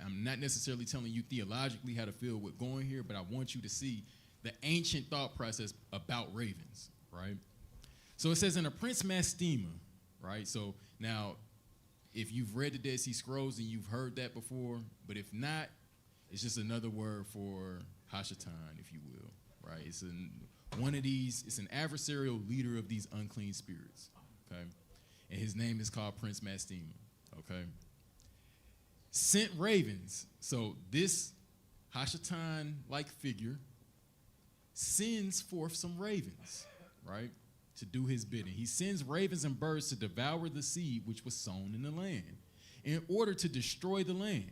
I'm not necessarily telling you theologically how to feel with going here, but I want you to see the ancient thought process about ravens, right? So it says, in a Prince Mastema, right? So now, if you've read the Dead Sea Scrolls and you've heard that before, but if not, it's just another word for Hashatan, if you will, right? It's it's an adversarial leader of these unclean spirits, okay? And his name is called Prince Mastema, okay? Sent ravens. So this Hashatan-like figure sends forth some ravens, right, to do his bidding. He sends ravens and birds to devour the seed which was sown in the land in order to destroy the land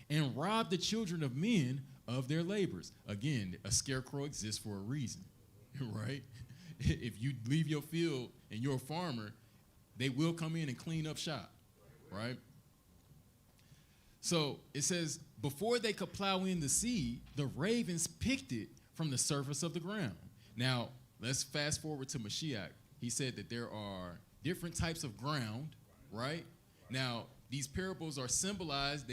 and rob the children of men of their labors. Again, a scarecrow exists for a reason, right? If you leave your field and you're a farmer, they will come in and clean up shop, right? So it says, before they could plow in the seed, the ravens picked it from the surface of the ground. Now, let's fast forward to Mashiach. He said that there are different types of ground, right? Now, these parables are symbolize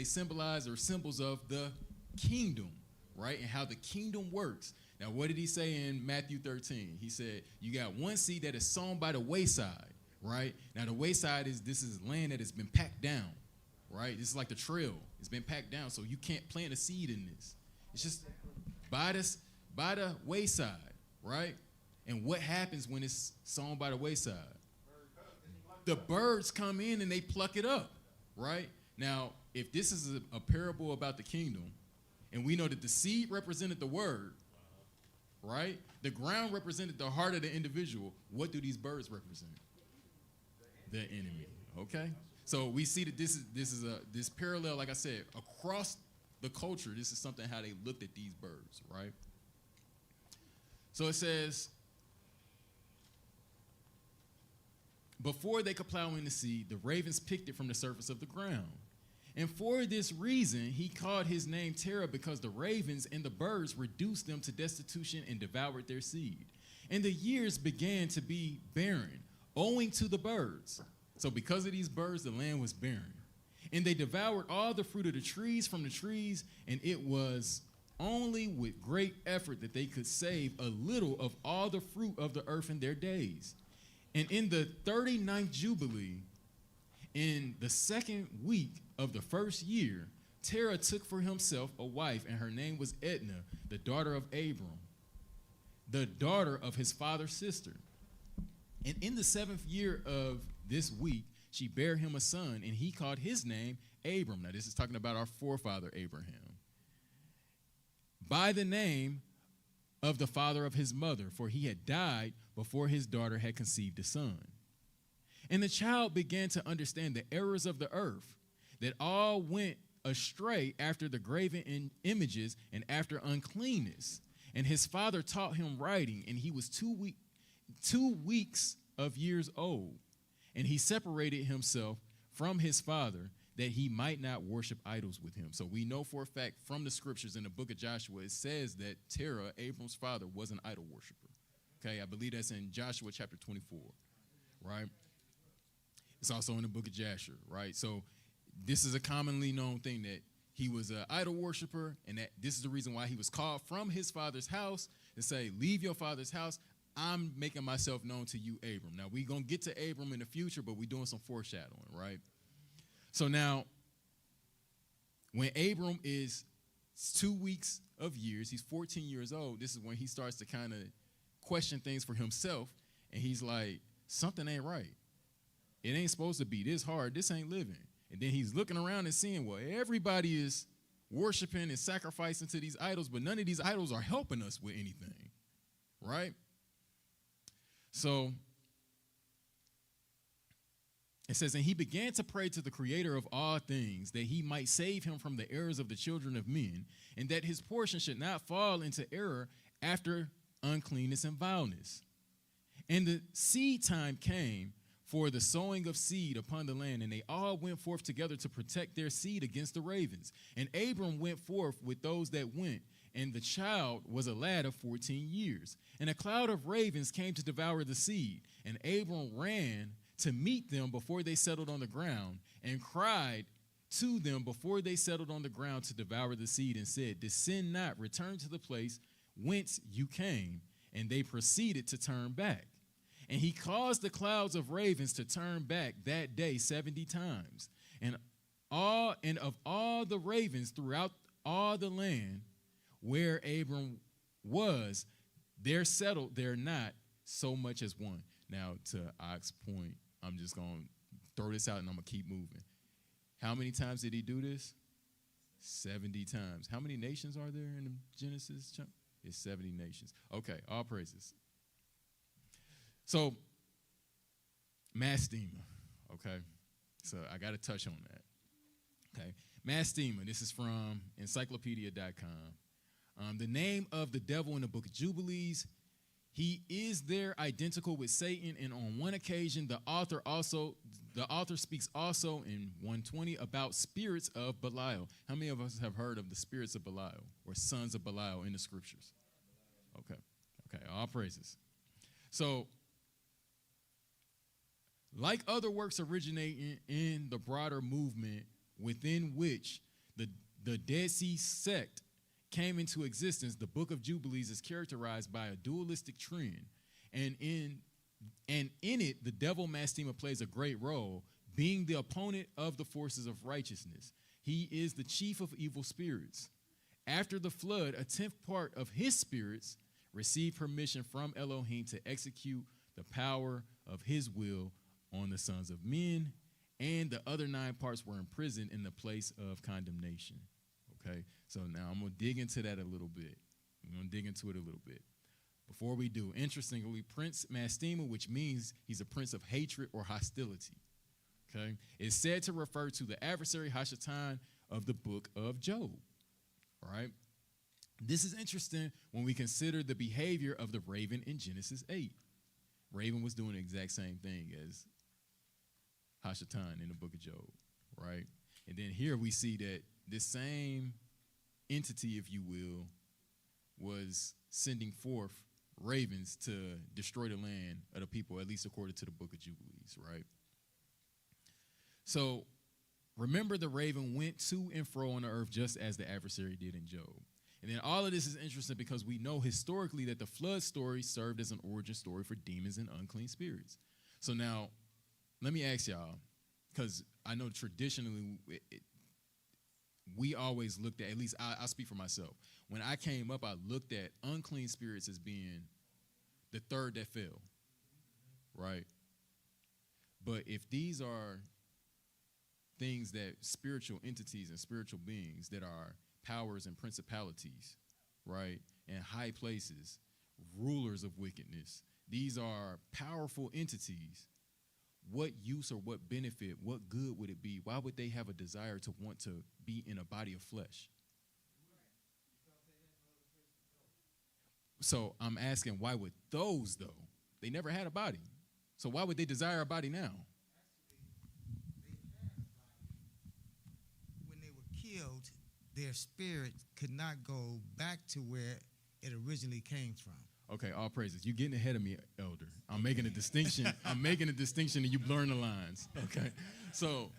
symbols of the kingdom, right? And how the kingdom works. Now, what did he say in Matthew 13? He said, you got one seed that is sown by the wayside, right? Now, the wayside this is land that has been packed down, right? This is like the trail. It's been packed down, so you can't plant a seed in this. It's just by the wayside, right? And what happens when it's sown by the wayside? The birds come in and they pluck it up, right? Now, if this is a parable about the kingdom, and we know that the seed represented the word, right? The ground represented the heart of the individual. What do these birds represent? The enemy, okay? So we see that this parallel, like I said, across the culture, this is something how they looked at these birds, right? So it says, before they could plow in the seed, the ravens picked it from the surface of the ground. And for this reason, he called his name Terah, because the ravens and the birds reduced them to destitution and devoured their seed. And the years began to be barren, owing to the birds. So because of these birds, the land was barren. And they devoured all the fruit of the trees from the trees, and it was only with great effort that they could save a little of all the fruit of the earth in their days. And in the 39th Jubilee, in the second week of the first year, Terah took for himself a wife, and her name was Edna, the daughter of Abram, the daughter of his father's sister. And in the 7th year of this week, she bare him a son, and he called his name Abram. Now, this is talking about our forefather Abraham, by the name of the father of his mother, for he had died before his daughter had conceived a son. And the child began to understand the errors of the earth, that all went astray after the graven images and after uncleanness. And his father taught him writing, and he was 2 weeks of years old. And he separated himself from his father, that he might not worship idols with him. So we know for a fact from the scriptures in the book of Joshua, it says that Terah, Abram's father, was an idol worshiper. Okay, I believe that's in Joshua chapter 24, right? It's also in the book of Jasher, right? So this is a commonly known thing, that he was an idol worshiper, and that this is the reason why he was called from his father's house to say, leave your father's house. I'm making myself known to you, Abram. Now, we're going to get to Abram in the future, but we're doing some foreshadowing, right? So now, when Abram is 2 weeks of years, he's 14 years old, this is when he starts to kind of question things for himself, and he's like, something ain't right. It ain't supposed to be this hard. This ain't living. And then he's looking around and seeing, well, everybody is worshiping and sacrificing to these idols, but none of these idols are helping us with anything, right? So it says, and he began to pray to the creator of all things that he might save him from the errors of the children of men, and that his portion should not fall into error after uncleanness and vileness. And the seed time came for the sowing of seed upon the land, and they all went forth together to protect their seed against the ravens. And Abram went forth with those that went, and the child was a lad of 14 years. And a cloud of ravens came to devour the seed, and Abram ran to meet them before they settled on the ground, and cried to them before they settled on the ground to devour the seed, and said, descend not, return to the place whence you came. And they proceeded to turn back. And he caused the clouds of ravens to turn back that day 70 times. And of all the ravens throughout all the land where Abram was, there settled there not so much as one. Now, to Ox's point, I'm just going to throw this out and I'm going to keep moving. How many times did he do this? 70 times. How many nations are there in Genesis? It's 70 nations. Okay, all praises. So, mastema, okay? So, I got to touch on that, okay? Mastema, this is from encyclopedia.com. The name of the devil in the book of Jubilees, he is there identical with Satan, and on one occasion, the author speaks also in 120 about spirits of Belial. How many of us have heard of the spirits of Belial or sons of Belial in the scriptures? Okay, all praises. So, like other works originating in the broader movement within which the Dead Sea sect came into existence, the Book of Jubilees is characterized by a dualistic trend. And in it, the devil Mastema plays a great role, being the opponent of the forces of righteousness. He is the chief of evil spirits. After the flood, a 10th part of his spirits received permission from Elohim to execute the power of his will on the sons of men, and the other 9 parts were imprisoned in the place of condemnation. Okay, so now I'm going to dig into that a little bit. Before we do, interestingly, Prince Mastema, which means he's a prince of hatred or hostility, okay, is said to refer to the adversary Hashatan of the book of Job, right? This is interesting when we consider the behavior of the raven in Genesis 8. Raven was doing the exact same thing as Hashatan in the book of Job, right? And then here we see that this same entity, if you will, was sending forth ravens to destroy the land of the people, at least according to the book of Jubilees, right? So remember, the raven went to and fro on the earth just as the adversary did in Job. And then all of this is interesting because we know historically that the flood story served as an origin story for demons and unclean spirits. So now, let me ask y'all, because I know traditionally we always looked at least I'll speak for myself. When I came up, I looked at unclean spirits as being the third that fell, right? But if these are things that spiritual entities and spiritual beings that are powers and principalities, right, and high places, rulers of wickedness, these are powerful entities. What use or what benefit, what good would it be? Why would they have a desire to want to be in a body of flesh? So I'm asking, why would those, though? They never had a body. So why would they desire a body now? When they were killed, their spirit could not go back to where it originally came from. Okay, all praises. You're getting ahead of me, elder. I'm making a distinction. And you blurring the lines. Okay. So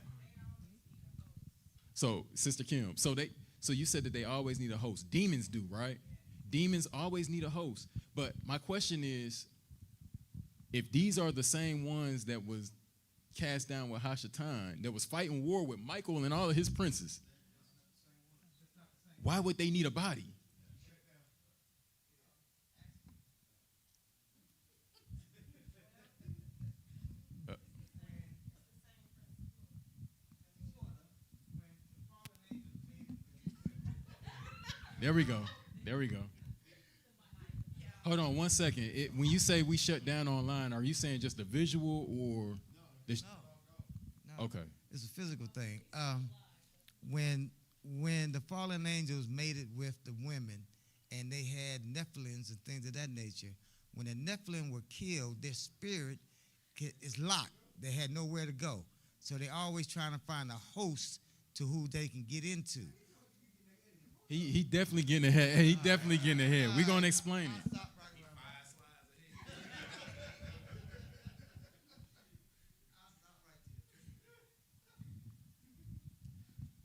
Sister Kim, so you said that they always need a host. Demons do, right? Demons always need a host. But my question is, if these are the same ones that was cast down with Hashatan, that was fighting war with Michael and all of his princes, why would they need a body? There we go. There we go. Hold on 1 second. When you say we shut down online, are you saying just the visual or the No. Okay. It's a physical thing. When the fallen angels mated with the women and they had Nephilims and things of that nature, when the Nephilim were killed, their spirit is locked. They had nowhere to go. So they're always trying to find a host to who they can get into. He definitely getting ahead. He definitely getting ahead. We're gonna explain it.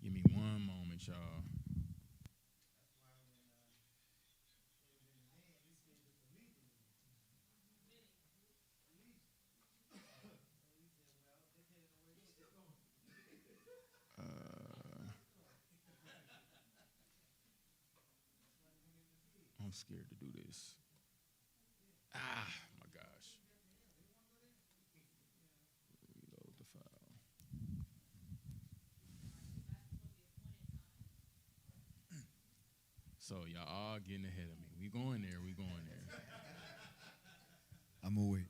Give me 1 moment, y'all. I'm scared to do this. Ah, my gosh. Reload the file. So y'all all getting ahead of me. We going there. We going there. I'm gonna wait.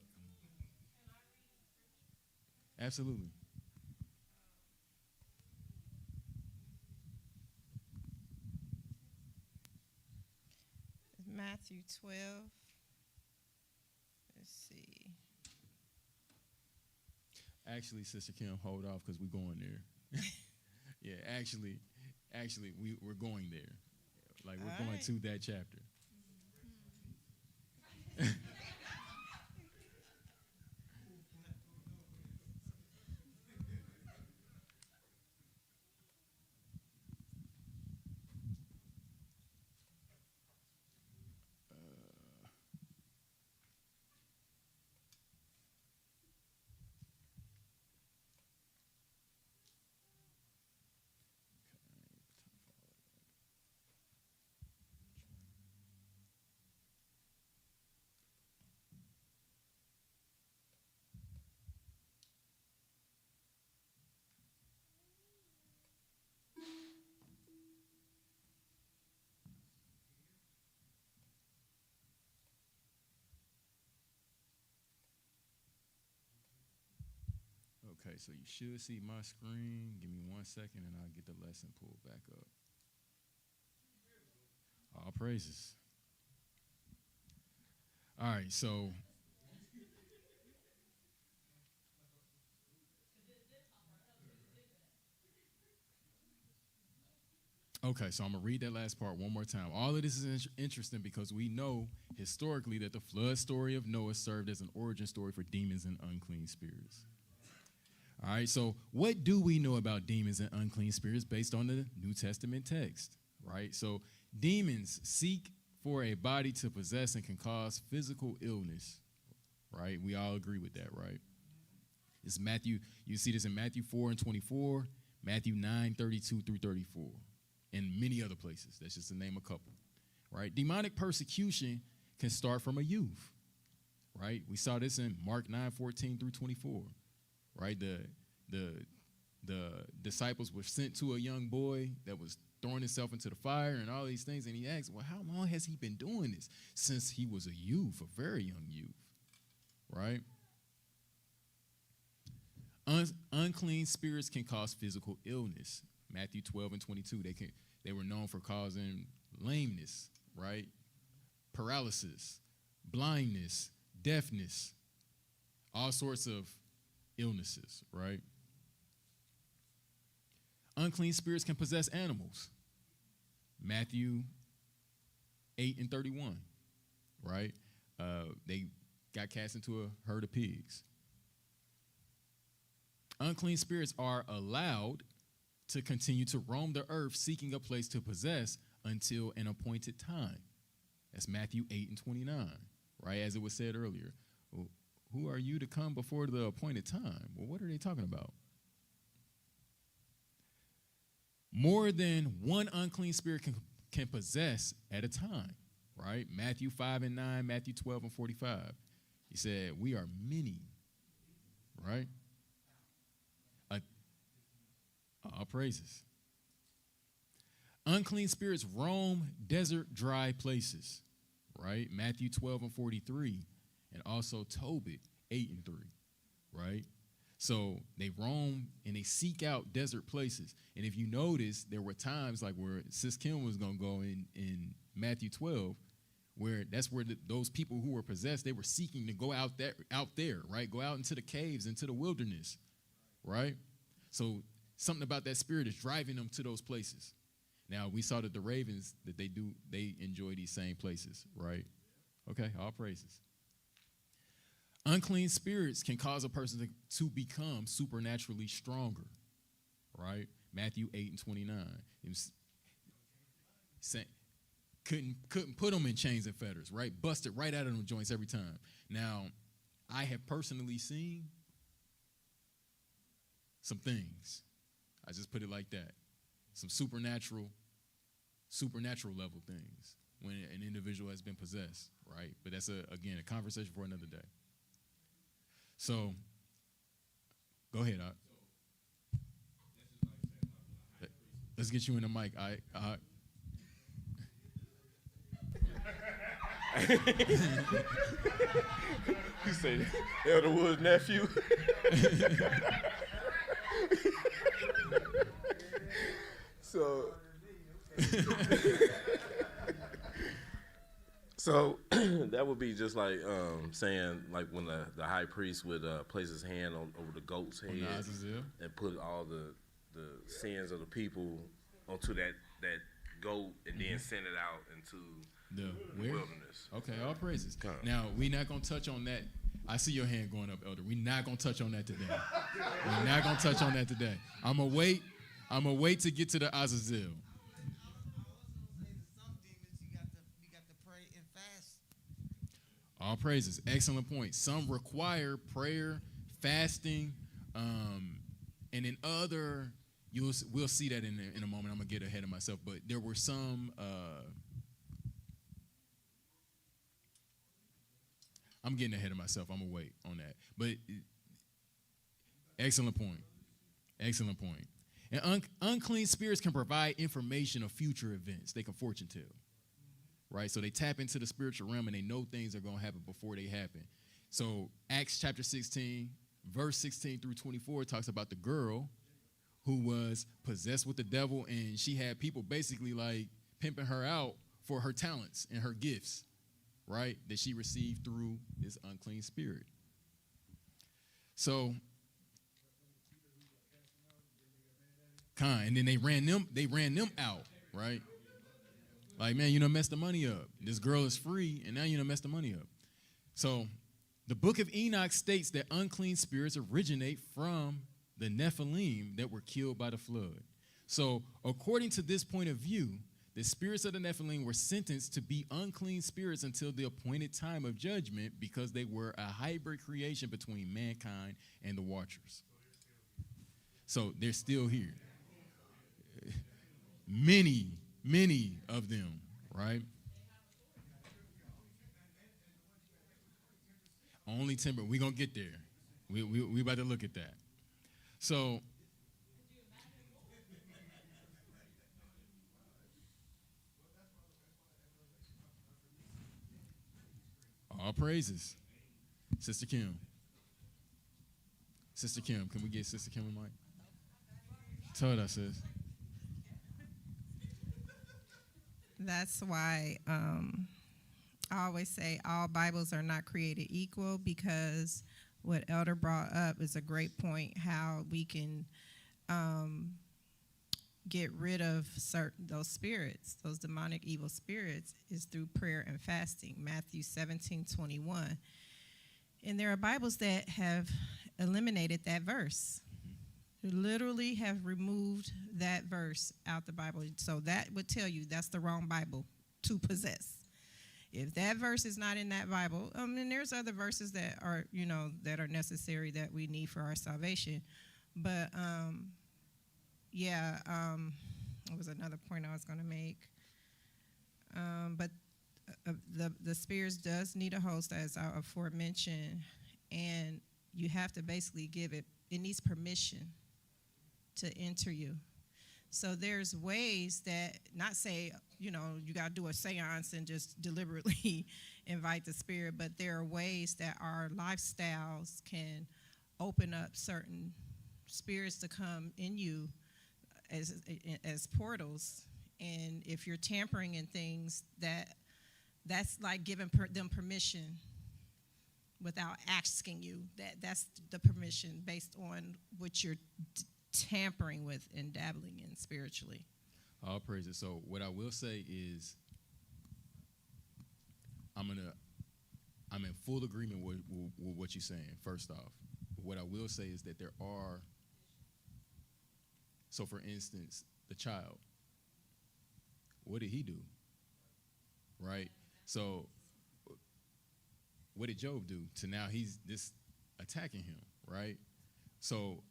Absolutely. Matthew 12. Let's see. Actually, Sister Kim, hold off because we're going there. Yeah, actually, we're going there. Like we're All going right. to that chapter. Okay, so you should see my screen. Give me 1 second and I'll get the lesson pulled back up. All praises. All right, so okay, so I'm going to read that last part one more time. All of this is interesting because we know historically that the flood story of Noah served as an origin story for demons and unclean spirits. All right, so what do we know about demons and unclean spirits based on the New Testament text, right? So demons seek for a body to possess and can cause physical illness, right? We all agree with that, right? It's Matthew, you see this in Matthew 4:24, Matthew 9:32 through 34, and many other places. That's just to name a couple, right? Demonic persecution can start from a youth, right? We saw this in Mark 9:14 through 24. Right, the disciples were sent to a young boy that was throwing himself into the fire and all these things, and he asked, well, how long has he been doing this? Since he was a youth, a very young youth, right? Unclean spirits can cause physical illness. Matthew 12:22, they were known for causing lameness, right? Paralysis, blindness, deafness, all sorts of illnesses, right? Unclean spirits can possess animals. Matthew 8:31, right? They got cast into a herd of pigs. Unclean spirits are allowed to continue to roam the earth seeking a place to possess until an appointed time. That's Matthew 8:29, right? As it was said earlier. who are you to come before the appointed time? Well, what are they talking about? More than one unclean spirit can possess at a time, right? Matthew 5:9, Matthew 12:45. He said, we are many, right? All praises. Unclean spirits roam desert, dry places, right? Matthew 12:43, and also Tobit 8:3, right? So they roam and they seek out desert places. And if you notice, there were times like where Sis Kim was going to go in Matthew 12, where that's where those people who were possessed, they were seeking to go out there, right? Go out into the caves, into the wilderness, right? So something about that spirit is driving them to those places. Now, we saw that the ravens, that they enjoy these same places, right? Okay, all praises. Unclean spirits can cause a person to become supernaturally stronger, right? Matthew 8:29. It was saying, couldn't put them in chains and fetters, right? Busted right out of them joints every time. Now, I have personally seen some things. I just put it like that. Some supernatural level things when an individual has been possessed, right? But that's, again, a conversation for another day. So, go ahead, Art. Let's get you in the mic. You say Elder Wood's nephew? So that would be just like saying, like when the high priest would place his hand over the goat's head and put all the sins of the people onto that goat and then send it out into the wilderness. Okay, all praises. Now, we're not going to touch on that. I see your hand going up, Elder. We're not going to touch on that today. We're not going to touch on that today. I'm going to wait to get to the Azazel. All praises. Excellent point. Some require prayer, fasting, and in other, we'll see that in a moment. I'm going to get ahead of myself. But there were some, I'm getting ahead of myself. I'm going to wait on that. But excellent point. Excellent point. And unclean spirits can provide information of future events. They can fortune tell. Right? So they tap into the spiritual realm and they know things are going to happen before they happen. So Acts chapter 16, verse 16 through 24 talks about the girl who was possessed with the devil, and she had people basically like pimping her out for her talents and her gifts, right, that she received through this unclean spirit. So, and then they ran them out, right? Like, man, you done messed the money up. This girl is free, and now you done messed the money up. So the book of Enoch states that unclean spirits originate from the Nephilim that were killed by the flood. So according to this point of view, the spirits of the Nephilim were sentenced to be unclean spirits until the appointed time of judgment because they were a hybrid creation between mankind and the Watchers. So they're still here. Many of them, right? Only 10, we're going to get there. We about to look at that. So, all praises. Sister Kim, can we get Sister Kim a mic? Told us, sis. That's why I always say all Bibles are not created equal, because what Elder brought up is a great point, how we can get rid of those spirits, those demonic evil spirits, is through prayer and fasting. Matthew 17:21. And there are Bibles that have eliminated that verse. Literally have removed that verse out the Bible. So that would tell you that's the wrong Bible to possess. If that verse is not in that Bible, and there's other verses that are, that are necessary that we need for our salvation. But, what was another point I was going to make? But the spirits does need a host, as I aforementioned, and you have to basically give it needs permission to enter you. So there's ways that, not say, you got to do a seance and just deliberately invite the spirit, but there are ways that our lifestyles can open up certain spirits to come in you as portals. And if you're tampering in things, that's like giving them permission without asking you. That's the permission based on what you're tampering with and dabbling in spiritually. All praises. So what I will say is I'm in full agreement with what you're saying, first off. What I will say is that there are, so for instance, the child, what did he do? Right? So what did Job do to now he's this attacking him, right? So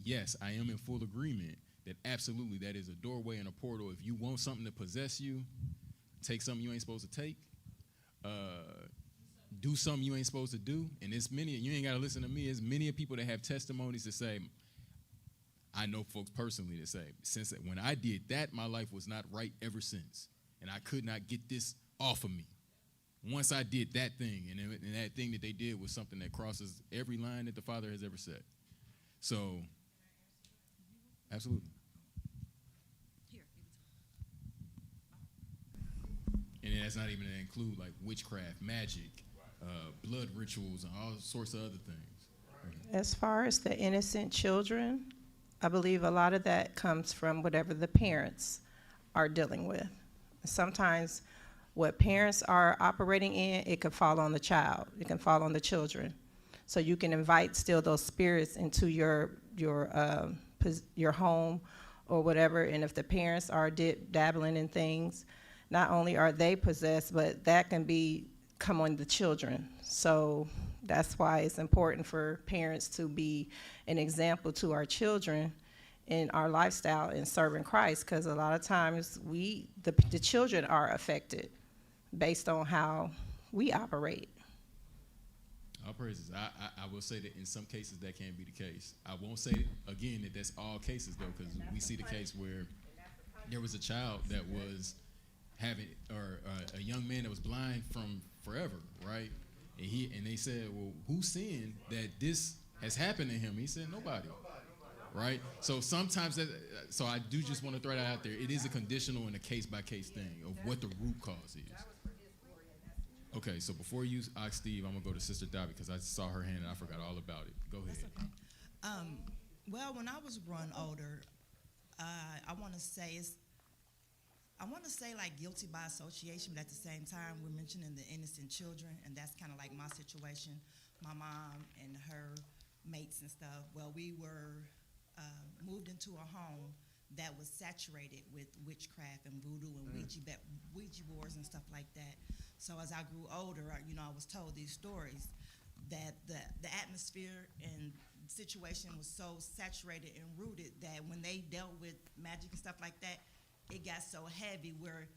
yes, I am in full agreement that absolutely that is a doorway and a portal. If you want something to possess you, take something you ain't supposed to take, do something you ain't supposed to do. And it's many, you ain't got to listen to me, it's many people that have testimonies to say, I know folks personally that say, since when I did that, my life was not right ever since. And I could not get this off of me. Once I did that thing, and that thing that they did was something that crosses every line that the Father has ever set. So, absolutely. And that's not even to include like witchcraft, magic, blood rituals, and all sorts of other things. As far as the innocent children, I believe a lot of that comes from whatever the parents are dealing with. Sometimes what parents are operating in, it can fall on the child. It can fall on the children. So you can invite still those spirits into your home or whatever. And if the parents are dabbling in things, not only are they possessed, but that can come on the children. So that's why it's important for parents to be an example to our children in our lifestyle in serving Christ, because a lot of times the children are affected based on how we operate. All praises. I will say that in some cases that can be the case. I won't say, again, that that's all cases, though, because we see the case where there was a child that was having, or a young man that was blind from forever, right? And they said, well, who sinned that this has happened to him? He said, nobody. Right? So sometimes, so I do just want to throw that out there. It is a conditional and a case-by-case thing of what the root cause is. Okay, so before you ask Steve, I'm going to go to Sister Dobby because I saw her hand and I forgot all about it. Go ahead. Okay. Well, when I was growing older, I want to say like guilty by association, but at the same time, we're mentioning the innocent children, and that's kind of like my situation. My mom and her mates and stuff. Well, we were moved into a home that was saturated with witchcraft and voodoo and Ouija boards and stuff like that. So as I grew older, I was told these stories that the atmosphere and situation was so saturated and rooted that when they dealt with magic and stuff like that, it got so heavy where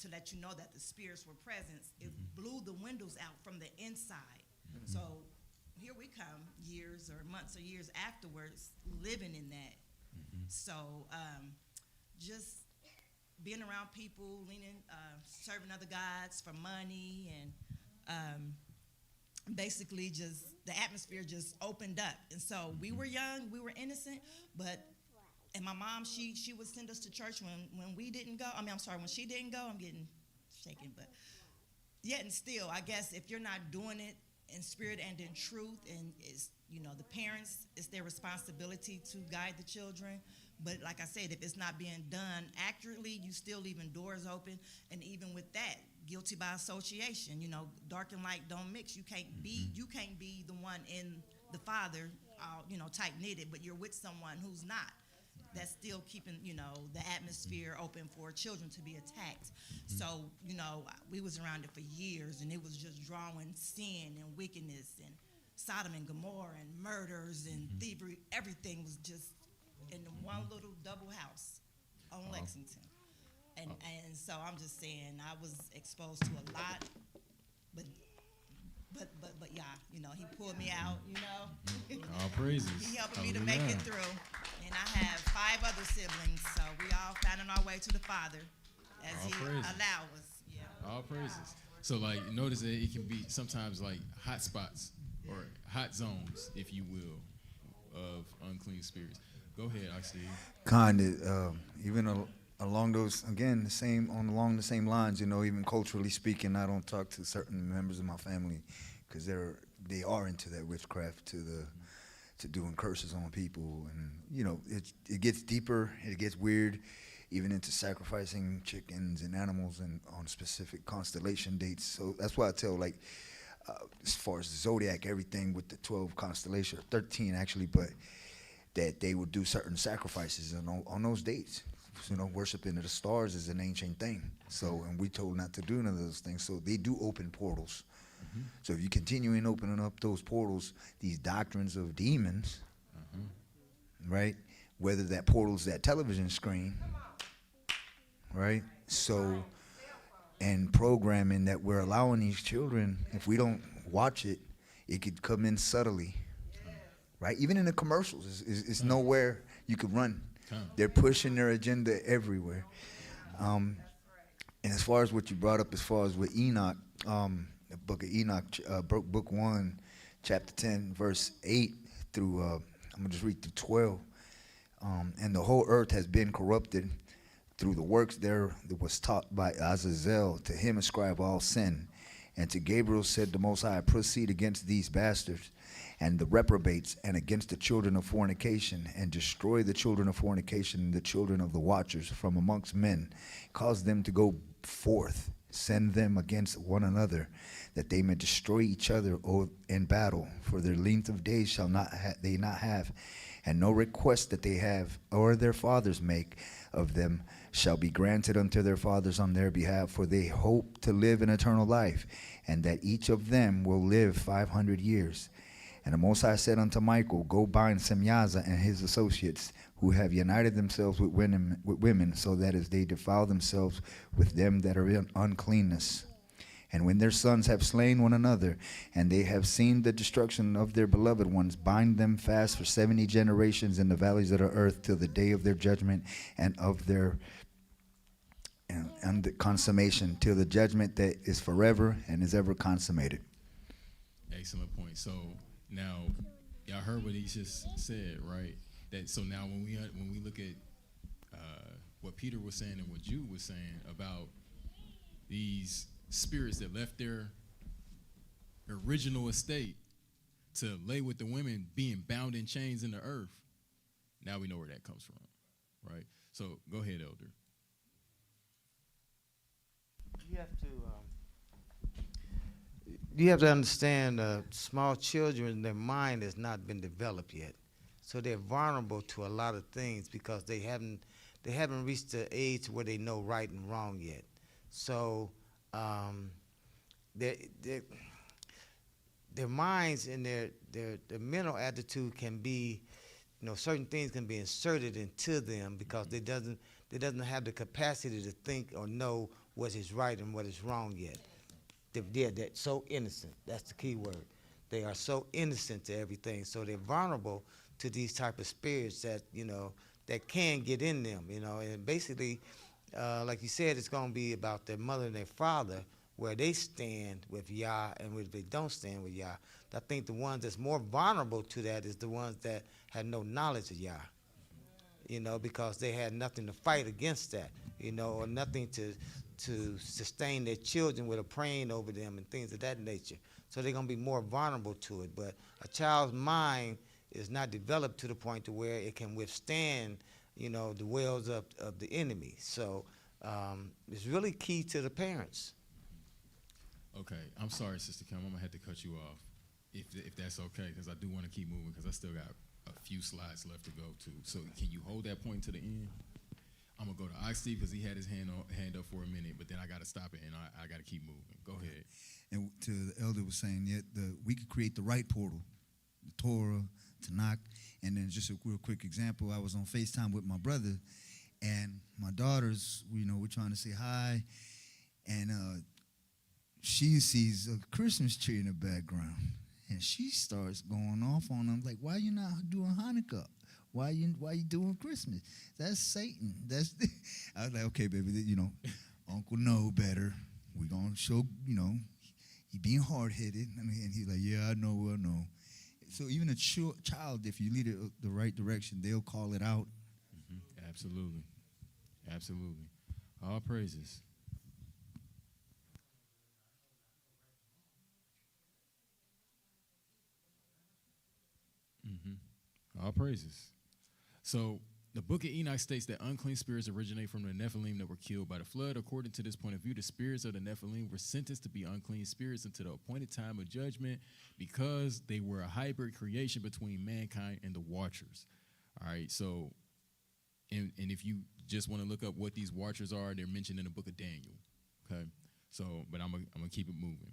to let you know that the spirits were present, it blew the windows out from the inside. Mm-hmm. So here we come, years or months or years afterwards, living in that. Mm-hmm. So just being around people, serving other gods for money, and basically just the atmosphere just opened up. And so we were young, we were innocent, and my mom, she would send us to church when we didn't go. When she didn't go, I'm getting shaken, but yet and still, I guess if you're not doing it in spirit and in truth, and it's, the parents, it's their responsibility to guide the children. But like I said, if it's not being done accurately, you still leaving doors open. And even with that, guilty by association, dark and light don't mix. You can't be the one in the Father, tight knitted, but you're with someone who's not. that's still keeping, the atmosphere open for children to be attacked. So, we was around it for years, and it was just drawing sin and wickedness and Sodom and Gomorrah and murders and thievery. Everything was just in one little double house on Lexington. And so I'm just saying, I was exposed to a lot, but yeah, he pulled me out, All praises. He helping me to make it through. And I have 5 other siblings, so we all finding our way to the Father as All He praises. allow us. Yeah. All praises. So, like, notice that it can be sometimes like hot spots or hot zones, if you will, of unclean spirits. Go ahead, Oxley. Kind of, even along those, again, along the same lines, even culturally speaking, I don't talk to certain members of my family because they are into that witchcraft to doing curses on people, and it gets deeper, it gets weird, even into sacrificing chickens and animals and on specific constellation dates. So that's why I tell, like, as far as the zodiac, everything with the 12 constellations, 13 actually, but that they would do certain sacrifices on those dates. Worshiping the stars is an ancient thing. So, and we told not to do none of those things. So they do open portals. So if you continue in opening up those portals, these doctrines of demons, right? Whether that portal's that television screen, right? So, and programming that we're allowing these children, if we don't watch it, it could come in subtly, right? Even in the commercials, it's nowhere you could run. They're pushing their agenda everywhere. And as far as what you brought up, as far as with Enoch, the book of Enoch, book 1, chapter 10, verse 8 through, I'm going to just read through 12. And the whole earth has been corrupted through the works there that was taught by Azazel. To him ascribe all sin. And to Gabriel said the Most High, proceed against these bastards and the reprobates, and against the children of fornication, and destroy the children of fornication and the children of the watchers from amongst men. Cause them to go forth, send them against one another, that they may destroy each other in battle. For their length of days shall they not have, and no request that they have or their fathers make of them shall be granted unto their fathers on their behalf. For they hope to live an eternal life, and that each of them will live 500 years. And the Most High said unto Michael, go bind Semyaza and his associates, who have united themselves with women, so that as they defile themselves with them that are in uncleanness. And when their sons have slain one another, and they have seen the destruction of their beloved ones, bind them fast for 70 generations in the valleys of the earth, till the day of their judgment and of their and the consummation, till the judgment that is forever and is ever consummated. Excellent point. So now, y'all heard what he just said, right? That so now when we look at what Peter was saying and what Jude was saying about these spirits that left their original estate to lay with the women, being bound in chains in the earth, now we know where that comes from, right? So go ahead, Elder. You have to understand, small children, their mind has not been developed yet, so they're vulnerable to a lot of things because they haven't reached the age where they know right and wrong yet. So their minds and their mental attitude can be, certain things can be inserted into them because they doesn't have the capacity to think or know what is right and what is wrong yet. They're so innocent. That's the key word. They are so innocent to everything. So they're vulnerable to these type of spirits that, that can get in them, And basically, like you said, it's going to be about their mother and their father, where they stand with Yah and where they don't stand with Yah. I think the ones that's more vulnerable to that is the ones that had no knowledge of Yah, because they had nothing to fight against that, or nothing to sustain their children with a praying over them and things of that nature. So they're going to be more vulnerable to it. But a child's mind is not developed to the point to where it can withstand, the wells of the enemy. So it's really key to the parents. Okay, I'm sorry, Sister Kim. I'm going to have to cut you off if that's okay, because I do want to keep moving because I still got a few slides left to go to. So can you hold that point to the end? I'm gonna go to Steve because he had his hand up for a minute, but then I gotta stop it and I gotta keep moving. Go ahead. And to the elder was saying, we could create the right portal, the Torah, Tanakh, and then just a real quick example. I was on FaceTime with my brother, and my daughters, we're trying to say hi, and she sees a Christmas tree in the background, and she starts going off on them like, "Why you not doing Hanukkah? Why you doing Christmas? That's Satan." I was like, "Okay, baby, Uncle know better. We're gonna show, he being hard-headed." And he's like, "Yeah, I know." So even a child, if you lead it the right direction, they'll call it out. Mm-hmm. Absolutely. All praises. All praises. So the book of Enoch states that unclean spirits originate from the Nephilim that were killed by the flood. According to this point of view, the spirits of the Nephilim were sentenced to be unclean spirits until the appointed time of judgment because they were a hybrid creation between mankind and the Watchers. All right, so, and if you just want to look up what these Watchers are, they're mentioned in the book of Daniel. Okay, so, but I'm gonna keep it moving.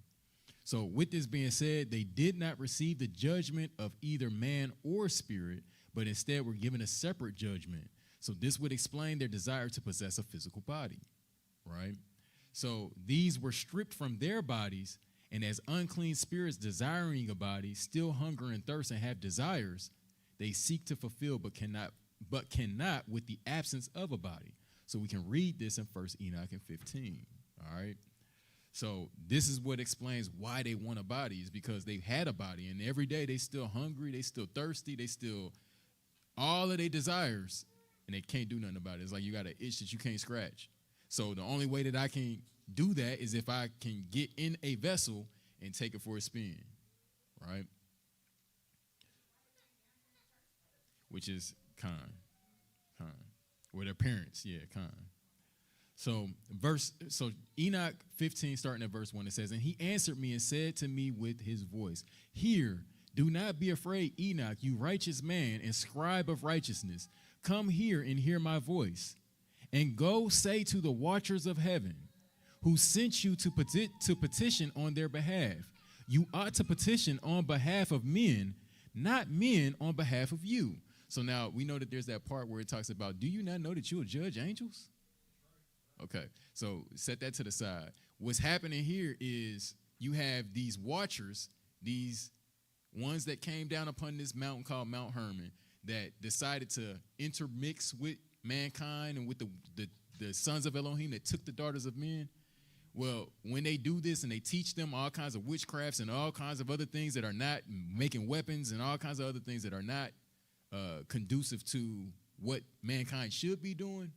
So with this being said, they did not receive the judgment of either man or spirit, but instead were given a separate judgment. So this would explain their desire to possess a physical body, right? So these were stripped from their bodies, and as unclean spirits desiring a body, still hunger and thirst and have desires, they seek to fulfill but cannot with the absence of a body. So we can read this in 1 Enoch and 15, all right? So this is what explains why they want a body, is because they've had a body, and every day they still hungry, they still thirsty, they still all of their desires, and they can't do nothing about it. It's like you got an itch that you can't scratch. So the only way that I can do that is if I can get in a vessel and take it for a spin, right? Which is kind. With their parents, kind. So Enoch 15, starting at verse 1, it says, "And he answered me and said to me with his voice, Hear, do not be afraid, Enoch, you righteous man and scribe of righteousness. Come here and hear my voice. And go say to the watchers of heaven, who sent you to petition on their behalf. You ought to petition on behalf of men, not men on behalf of you." So now we know that there's that part where it talks about, do you not know that you will judge angels? Okay, so set that to the side. What's happening here is you have these watchers, these ones that came down upon this mountain called Mount Hermon, that decided to intermix with mankind and with the sons of Elohim that took the daughters of men. Well, when they do this and they teach them all kinds of witchcrafts and all kinds of other things that are not making weapons and all kinds of other things that are not conducive to what mankind should be doing,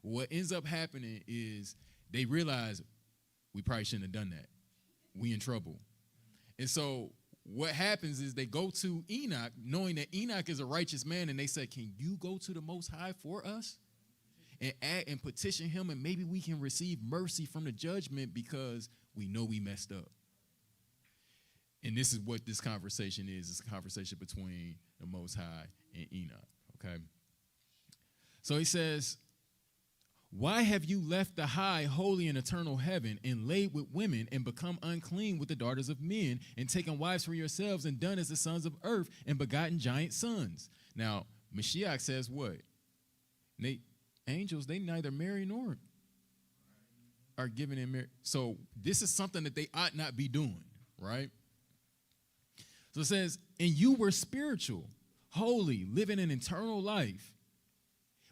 what ends up happening is they realize we probably shouldn't have done that. We in trouble. And so what happens is they go to Enoch, knowing that Enoch is a righteous man, and they say, "Can you go to the Most High for us and petition him, and maybe we can receive mercy from the judgment because we know we messed up." And this is what this conversation is. It's a conversation between the Most High and Enoch, okay? So he says, "Why have you left the high, holy, and eternal heaven and laid with women and become unclean with the daughters of men and taken wives for yourselves and done as the sons of earth and begotten giant sons?" Now, Mashiach says what? Angels, they neither marry nor are given in marriage. So this is something that they ought not be doing, right? So it says, "And you were spiritual, holy, living an eternal life.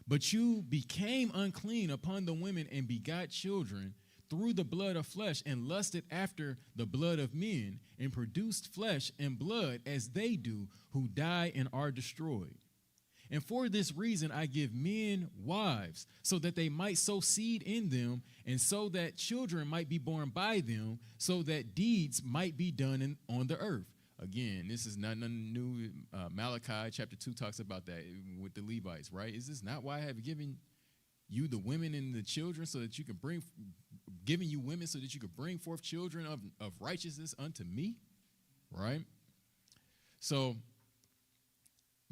But you became unclean upon the women and begot children through the blood of flesh and lusted after the blood of men and produced flesh and blood as they do who die and are destroyed. And for this reason I give men wives so that they might sow seed in them and so that children might be born by them so that deeds might be done on the earth." Again, this is not nothing new. Malachi chapter 2 talks about that with the Levites, right? Is this not why I have given you the women and the children so that you can giving you women so that you could bring forth children of righteousness unto me, right? So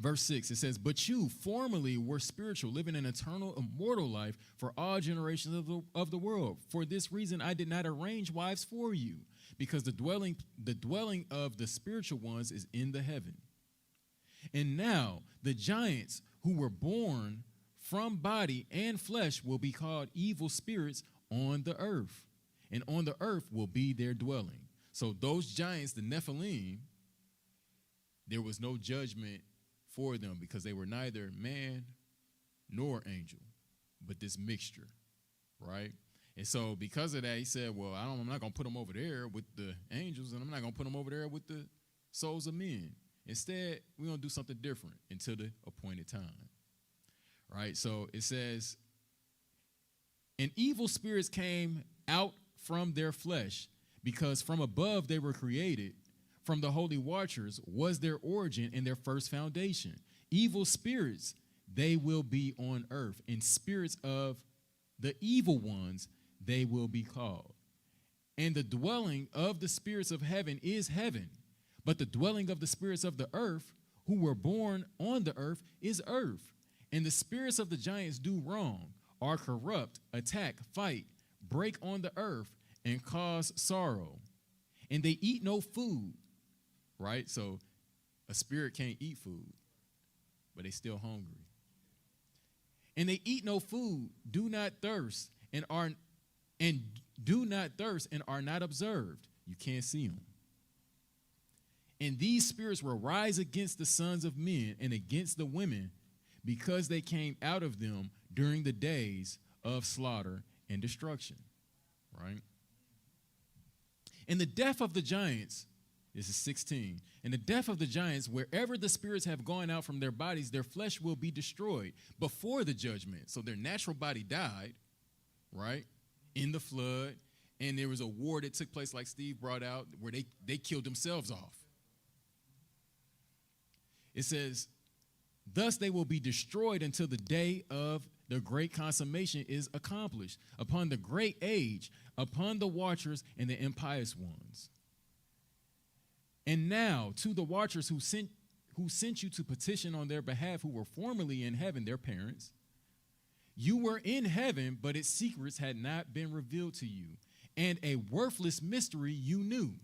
Verse 6, it says, but you formerly were spiritual, living an eternal, immortal life for all generations of the world. For this reason, I did not arrange wives for you, because the dwelling of the spiritual ones is in the heaven. And now the giants who were born from body and flesh will be called evil spirits on the earth, and on the earth will be their dwelling. So those giants, the Nephilim, there was no judgment for them because they were neither man nor angel, but this mixture, right? And so because of that, he said, well, I'm not going to put them over there with the angels, and I'm not going to put them over there with the souls of men. Instead, we're going to do something different until the appointed time, right? So it says, and evil spirits came out from their flesh, because from above they were created. From the holy watchers was their origin and their first foundation. Evil spirits, they will be on earth, and spirits of the evil ones, they will be called. And the dwelling of the spirits of heaven is heaven, but the dwelling of the spirits of the earth, who were born on the earth, is earth. And the spirits of the giants do wrong, are corrupt, attack, fight, break on the earth, and cause sorrow. And they eat no food. Right? So a spirit can't eat food, but they still hungry. And they eat no food, do not thirst, and are not observed. You can't see them. And these spirits will rise against the sons of men and against the women, because they came out of them during the days of slaughter and destruction. Right? And the death of the giants, this is 16. And the death of the giants, wherever the spirits have gone out from their bodies, their flesh will be destroyed before the judgment. So their natural body died, right, in the flood. And there was a war that took place, like Steve brought out, where they killed themselves off. It says, thus they will be destroyed until the day of the great consummation is accomplished, upon the great age, upon the watchers and the impious ones. And now to the watchers who sent you to petition on their behalf, who were formerly in heaven, their parents, you were in heaven, but its secrets had not been revealed to you, and a worthless mystery you knew.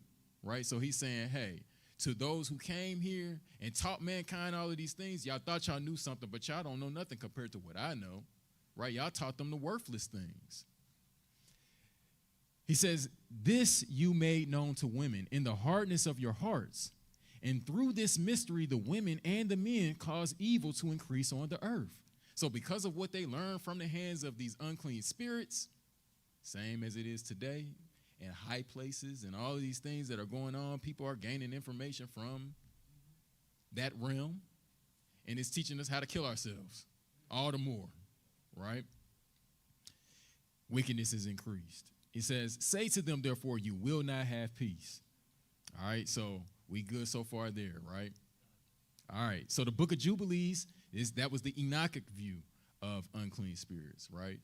Right? So he's saying, hey, to those who came here and taught mankind all of these things, y'all thought y'all knew something, but y'all don't know nothing compared to what I know. Right? Y'all taught them the worthless things. He says, this you made known to women in the hardness of your hearts. And through this mystery, the women and the men cause evil to increase on the earth. So because of what they learned from the hands of these unclean spirits, same as it is today, in high places and all of these things that are going on, people are gaining information from that realm. And it's teaching us how to kill ourselves all the more, right? Wickedness is increased. He says, say to them, therefore, you will not have peace. All right, so we good so far there, right? All right, so the book of Jubilees, that was the Enochic view of unclean spirits, right?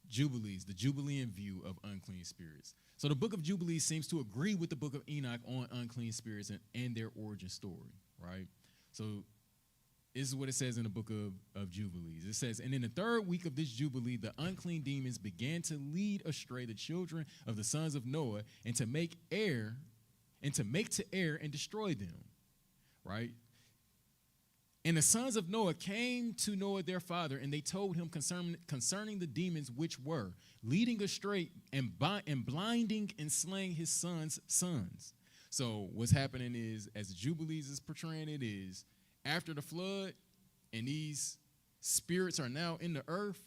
Jubilees, the Jubilean view of unclean spirits. So the book of Jubilees seems to agree with the book of Enoch on unclean spirits and their origin story, right? So this is what it says in the book of Jubilees. It says, and in the third week of this Jubilee, the unclean demons began to lead astray the children of the sons of Noah and to make to err and destroy them, right? And the sons of Noah came to Noah their father, and they told him concerning the demons which were leading astray and blinding and slaying his sons' sons. So what's happening is, as the Jubilees is portraying it, is after the flood, and these spirits are now in the earth,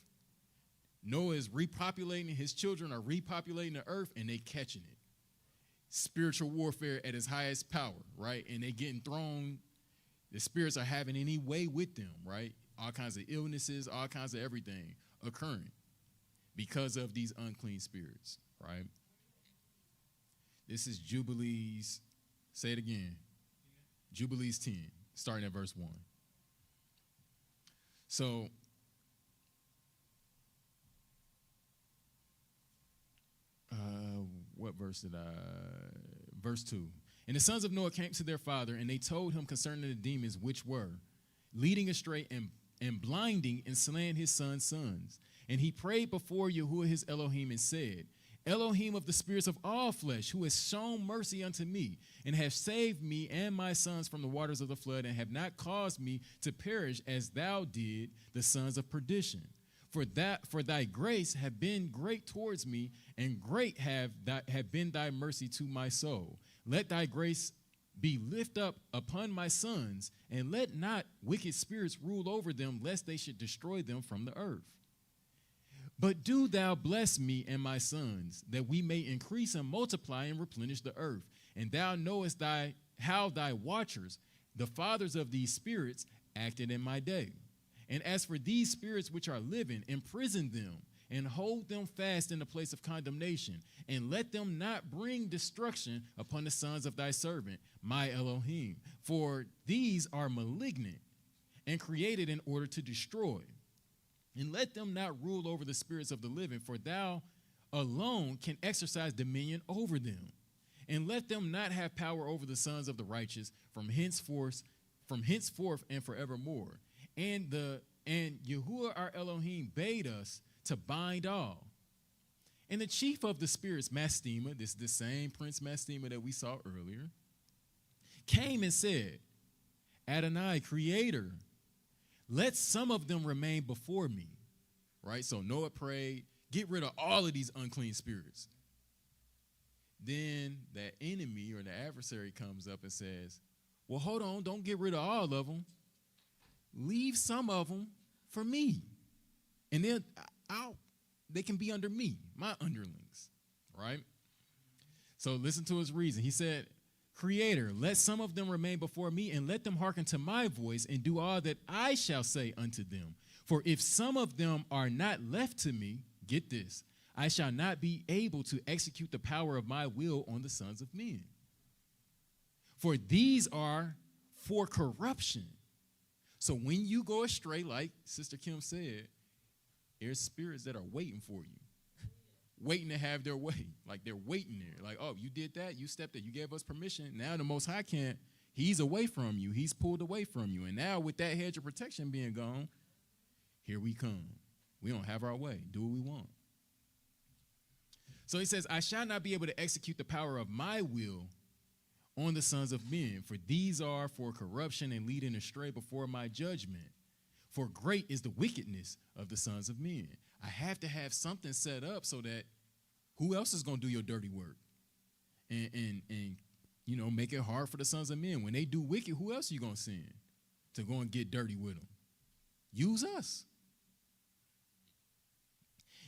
Noah is repopulating, his children are repopulating the earth, and they catching it. Spiritual warfare at its highest power, right? And they getting thrown, the spirits are having any way with them, right? All kinds of illnesses, all kinds of everything occurring because of these unclean spirits, right? This is Jubilees, say it again, Jubilees 10. Starting at verse 1. So, what verse did verse 2. And the sons of Noah came to their father, and they told him concerning the demons which were leading astray and blinding and slaying his son's sons. And he prayed before Yahuwah his Elohim and said, Elohim of the spirits of all flesh, who has shown mercy unto me, and have saved me and my sons from the waters of the flood, and have not caused me to perish as thou did the sons of perdition. For thy grace have been great towards me, and great have been thy mercy to my soul. Let thy grace be lift up upon my sons, and let not wicked spirits rule over them, lest they should destroy them from the earth. But do thou bless me and my sons, that we may increase and multiply and replenish the earth. And thou knowest how thy watchers, the fathers of these spirits, acted in my day. And as for these spirits which are living, imprison them, and hold them fast in the place of condemnation, and let them not bring destruction upon the sons of thy servant, my Elohim. For these are malignant and created in order to destroy. And let them not rule over the spirits of the living, for thou alone can exercise dominion over them. And let them not have power over the sons of the righteous from henceforth and forevermore. And Yahuwah our Elohim bade us to bind all. And the chief of the spirits, Mastema, this is the same Prince Mastema that we saw earlier, came and said, Adonai, Creator, let some of them remain before me. Right? So Noah prayed, get rid of all of these unclean spirits. Then that enemy or the adversary comes up and says, well, hold on, don't get rid of all of them. Leave some of them for me. And then they can be under me, my underlings. Right? So listen to his reason. He said, Creator, let some of them remain before me, and let them hearken to my voice, and do all that I shall say unto them. For if some of them are not left to me, get this, I shall not be able to execute the power of my will on the sons of men. For these are for corruption. So when you go astray, like Sister Kim said, there's spirits that are waiting for you. Waiting to have their way. Like they're waiting there. Like, oh, you did that, you stepped it, you gave us permission. Now the Most High can't. He's away from you. He's pulled away from you. And now with that hedge of protection being gone, here we come. We don't have our way. Do what we want. So he says, I shall not be able to execute the power of my will on the sons of men, for these are for corruption and leading astray before my judgment. For great is the wickedness of the sons of men. I have to have something set up so that who else is going to do your dirty work? And you know, make it hard for the sons of men. When they do wicked, who else are you going to send to go and get dirty with them? Use us.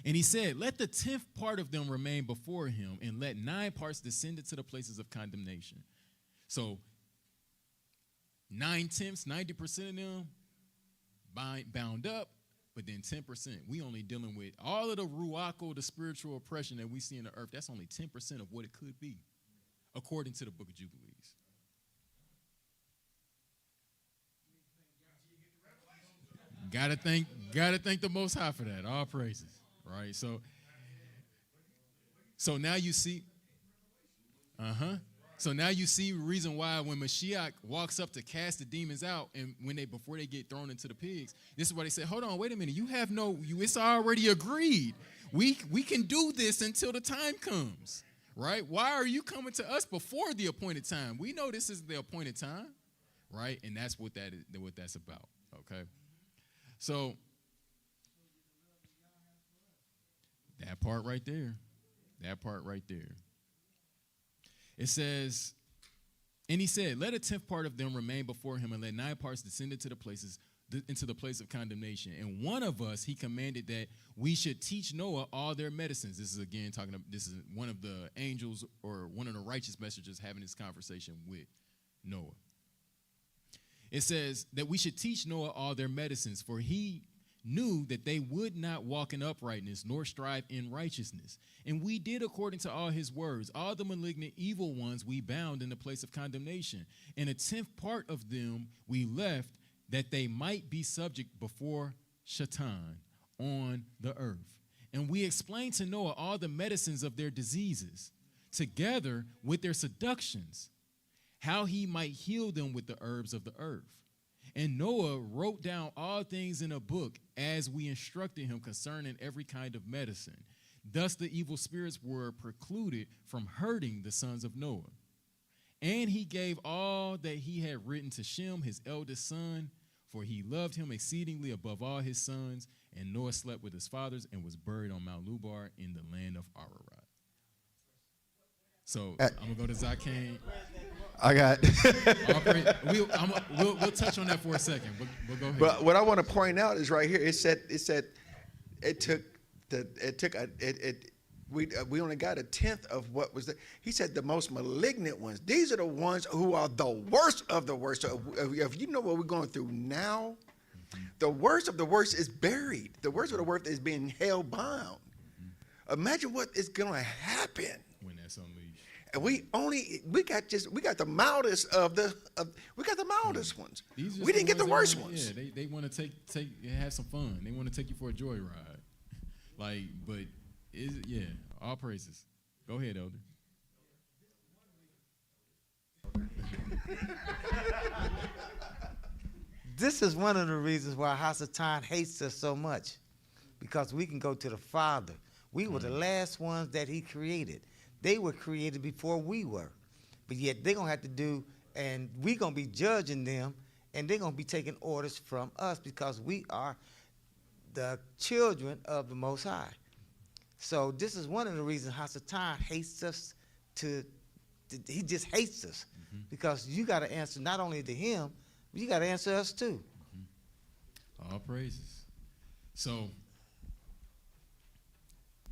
And he said, let the 10th part of them remain before him, and let 9 parts descend into the places of condemnation. So 9/10, 90% of them bound up, but then 10%. We only dealing with all of the ruach, the spiritual oppression that we see in the earth. That's only 10% of what it could be, according to the book of Jubilees. Gotta thank the Most High for that. All praises. Right? So now you see, So now you see the reason why when Mashiach walks up to cast the demons out, and before they get thrown into the pigs, this is why they say, hold on, wait a minute, it's already agreed. We can do this until the time comes, right? Why are you coming to us before the appointed time? We know this is the appointed time, right? And that's what that's about, okay? So that part right there. It says, and he said, let a 10th part of them remain before him, and let 9 parts descend into the place of condemnation. And one of us, he commanded that we should teach Noah all their medicines. This is one of the angels or one of the righteous messengers having this conversation with Noah. It says that we should teach Noah all their medicines, for he knew that they would not walk in uprightness nor strive in righteousness. And we did according to all his words. All the malignant evil ones we bound in the place of condemnation. And a 10th part of them we left, that they might be subject before Shaitan on the earth. And we explained to Noah all the medicines of their diseases, together with their seductions, how he might heal them with the herbs of the earth. And Noah wrote down all things in a book as we instructed him concerning every kind of medicine. Thus the evil spirits were precluded from hurting the sons of Noah. And he gave all that he had written to Shem, his eldest son, for he loved him exceedingly above all his sons. And Noah slept with his fathers and was buried on Mount Lubar in the land of Ararat. So I'm going to go to Zakane. I got. We'll touch on that for a second. We'll go ahead. But what I want to point out is right here. We only got a tenth of what was there. He said the most malignant ones. These are the ones who are the worst of the worst. So if you know what we're going through now, the worst of the worst is buried. The worst of the worst is being held bound. Imagine what is going to happen when that's unleashed. And we got the mildest ones. We didn't get the worst ones. Yeah, they want to take have some fun. They want to take you for a joyride. All praises. Go ahead, Elder. This is one of the reasons why Hasatan hates us so much, because we can go to the Father. We were the last ones that he created. They were created before we were. But yet they're going to have to do, and we're going to be judging them, and they're going to be taking orders from us because we are the children of the Most High. So this is one of the reasons Hasatan hates us. He just hates us because you got to answer not only to him, but you got to answer us too. All praises. So,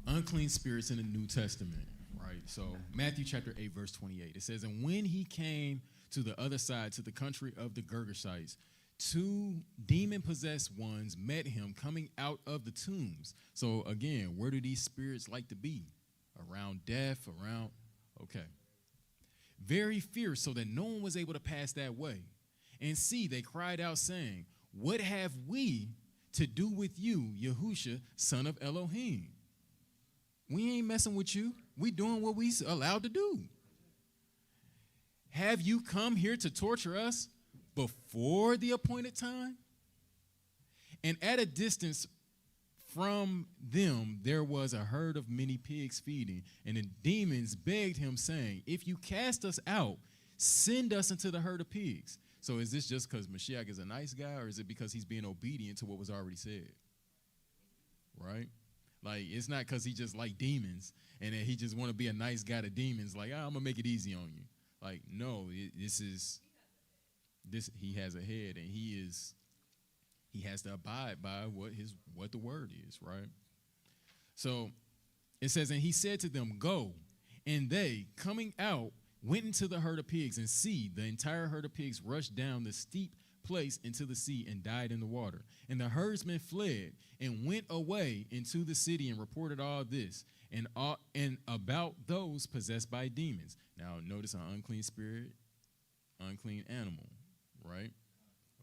unclean spirits in the New Testament. Right, so Matthew chapter 8, verse 28, it says, and when he came to the other side, to the country of the Gergeshites, 2 demon-possessed ones met him coming out of the tombs. So again, where do these spirits like to be? Around death, okay. Very fierce, so that no one was able to pass that way. And see, they cried out, saying, what have we to do with you, Yahusha, son of Elohim? We ain't messing with you. We doing what we allowed to do. Have you come here to torture us before the appointed time? And at a distance from them, there was a herd of many pigs feeding. And the demons begged him, saying, if you cast us out, send us into the herd of pigs. So is this just because Mashiach is a nice guy, or is it because he's being obedient to what was already said? Right? Like, it's not because he just like demons and that he just want to be a nice guy to demons. Like, I'm going to make it easy on you. Like, no, he has a head, and he has to abide by what the word is, right? So it says, and he said to them, go. And they, coming out, went into the herd of pigs, and see, the entire herd of pigs rushed down the steep place into the sea and died in the water. And the herdsmen fled and went away into the city and reported all this and about those possessed by demons. Now notice an unclean spirit, unclean animal, right?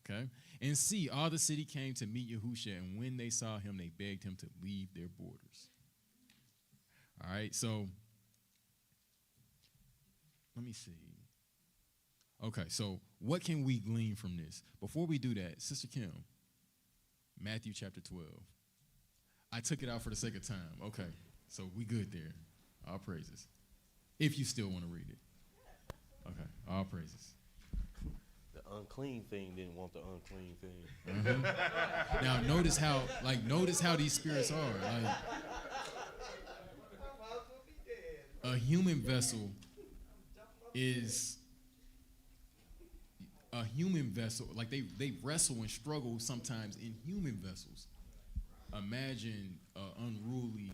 Okay. And see, all the city came to meet Yahusha, and when they saw him, they begged him to leave their borders. All right. So let me see. Okay, so what can we glean from this? Before we do that, Sister Kim, Matthew chapter 12. I took it out for the sake of time. Okay, so we good there. All praises. If you still want to read it. Okay, all praises. The unclean thing didn't want the unclean thing. Now notice how these spirits are. Like, a human vessel is a human vessel. Like they wrestle and struggle sometimes in human vessels. Imagine an unruly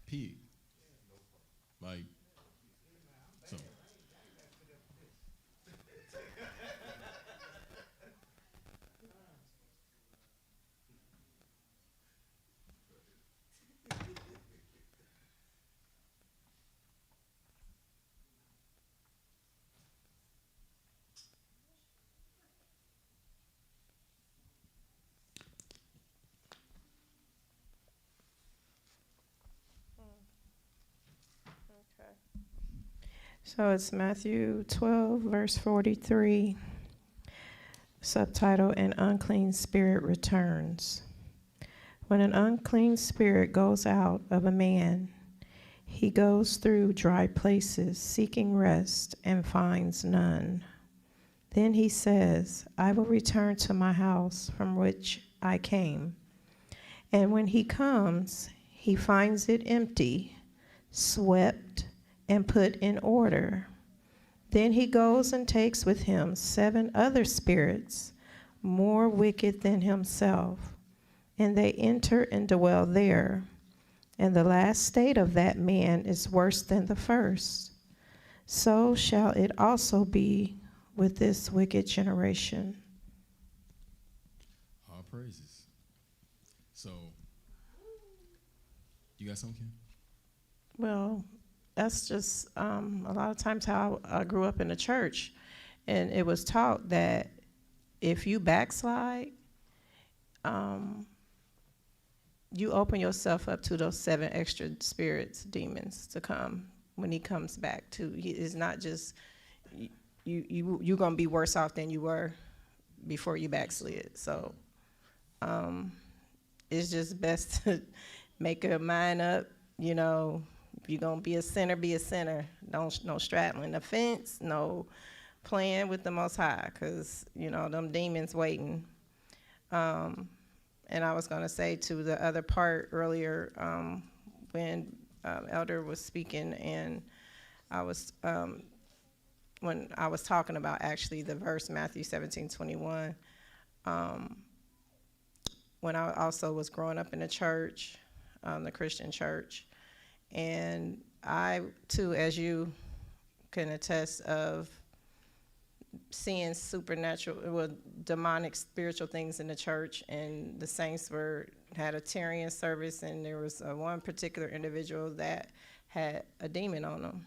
pig. Like, so. So it's Matthew 12, verse 43. Subtitle: An Unclean Spirit Returns. When an unclean spirit goes out of a man, he goes through dry places seeking rest and finds none. Then he says, I will return to my house from which I came. And when he comes, he finds it empty, swept, and put in order. Then he goes and takes with him 7 other spirits, more wicked than himself, and they enter and dwell there. And the last state of that man is worse than the first. So shall it also be with this wicked generation. All praises. So, you got something, Kim? Well, that's just a lot of times how I grew up in the church. And it was taught that if you backslide, you open yourself up to those 7 extra spirits, demons, to come when he comes back. It's not just you're gonna be worse off than you were before you backslid. So it's just best to make your mind up. You know, if you're gonna be a sinner, be a sinner. No straddling the fence. No playing with the Most High, because you know them demons waiting. And I was going to say to the other part earlier, when Elder was speaking, and I was when I was talking about actually the verse Matthew 17:21. When I also was growing up in the church, the Christian church, and I too, as you can attest, of seeing supernatural, demonic spiritual things in the church, and the saints had a Tyrian service, and there was one particular individual that had a demon on them.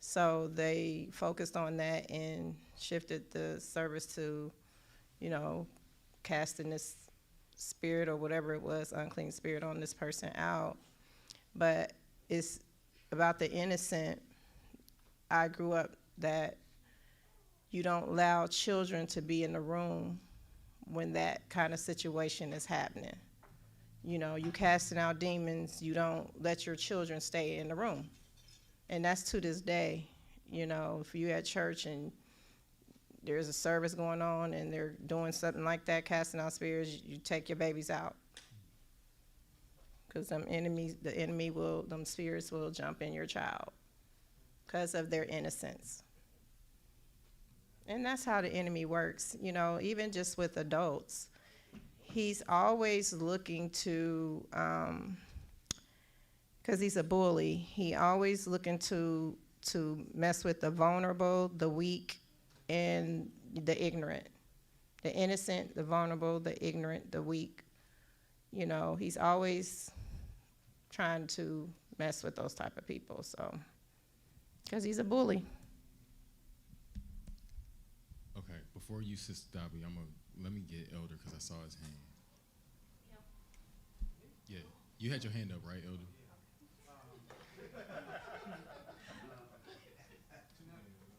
So they focused on that and shifted the service to, you know, casting this spirit or whatever it was, unclean spirit, on this person out. But it's about the innocent. I grew up that you don't allow children to be in the room when that kind of situation is happening. You know, you casting out demons, you don't let your children stay in the room. And that's to this day. You know, if you at church and there's a service going on and they're doing something like that, casting out spirits, you take your babies out. Because them spirits will jump in your child because of their innocence. And that's how the enemy works, you know, even just with adults. He's always looking to, because he's a bully, he always looking to mess with the vulnerable, the weak, and the ignorant. The innocent, the vulnerable, the ignorant, the weak. You know, he's always trying to mess with those type of people, so, because he's a bully. Okay, before you, Sister Dobby, let me get Elder because I saw his hand. Yeah, you had your hand up, right, Elder?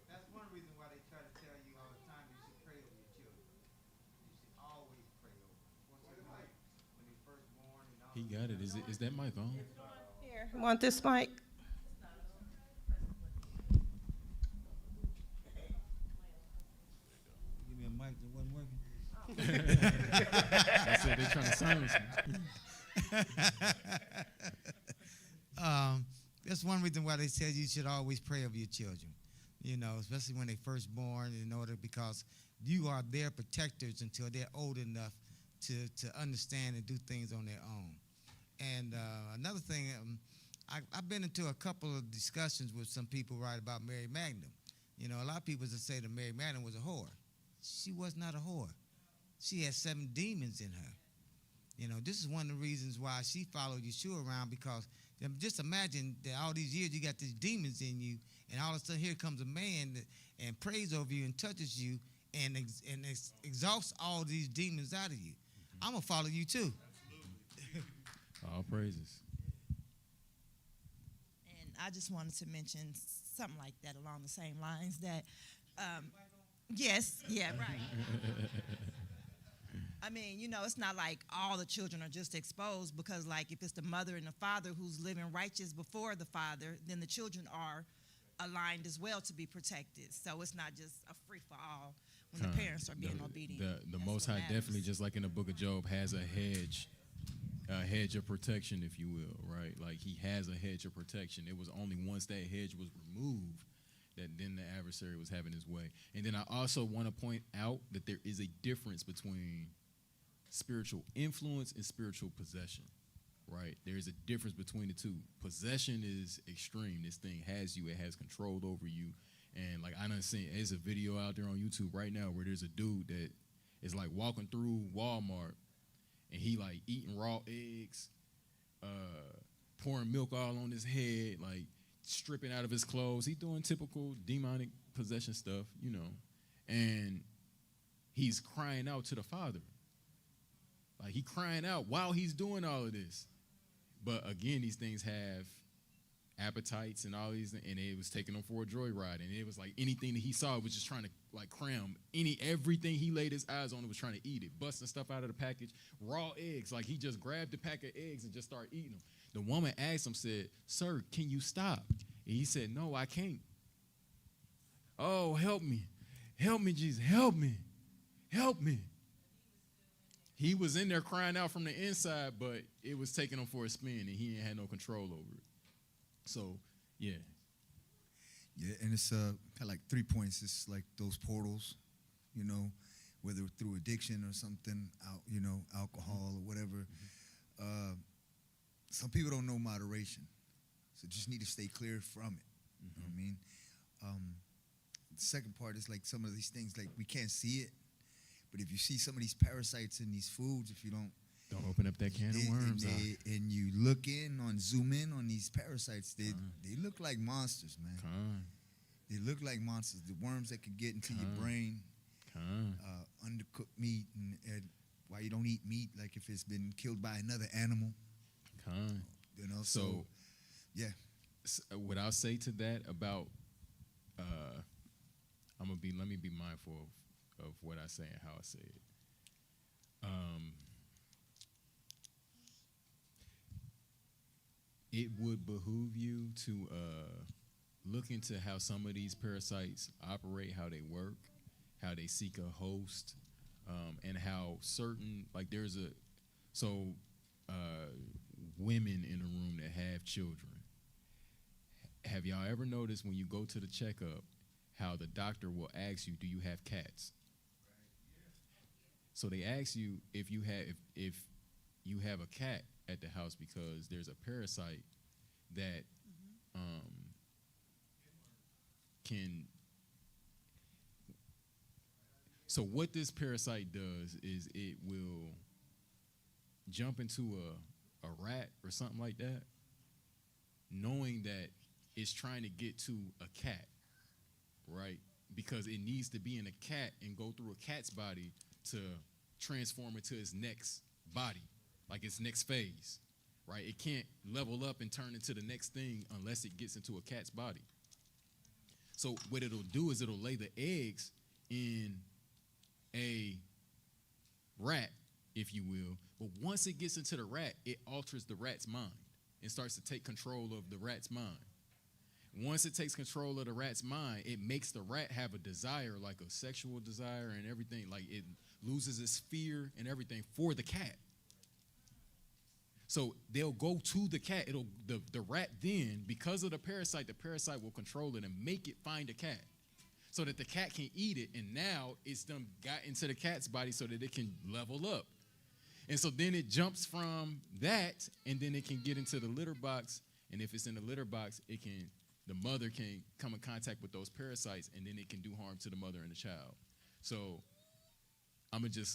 That's one reason why they try to tell you all the time you should pray over your children. You should always pray over them. Like when they first born and all. He got it. Is that mic on? Here, want this mic? Give me a mic that wasn't working. I said they're trying to silence me. That's one reason why they said you should always pray over your children, you know, especially when they first born, in order, because you are their protectors until they're old enough to understand and do things on their own. And another thing, I've been into a couple of discussions with some people about Mary Magdalene. You know, a lot of people just say that Mary Magdalene was a whore. She was not a whore. She had 7 demons in her. You know, this is one of the reasons why she followed Yeshua around, because just imagine that all these years you got these demons in you, and all of a sudden here comes a man and prays over you and touches you and exhausts all these demons out of you. Mm-hmm. I'm going to follow you too. All praises. And I just wanted to mention something like that along the same lines, that Yes, yeah, right. I mean, it's not like all the children are just exposed because, like, if it's the mother and the father who's living righteous before the father, then the children are aligned as well to be protected. So it's not just a free-for-all when the parents are being obedient. The That's Most what High matters. definitely, just like in the book of Job, has a hedge of protection, if you will, right? Like he has a hedge of protection. It was only once that hedge was removed that then the adversary was having his way. And then I also want to point out that there is a difference between spiritual influence and spiritual possession, right? There is a difference between the two. Possession is extreme. This thing has you. It has control over you. And like I done seen, there's a video out there on YouTube right now where there's a dude that is like walking through Walmart and he like eating raw eggs, pouring milk all on his head, like stripping out of his clothes. He doing typical demonic possession stuff, and he's crying out to the Father. Like he crying out while he's doing all of this. But again, these things have appetites and all these, and it was taking him for a joyride. And it was like anything that he saw, it was just trying to like cram everything he laid his eyes on. It was trying to eat it, busting stuff out of the package. Raw eggs, like he just grabbed the pack of eggs and just started eating them. The woman asked him, said, "Sir, can you stop?" And he said, "No, I can't." "Oh, help me, Jesus, help me, help me." He was in there crying out from the inside, but it was taking him for a spin, and he ain't had no control over it. So, yeah. Yeah, and it's kind of like 3 points. It's like those portals, whether through addiction or something, alcohol or whatever. Some people don't know moderation, so just need to stay clear from it. You know what I mean? The second part is like some of these things, like we can't see it, but if you see some of these parasites in these foods, if you don't open up that can of worms. And you zoom in on these parasites, they look like monsters, man. They look like monsters. The worms that can get into your brain, undercooked meat, and why you don't eat meat, like if it's been killed by another animal. So yeah. What I'll say to that about, let me be mindful of what I say and how I say it. It would behoove you to look into how some of these parasites operate, how they work, how they seek a host, and how certain, like women in a room that have children. Have y'all ever noticed when you go to the checkup how the doctor will ask you, "Do you have cats?" So they ask you if you have a cat at the house because there's a parasite that can. So what this parasite does is it will jump into a rat or something like that, knowing that it's trying to get to a cat, right? Because it needs to be in a cat and go through a cat's body to transform into its next body, like its next phase, right? It can't level up and turn into the next thing unless it gets into a cat's body. So what it'll do is it'll lay the eggs in a rat, if you will, but once it gets into the rat, it alters the rat's mind and starts to take control of the rat's mind. Once it takes control of the rat's mind, it makes the rat have a desire, like a sexual desire and everything. Like it loses its fear and everything for the cat. So they'll go to the cat. The rat then, because of the parasite will control it and make it find a cat so that the cat can eat it. And now it's done got into the cat's body so that it can level up. And so then it jumps from that, and then it can get into the litter box. And if it's in the litter box, the mother can come in contact with those parasites, and then it can do harm to the mother and the child. So I'm going to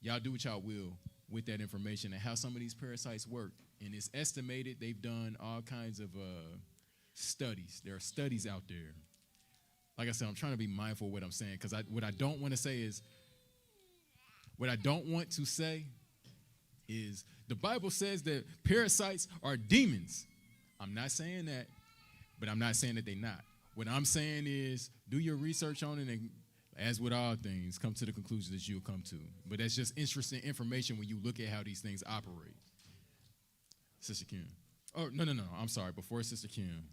y'all do what y'all will with that information and how some of these parasites work. And it's estimated they've done all kinds of studies. There are studies out there. Like I said, I'm trying to be mindful of what I'm saying, because what I don't want to say is the Bible says that parasites are demons. I'm not saying that, but I'm not saying that they're not. What I'm saying is do your research on it, and As with all things, come to the conclusion that you'll come to. But that's just interesting information when you look at how these things operate. Sister Kim. Oh, no. I'm sorry. Before Sister Kim,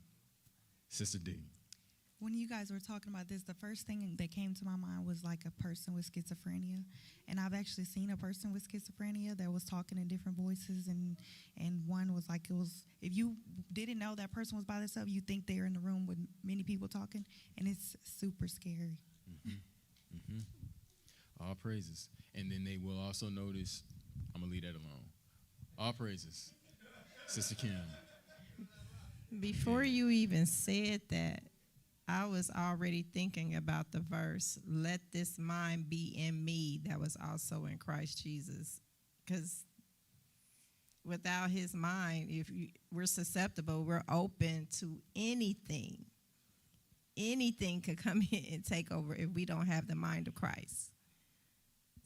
Sister D. When you guys were talking about this, the first thing that came to my mind was like a person with schizophrenia. And I've actually seen a person with schizophrenia that was talking in different voices. And one was like, if you didn't know that person was by themselves, you think they're in the room with many people talking. And it's super scary. All praises. And then they will also notice, I'm going to leave that alone. All praises. Sister Kim. Before you even said that, I was already thinking about the verse, let this mind be in me that was also in Christ Jesus. Because without his mind, we're susceptible, we're open to anything. Anything could come in and take over if we don't have the mind of Christ.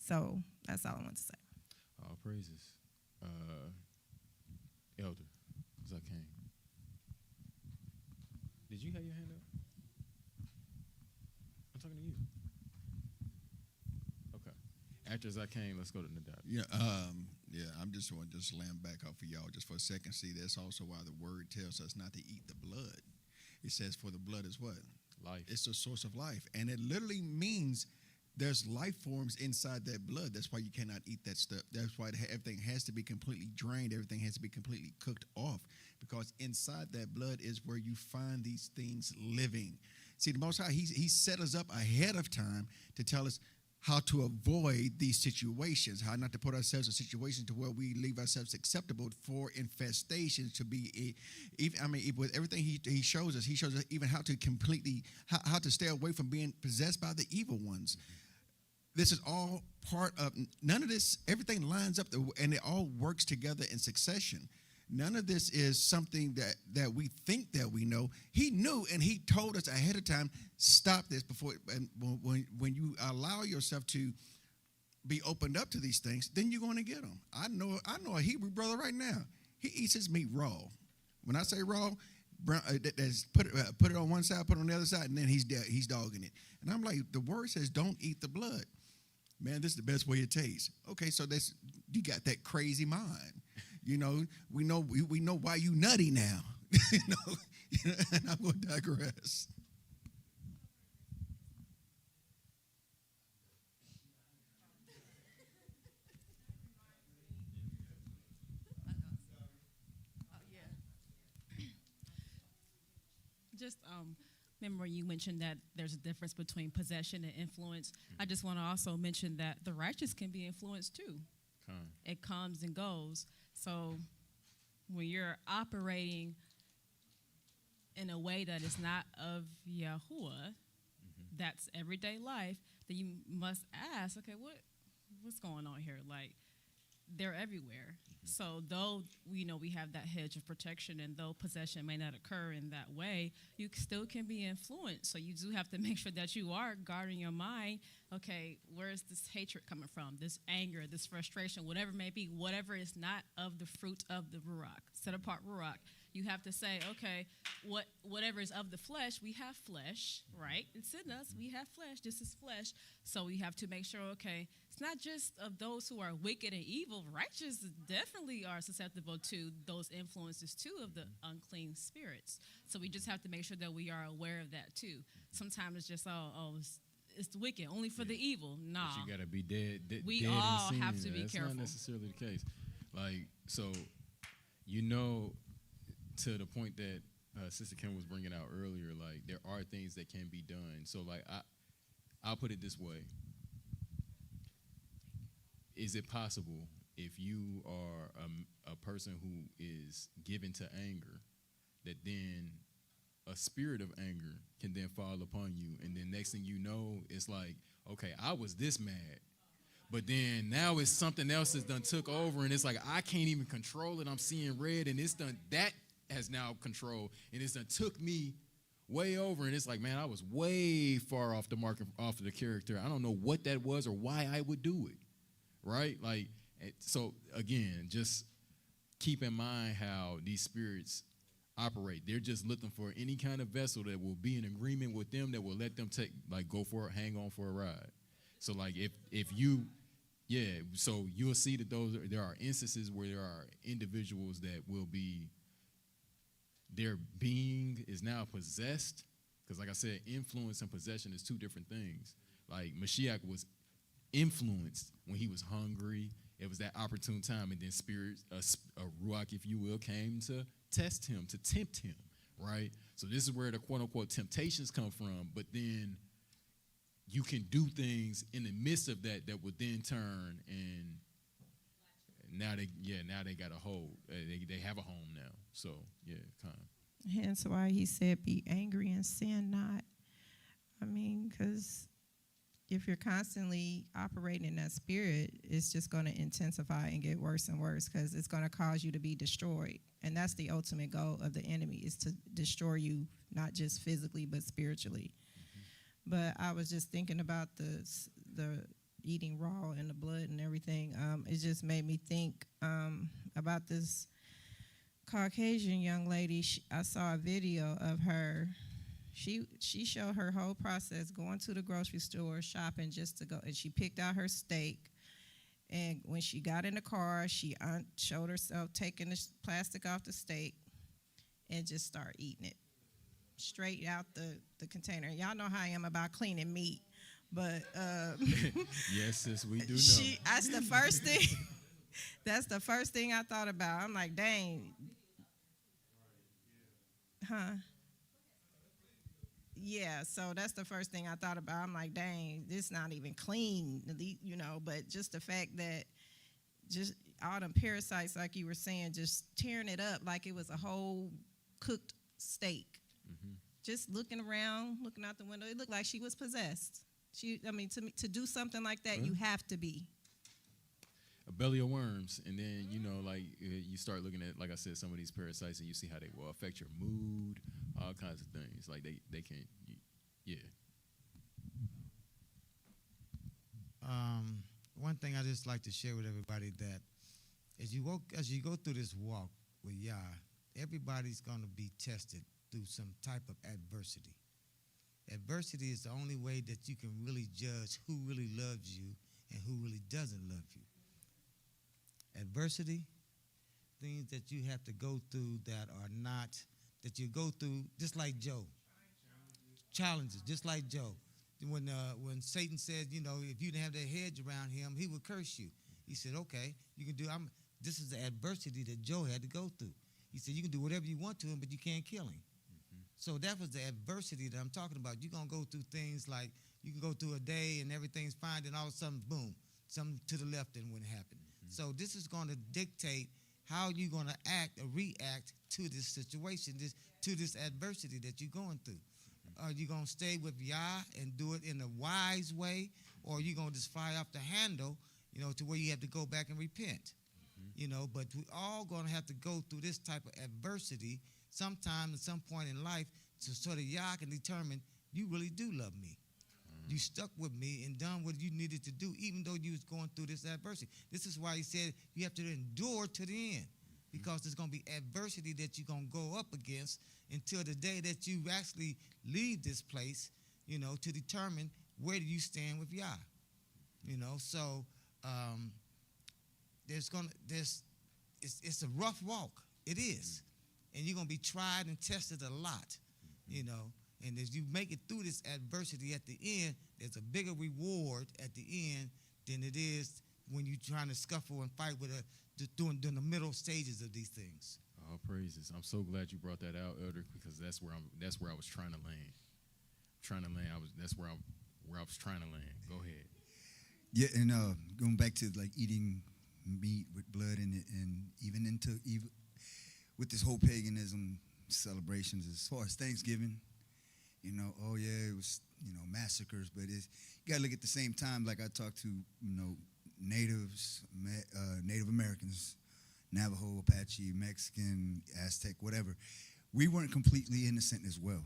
So that's all I want to say. All praises. Elder, as I came. Did you have your hand up? I'm talking to you. Okay. After as I came, let's go to Nadab. I'm just want to slam back off of y'all just for a second. See, that's also why the word tells us not to eat the blood. It says, for the blood is what? Life. It's the source of life. And it literally means there's life forms inside that blood. That's why you cannot eat that stuff. That's why everything has to be completely drained. Everything has to be completely cooked off, because inside that blood is where you find these things living. See, the Most High, he set us up ahead of time to tell us how to avoid these situations, how not to put ourselves in situations to where we leave ourselves acceptable for infestations to be, with everything he shows us even how to completely, how to stay away from being possessed by the evil ones. This is all part of, none of this, everything lines up and it all works together in succession. None of this is something that we think that we know. He knew, and he told us ahead of time, stop this before. And when you allow yourself to be opened up to these things, then you're going to get them. I know a Hebrew brother right now. He eats his meat raw. When I say raw, put it on one side, put it on the other side, and then he's dogging it. And I'm like, the word says, don't eat the blood. Man, this is the best way it tastes. Okay, so you got that crazy mind. You know, we know why you nutty now. And I'm going to digress. Just remember you mentioned that there's a difference between possession and influence. I just want to also mention that the righteous can be influenced too. It comes and goes. So when you're operating in a way that is not of Yahuwah, that's everyday life, then you must ask, okay, what's going on here? Like, they're everywhere. So though we have that hedge of protection, and though possession may not occur in that way, you still can be influenced. So you do have to make sure that you are guarding your mind. Okay, where is this hatred coming from? This anger, this frustration, whatever it may be, whatever is not of the fruit of the Ruach, set apart Ruach. You have to say, okay, whatever is of the flesh, we have flesh, right? It's in us. We have flesh. This is flesh. So we have to make sure, okay, it's not just of those who are wicked and evil. Righteous definitely are susceptible to those influences, too, of the unclean spirits. So we just have to make sure that we are aware of that, too. Sometimes it's just, it's the wicked, only for the evil. Nah. But you got to be dead. We dead all in sin. have to be careful. That's not necessarily the case. Like, so, to the point that Sister Kim was bringing out earlier, like, there are things that can be done. So, like, I'll put it this way. Is it possible, if you are a person who is given to anger, that then a spirit of anger can then fall upon you, and then next thing you know, it's like, okay, I was this mad, but then now it's something else that's done took over, and it's like I can't even control it. I'm seeing red, and it's done that has now control, and it's done took me way over, and it's like, man, I was way far off the mark, off of the character. I don't know what that was or why I would do it, right? Like, so again, just keep in mind how these spirits operate. They're just looking for any kind of vessel that will be in agreement with them, that will let them go for it, hang on for a ride. So like if you, yeah, so you'll see that there are instances where there are individuals that will be, their being is now possessed, because like I said, influence and possession is two different things. Like Mashiach was influenced when he was hungry. It was that opportune time, and then spirit, a ruach, if you will, came to test him, to tempt him, right? So this is where the quote-unquote temptations come from, but then you can do things in the midst of that would then turn, and now they got a hold. They have a home now. So, yeah, kind of. Hence why he said, be angry and sin not. I mean, because if you're constantly operating in that spirit, it's just going to intensify and get worse and worse, because it's going to cause you to be destroyed. And that's the ultimate goal of the enemy, is to destroy you, not just physically, but spiritually. But I was just thinking about the eating raw and the blood and everything. It just made me think about this Caucasian young lady. I saw a video of her. She showed her whole process going to the grocery store, shopping just to go, and she picked out her steak. And when she got in the car, she showed herself taking the plastic off the steak and just start eating it straight out the container. Y'all know how I am about cleaning meat, but yes, sis, we do know. That's the first thing. That's the first thing I thought about. I'm like, dang, yeah, so that's the first thing I thought about. I'm like, dang, this not even clean, but just the fact that just all them parasites, like you were saying, just tearing it up like it was a whole cooked steak. Mm-hmm. Just looking around, looking out the window, it looked like she was possessed. To do something like that, you have to be. A belly of worms, and then, you start looking at, like I said, some of these parasites, and you see how they will affect your mood, all kinds of things. Like they can, yeah. One thing I just like to share with everybody, that as you go through this walk with Yah, everybody's going to be tested through some type of adversity. Adversity is the only way that you can really judge who really loves you and who really doesn't love you. Adversity, things that you have to go through that you go through, just like Job. Challenges, just like Job. When Satan said, if you didn't have that hedge around him, he would curse you. He said, okay, you can do. This is the adversity that Job had to go through. He said, you can do whatever you want to him, but you can't kill him. Mm-hmm. So that was the adversity that I'm talking about. You're going to go through things like, you can go through a day and everything's fine, then all of a sudden, boom, something to the left and wouldn't happen. Mm-hmm. So this is going to dictate how you're going to act or react to this situation, to this adversity that you're going through. Are you going to stay with Yah and do it in a wise way, or are you going to just fly off the handle, to where you have to go back and repent? Mm-hmm. But we all going to have to go through this type of adversity sometime at some point in life, so that Yah can determine you really do love me. Mm-hmm. You stuck with me and done what you needed to do, even though you was going through this adversity. This is why he said you have to endure to the end, because there's going to be adversity that you're going to go up against until the day that you actually leave this place, to determine where do you stand with Yah. So it's a rough walk. It is. And you're going to be tried and tested a lot, And as you make it through this adversity at the end, there's a bigger reward at the end than it is when you're trying to scuffle and fight with during the middle stages of these things. All praises. I'm so glad you brought that out, Elder, because that's where I was trying to land. That's where I was trying to land. Go ahead. Yeah, and going back to like eating meat with blood in it, and even with this whole paganism celebrations as far as Thanksgiving, it was massacres, but you gotta look at the same time. Like I talked to natives, Native Americans, Navajo, Apache, Mexican, Aztec, whatever. We weren't completely innocent as well.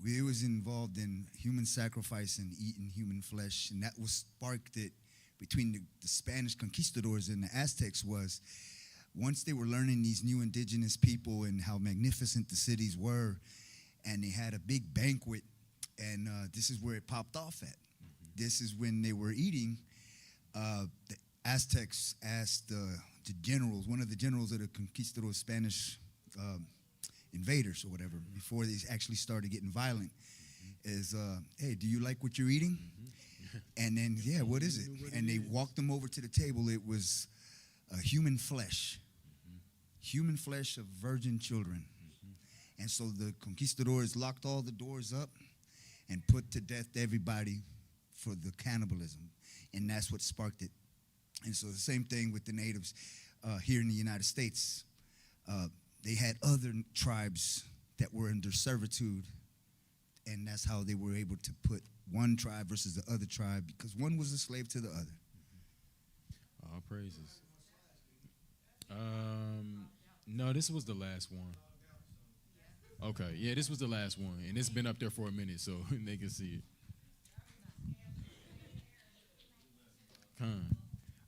We was involved in human sacrifice and eating human flesh, and that was sparked it between the Spanish conquistadors and the Aztecs was once they were learning these new indigenous people and how magnificent the cities were, and they had a big banquet, and this is where it popped off at. This is when they were eating. The Aztecs asked the generals, one of the generals of the conquistador Spanish invaders or whatever, before they actually started getting violent, is, hey, do you like what you're eating? And then, yeah, what is it? And they walked them over to the table. It was human flesh of virgin children. And so the conquistadors locked all the doors up and put to death everybody for the cannibalism. And that's what sparked it. And so the same thing with the natives here in the United States. They had other tribes that were under servitude, and that's how they were able to put one tribe versus the other tribe, because one was a slave to the other. All praises. No, this was the last one. Okay, yeah, this was the last one, and it's been up there for a minute, so they can see it.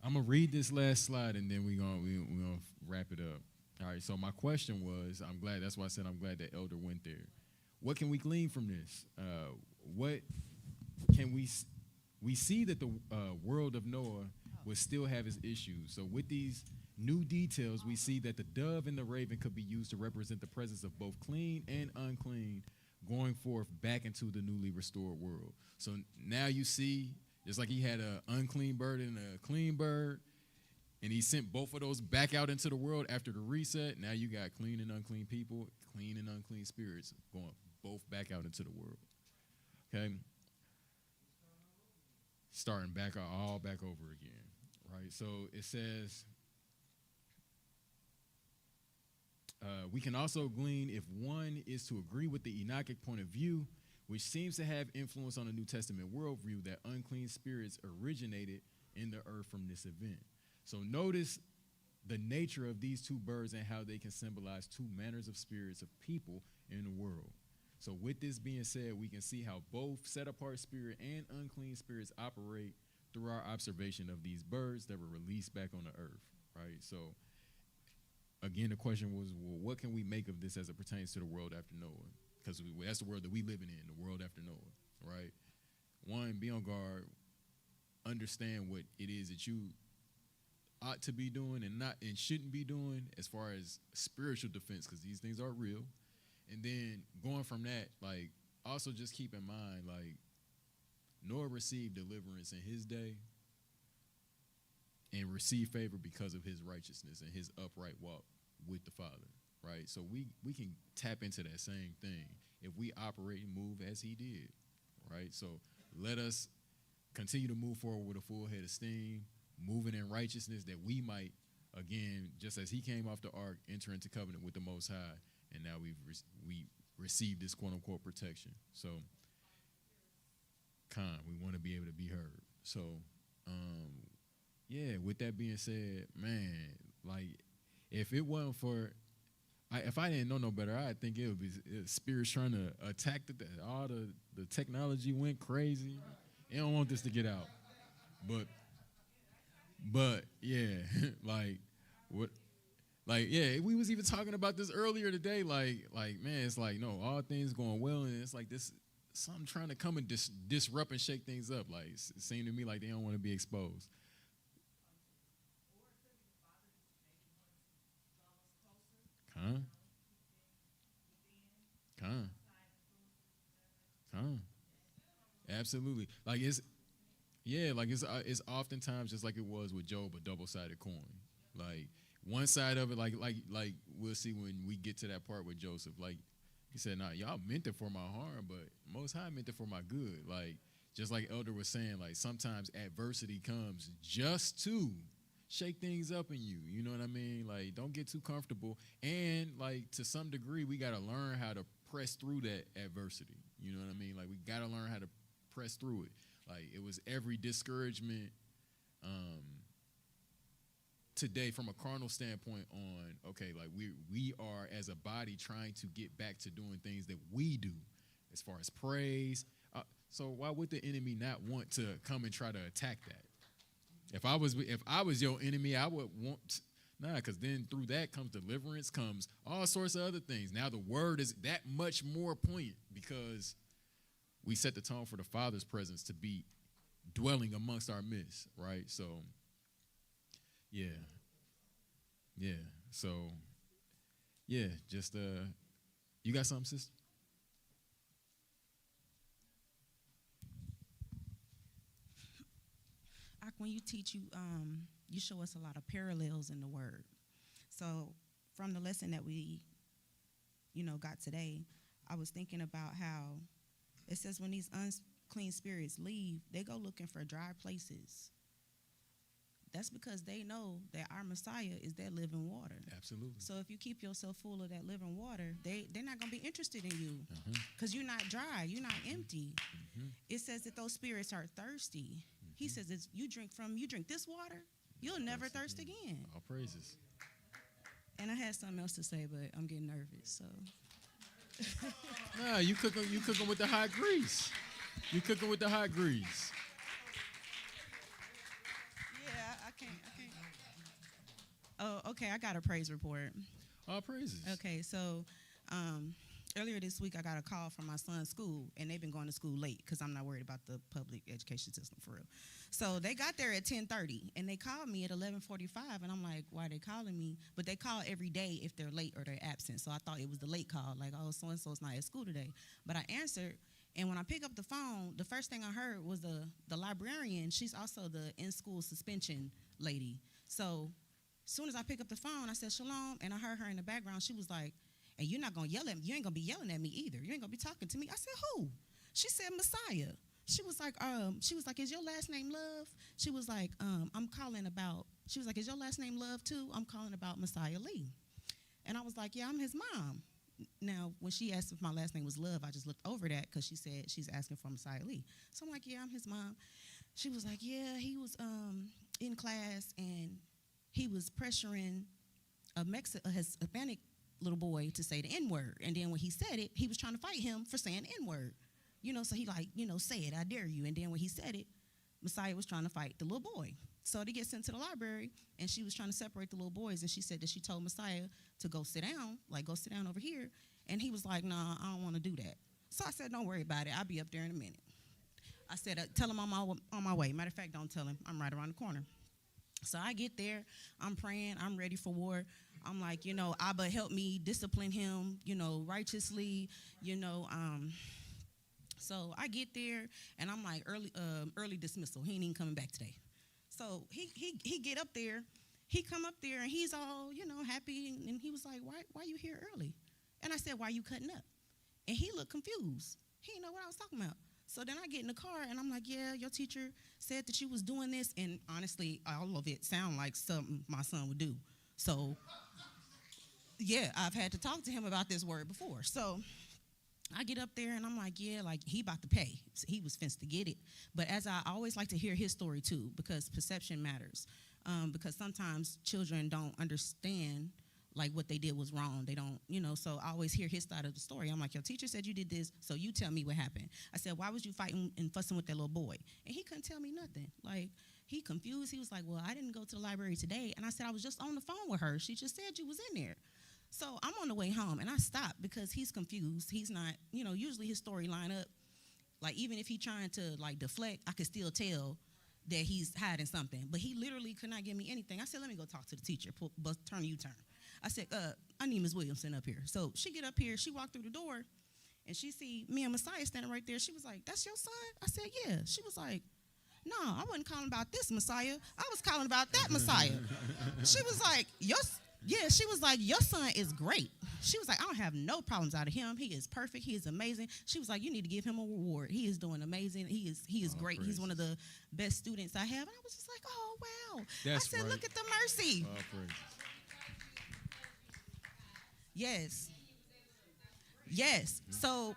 I'm gonna read this last slide, and then we're gonna wrap it up. All right. So my question was, I'm glad. That's why I said I'm glad that Elder went there. What can we glean from this? What can we see that the world of Noah would still have its issues. So with these new details, we see that the dove and the raven could be used to represent the presence of both clean and unclean going forth back into the newly restored world. So now you see, just like he had an unclean bird and a clean bird, and he sent both of those back out into the world after the reset. Now you got clean and unclean people, clean and unclean spirits going both back out into the world. Okay? Starting back all back over again, right? So it says, we can also glean if one is to agree with the Enochic point of view, which seems to have influence on the New Testament worldview, that unclean spirits originated in the earth from this event. So notice the nature of these two birds and how they can symbolize two manners of spirits of people in the world. So with this being said, we can see how both set-apart spirit and unclean spirits operate through our observation of these birds that were released back on the earth, right? So again, the question was, well, what can we make of this as it pertains to the world after Noah? Because that's the world that we living in, the world after Noah, right? One, be on guard, understand what it is that you ought to be doing and shouldn't be doing as far as spiritual defense, because these things are real. And then going from that, like, also just keep in mind, like, Noah received deliverance in his day and received favor because of his righteousness and his upright walk with the Father, right? So we can tap into that same thing if we operate and move as he did, right? So let us continue to move forward with a full head of steam, moving in righteousness, that we might, again, just as he came off the ark, enter into covenant with the Most High, and now we received this quote-unquote protection. So, we want to be able to be heard. So, yeah, with that being said, man, like, if it wasn't for, if I didn't know no better, I'd think it would be spirits trying to attack all the technology went crazy. They don't want this to get out. But yeah, like what, like yeah, we was even talking about this earlier today. Like man, it's like no, all things going well, and it's like this something trying to come and disrupt and shake things up. Like it seemed to me like they don't want to be exposed. Absolutely. Like it's oftentimes just like it was with Job, a double-sided coin. Like one side of it, like we'll see when we get to that part with Joseph. Like he said, "Nah, y'all meant it for my harm, but Most High meant it for my good." Like just like Elder was saying, like sometimes adversity comes just to shake things up in you. You know what I mean? Like don't get too comfortable, and like to some degree, we got to learn how to press through that adversity. You know what I mean? Like we got to learn how to press through it. Like it was every discouragement today from a carnal standpoint on, okay, like we are as a body trying to get back to doing things that we do as far as praise. So why would the enemy not want to come and try to attack that? If I was your enemy, I would want Nah, because then through that comes deliverance, comes all sorts of other things. Now the word is that much more poignant because we set the tone for the Father's presence to be dwelling amongst our midst, right? So, yeah. So, yeah, just you got something, sister? When you teach, you show us a lot of parallels in the word. So from the lesson that we, got today, I was thinking about how it says when these unclean spirits leave, they go looking for dry places. That's because they know that our Messiah is that living water. Absolutely. So if you keep yourself full of that living water, they're not going to be interested in you because you're not dry, you're not empty. It says that those spirits are thirsty. He says, you drink this water, you'll never thirst again. All praises. And I had something else to say, but I'm getting nervous, so. Nah, you cooking with the hot grease. You cooking with the hot grease. Yeah, I can't. Oh, okay, I got a praise report. All praises. Okay, so earlier this week, I got a call from my son's school, and they've been going to school late because I'm not worried about the public education system for real. So they got there at 10:30, and they called me at 11:45, and I'm like, why are they calling me? But they call every day if they're late or they're absent, so I thought it was the late call, like, oh, so-and-so's not at school today. But I answered, and when I pick up the phone, the first thing I heard was the librarian. She's also the in-school suspension lady. So as soon as I pick up the phone, I said, shalom, and I heard her in the background. She was like, and you're not going to yell at me. You ain't going to be yelling at me either. You ain't going to be talking to me. I said, who? She said, Messiah. She was like, is your last name Love? She was like, I'm calling about, she was like, is your last name Love too? I'm calling about Messiah Lee. And I was like, yeah, I'm his mom. Now, when she asked if my last name was Love, I just looked over that because she said she's asking for Messiah Lee. So I'm like, yeah, I'm his mom. She was like, yeah, he was in class and he was pressuring a Hispanic little boy to say the N-word. And then when he said it, he was trying to fight him for saying N-word. So he say it, I dare you. And then when he said it, Messiah was trying to fight the little boy. So they get sent to the library, and she was trying to separate the little boys, and she said that she told Messiah to go sit down over here. And he was like, nah, I don't want to do that. So I said, don't worry about it. I'll be up there in a minute. I said, tell him I'm on my way. Matter of fact, don't tell him. I'm right around the corner. So I get there, I'm praying, I'm ready for war. I'm like, Abba, help me discipline him, righteously, So I get there, and I'm like, early dismissal. He ain't even coming back today. So he get up there, he come up there, and he's all, happy, and he was like, why you here early? And I said, why you cutting up? And he looked confused. He didn't know what I was talking about. So then I get in the car, and I'm like, yeah, your teacher said that you was doing this, and honestly, all of it sound like something my son would do. So, yeah, I've had to talk to him about this word before. So I get up there, and I'm like, yeah, like, he about to pay. So he was fenced to get it. But as I always like to hear his story, too, because perception matters. Because sometimes children don't understand, like, what they did was wrong. They don't, so I always hear his side of the story. I'm like, your teacher said you did this, so you tell me what happened. I said, why was you fighting and fussing with that little boy? And he couldn't tell me nothing. Like, he confused. He was like, well, I didn't go to the library today. And I said, I was just on the phone with her. She just said you was in there. So I'm on the way home, and I stopped because he's confused. He's not, usually his story line up. Like, even if he's trying to, like, deflect, I could still tell that he's hiding something. But he literally could not give me anything. I said, let me go talk to the teacher, turn U-turn. I said, I need Ms. Williamson up here. So she get up here, she walked through the door, and she see me and Messiah standing right there. She was like, that's your son? I said, yeah. She was like, no, I wasn't calling about this Messiah. I was calling about that Messiah. She was like, she was like, your son is great. She was like, I don't have no problems out of him. He is perfect. He is amazing. She was like, you need to give him a reward. He is doing amazing. He is great. Praises. He's one of the best students I have. And I was just like, oh, wow. That's I said, right. Look at the mercy. Praises. Yes. So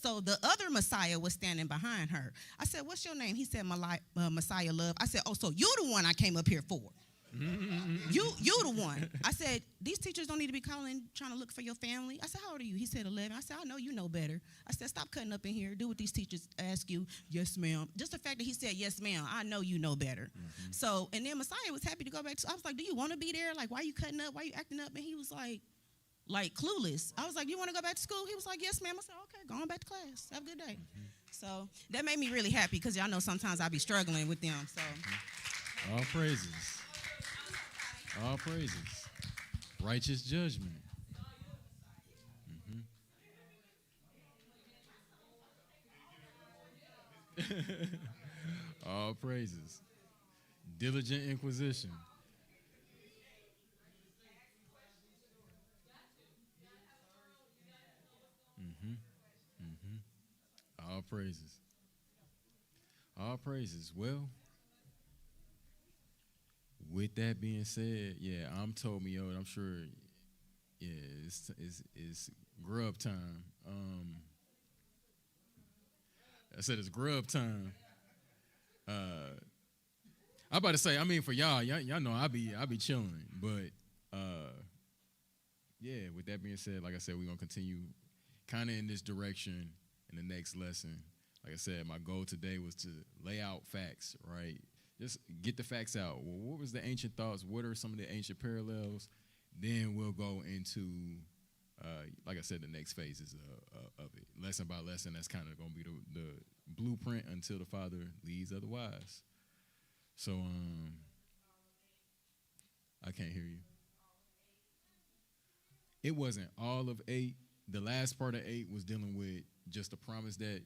the other Messiah was standing behind her. I said, what's your name? He said, Messiah Love. I said, oh, so you're the one I came up here for. You the one. I said, these teachers don't need to be calling, trying to look for your family. I said, how old are you? He said 11. I said, I know you know better. I said, stop cutting up in here. Do what these teachers ask you. Yes, ma'am. Just the fact that he said, yes, ma'am, I know you know better. So, and then Messiah was happy to go back to, I was like, do you want to be there? Like, why are you cutting up? Why are you acting up? And he was like clueless. I was like, you want to go back to school? He was like, yes, ma'am. I said, okay, go on back to class. Have a good day. So that made me really happy because y'all know sometimes I be struggling with them. So all praises. All praises. Righteous judgment. All praises. Diligent inquisition. All praises. All praises. Well, with that being said, yeah, I'm told me, I'm sure, yeah, it's grub time. I said it's grub time. I'm about to say, I mean, for y'all know I be chilling, but yeah. With that being said, like I said, we're gonna continue kind of in this direction in the next lesson. Like I said, my goal today was to lay out facts, right? Just get the facts out. Well, what was the ancient thoughts? What are some of the ancient parallels? Then we'll go into, like I said, the next phases of it. Lesson by lesson, that's kind of going to be the blueprint until the Father leads otherwise. So, I can't hear you. It wasn't all of 8. The last part of 8 was dealing with just the promise that,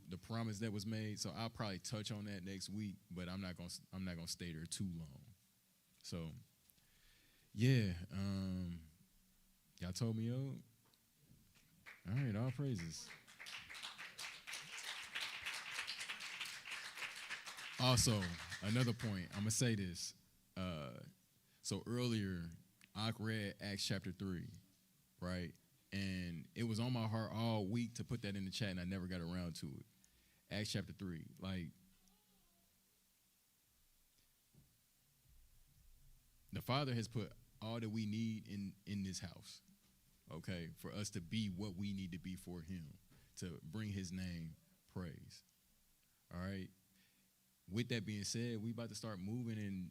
the promise that was made. So I'll probably touch on that next week, but I'm not gonna stay there too long. So, yeah, y'all told me, all right, all praises. Also, another point, I'm gonna say this. So earlier, I read Acts chapter 3, right? And it was on my heart all week to put that in the chat, and I never got around to it. Acts chapter 3. Like, the Father has put all that we need in this house, okay, for us to be what we need to be for him, to bring his name praise. All right? With that being said, we about to start moving in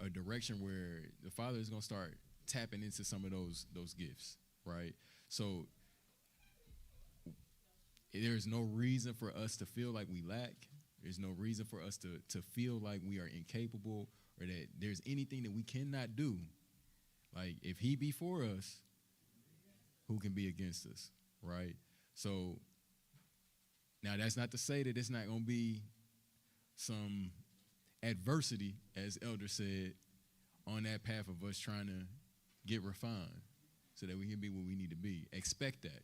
a direction where the Father is going to start tapping into some of those gifts, right? So there's no reason for us to feel like we lack. There's no reason for us to feel like we are incapable or that there's anything that we cannot do. Like, if he be for us, who can be against us, right? So now that's not to say that it's not going to be some adversity, as Elder said, on that path of us trying to get refined so that we can be what we need to be. Expect that.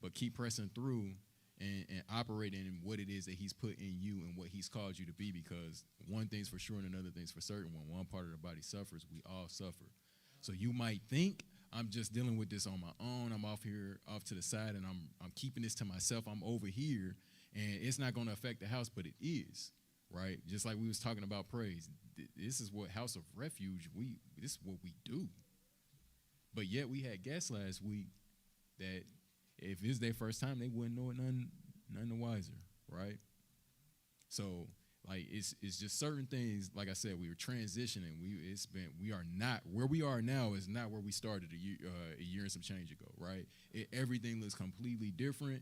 But keep pressing through and operating in what it is that he's put in you and what he's called you to be, because one thing's for sure and another thing's for certain. When one part of the body suffers, we all suffer. So you might think, I'm just dealing with this on my own. I'm off to the side, and I'm keeping this to myself. I'm over here, and it's not going to affect the house, but it is, right? Just like we was talking about praise. This is what House of Refuge, this is what we do. But yet we had guests last week that if it's their first time, they wouldn't know it none the wiser, right? So, like, it's just certain things. Like I said, we were transitioning. We are not where we are now. Is not where we started a year and some change ago, right? Everything looks completely different.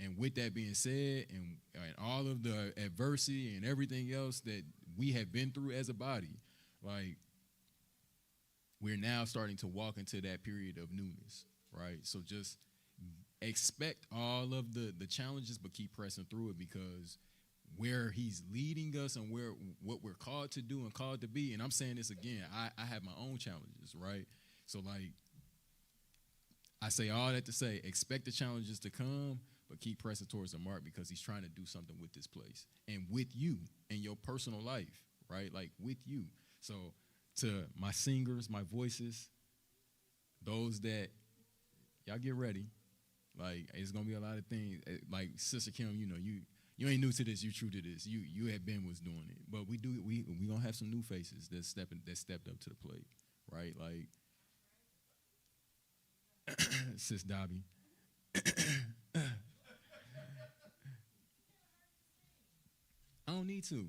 And with that being said, and all of the adversity and everything else that we have been through as a body, like, we're now starting to walk into that period of newness, right? So just expect all of the challenges, but keep pressing through it, because where he's leading us and what we're called to do and called to be, and I'm saying this again, I have my own challenges, right? So, like, I say all that to say, expect the challenges to come, but keep pressing towards the mark, because he's trying to do something with this place and with you and your personal life, right? Like, with you. So, to my singers, my voices, those that, y'all get ready. Like, it's going to be a lot of things. Like Sister Kim, you you ain't new to this. You true to this. You had been was doing it, but we gonna have some new faces that stepped up to the plate, right? Like Sis Dobby. I don't need to.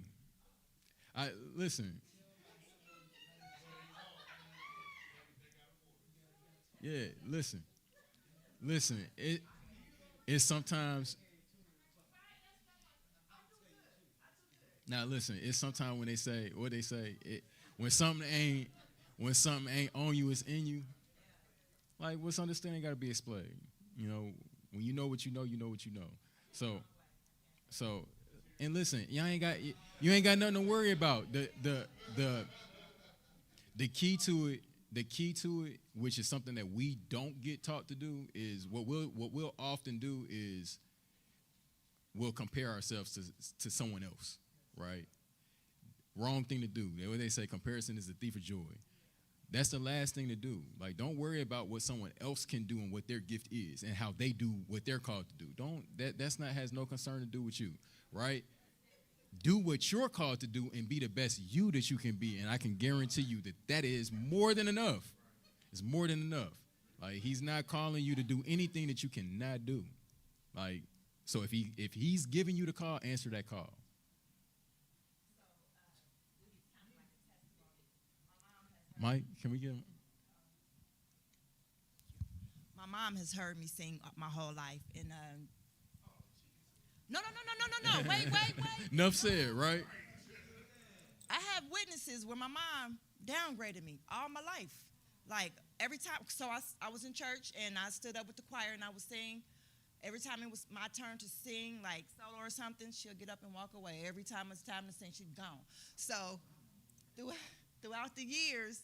Listen. Yeah, listen. It's sometimes. Now listen. It's sometimes when they say what they say. When something ain't on you, it's in you. Like what's understanding got to be explained. You know, when you know what you know, you know what you know. So, and listen, you ain't got nothing to worry about. The key to it, which is something that we don't get taught to do, is what we'll often do is we'll compare ourselves to someone else, right? Wrong thing to do. What they say, comparison is the thief of joy. That's the last thing to do. Like, don't worry about what someone else can do and what their gift is and how they do what they're called to do. That's not has no concern to do with you, right? Do what you're called to do and be the best you that you can be, and I can guarantee you that is more than enough. It's more than enough. Like, he's not calling you to do anything that you cannot do. Like, so if he's giving you the call, answer that call. Mike, can we get him? My mom has heard me sing my whole life, and no. Wait. Enough said, right? I have witnesses where my mom downgraded me all my life. Like every time, so I was in church and I stood up with the choir and I would sing. Every time it was my turn to sing, like solo or something, she'll get up and walk away. Every time it's time to sing, she's gone. So throughout the years,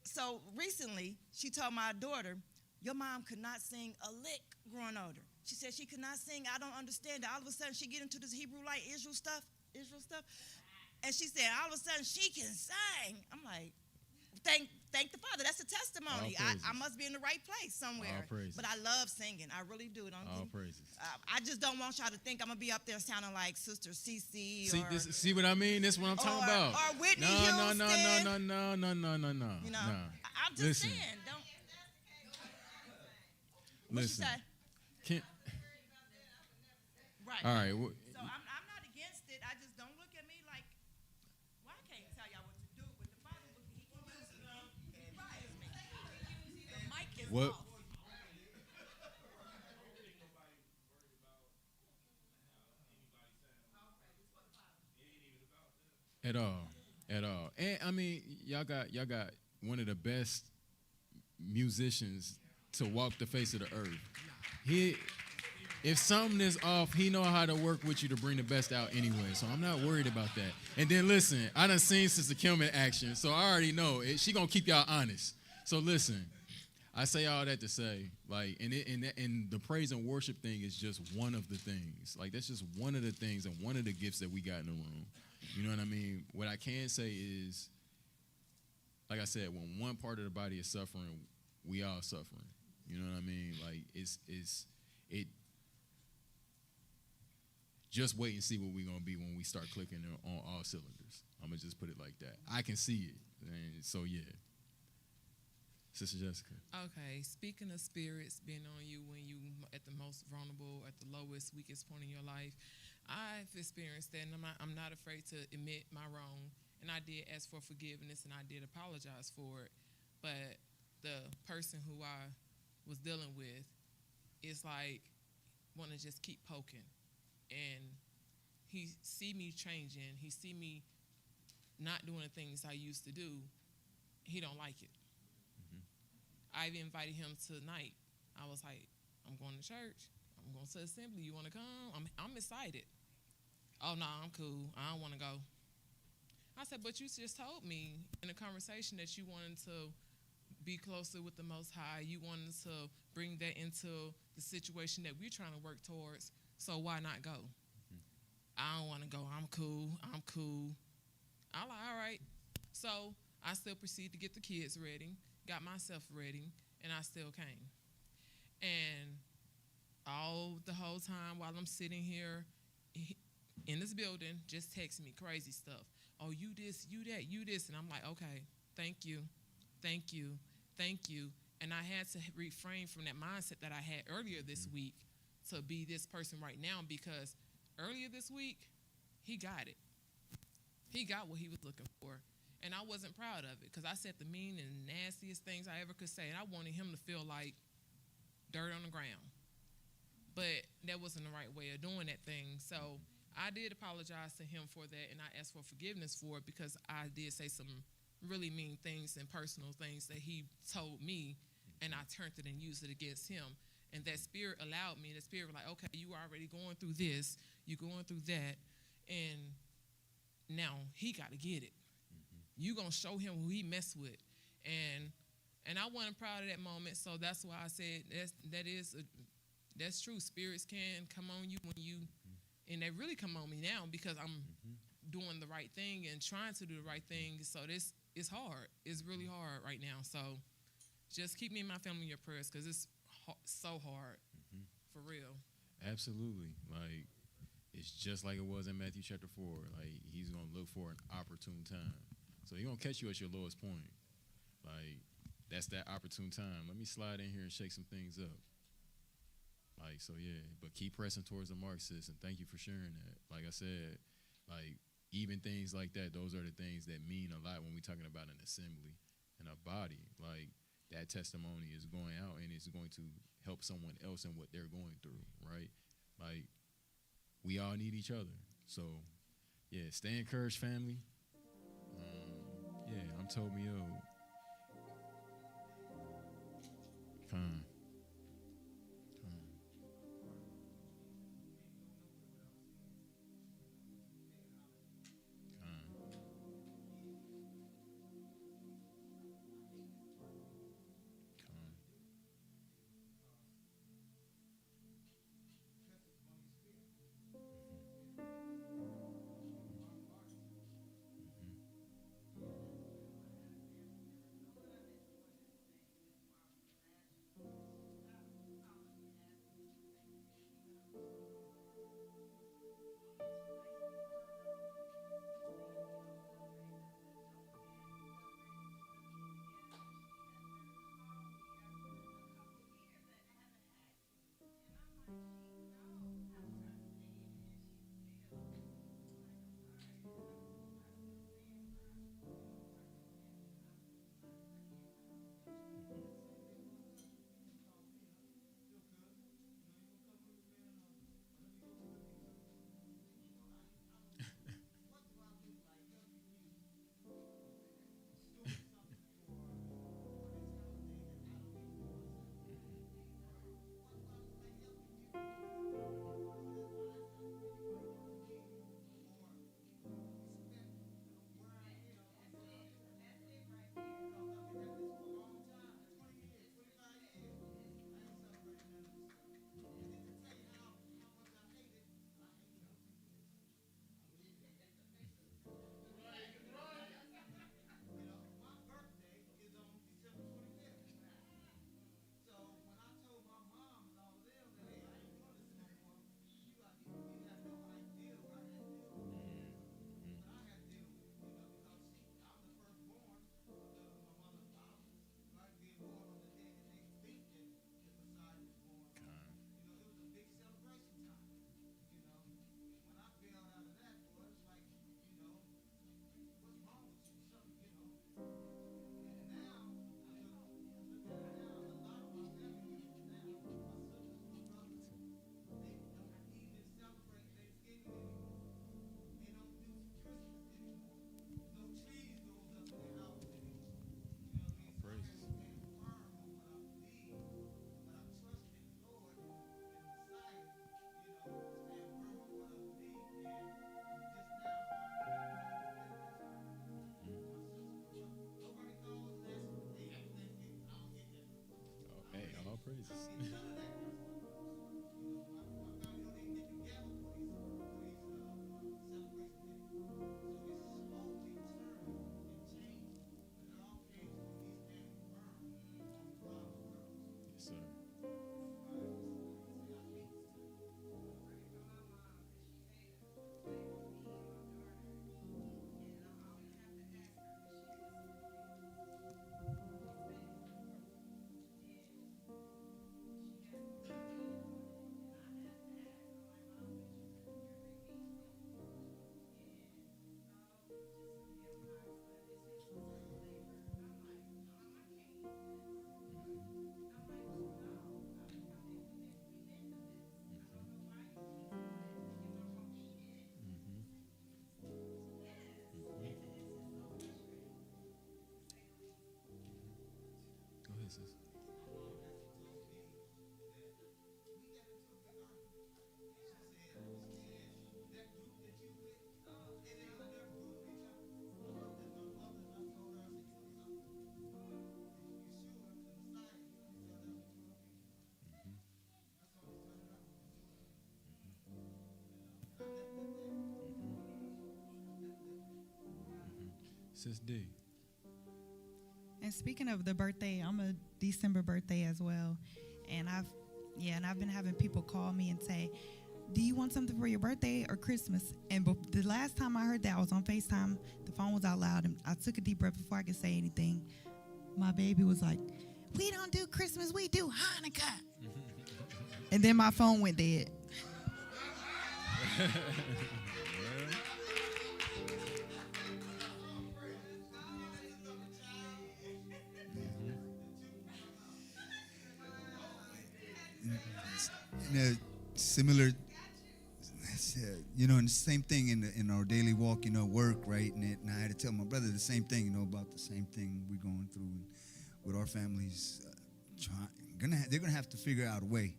so recently she told my daughter, your mom could not sing a lick growing older. She said she could not sing. I don't understand it. All of a sudden she get into this Hebrew like Israel stuff. And she said all of a sudden she can sing. I'm like, thank the Father. That's a testimony. I must be in the right place somewhere. But I love singing. I really do. Praises. I just don't want y'all to think I'm gonna be up there sounding like Sister Cece. See what I mean? That's what I'm talking about. Or Whitney Houston. No. You know, I'm just saying. Don't. Listen. What you say? Right. All right. So I'm not against it. I just don't look at me like, well, I can't tell y'all what to do, but the Father, he can use me. He can use me. The mic is What? off. At all. And I mean, y'all got one of the best musicians to walk the face of the earth. If something is off, he know how to work with you to bring the best out anyway. So I'm not worried about that. And then listen, I done seen Sister Kim in action, so I already know she gonna keep y'all honest. So listen, I say all that to say, like, and the praise and worship thing is just one of the things. Like, that's just one of the things and one of the gifts that we got in the room. You know what I mean? What I can say is, like I said, when one part of the body is suffering, we all suffering. You know what I mean? Like, it. Just wait and see what we're gonna be when we start clicking on all cylinders. I'm gonna just put it like that. I can see it, and so yeah. Sister Jessica. Okay, speaking of spirits being on you when you at the most vulnerable, at the lowest, weakest point in your life, I've experienced that, and I'm not afraid to admit my wrong. And I did ask for forgiveness, and I did apologize for it. But the person who I was dealing with is like want to just keep poking, and he see me changing. He see me not doing the things I used to do. He don't like it. I even invited him tonight. I was like, I'm going to church. I'm going to assembly. You want to come? I'm excited. Oh, no, I'm cool. I don't want to go. I said, but you just told me in a conversation that you wanted to be closer with the Most High. You wanted to bring that into the situation that we're trying to work towards. So why not go? I don't want to go. I'm cool. I'm like, all right. So I still proceed to get the kids ready. Got myself ready, and I still came. And the whole time while I'm sitting here, in this building just texting me crazy stuff. Oh, you this, you that, you this. And I'm like, okay, thank you, thank you, thank you. And I had to refrain from that mindset that I had earlier this week to be this person right now, because earlier this week, he got it. He got what he was looking for. And I wasn't proud of it, because I said the mean and nastiest things I ever could say. And I wanted him to feel like dirt on the ground. But that wasn't the right way of doing that thing. So I did apologize to him for that, and I asked for forgiveness for it, because I did say some really mean things and personal things that he told me, and I turned it and used it against him. And that spirit allowed me, the spirit was like, okay, you already going through this, you're going through that, and now he got to get it. You going to show him who he messed with. And I wasn't proud of that moment, so that's why I said that's true. Spirits can come on you when you, and they really come on me now, because I'm doing the right thing and trying to do the right thing. So this is hard. It's really hard right now. So just keep me and my family in your prayers, because it's so hard, for real. Absolutely. Like, it's just like it was in Matthew chapter 4. Like, he's going to look for an opportune time. So he's going to catch you at your lowest point. Like, that's that opportune time. Let me slide in here and shake some things up. Like, so yeah, but keep pressing towards the mark, sis, and thank you for sharing that. Like I said, like, even things like that, those are the things that mean a lot when we're talking about an assembly and a body. Like, that testimony is going out and it's going to help someone else in what they're going through, right? Like, we all need each other. So, yeah, stay encouraged, family. Yeah, I'm Tomio. Come. praises. Yes, sir. SSD. And speaking of the birthday, I'm a December birthday as well. And I've been having people call me and say, do you want something for your birthday or Christmas? And the last time I heard that, I was on FaceTime. The phone was out loud, and I took a deep breath before I could say anything. My baby was like, we don't do Christmas, we do Hanukkah. And then my phone went dead. Similar, and the same thing in our daily walk, work, right? And I had to tell my brother the same thing, about the same thing we're going through with our families. They're gonna have to figure out a way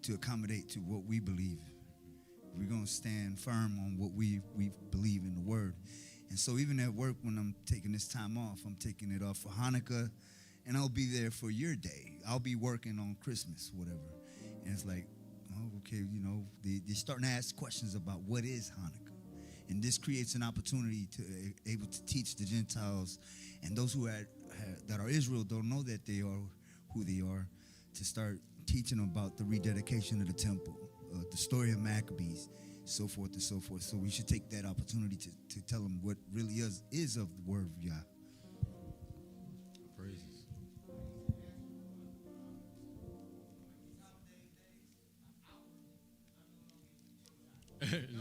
to accommodate to what we believe. We're gonna stand firm on what we believe in the Word. And so even at work, when I'm taking this time off, I'm taking it off for Hanukkah, and I'll be there for your day. I'll be working on Christmas, whatever. And it's like, oh, okay, they're starting to ask questions about what is Hanukkah. And this creates an opportunity to able to teach the Gentiles and those who that are Israel don't know that they are who they are, to start teaching them about the rededication of the temple, the story of Maccabees, so forth and so forth. So we should take that opportunity to tell them what really is of the word of Yah. Praises.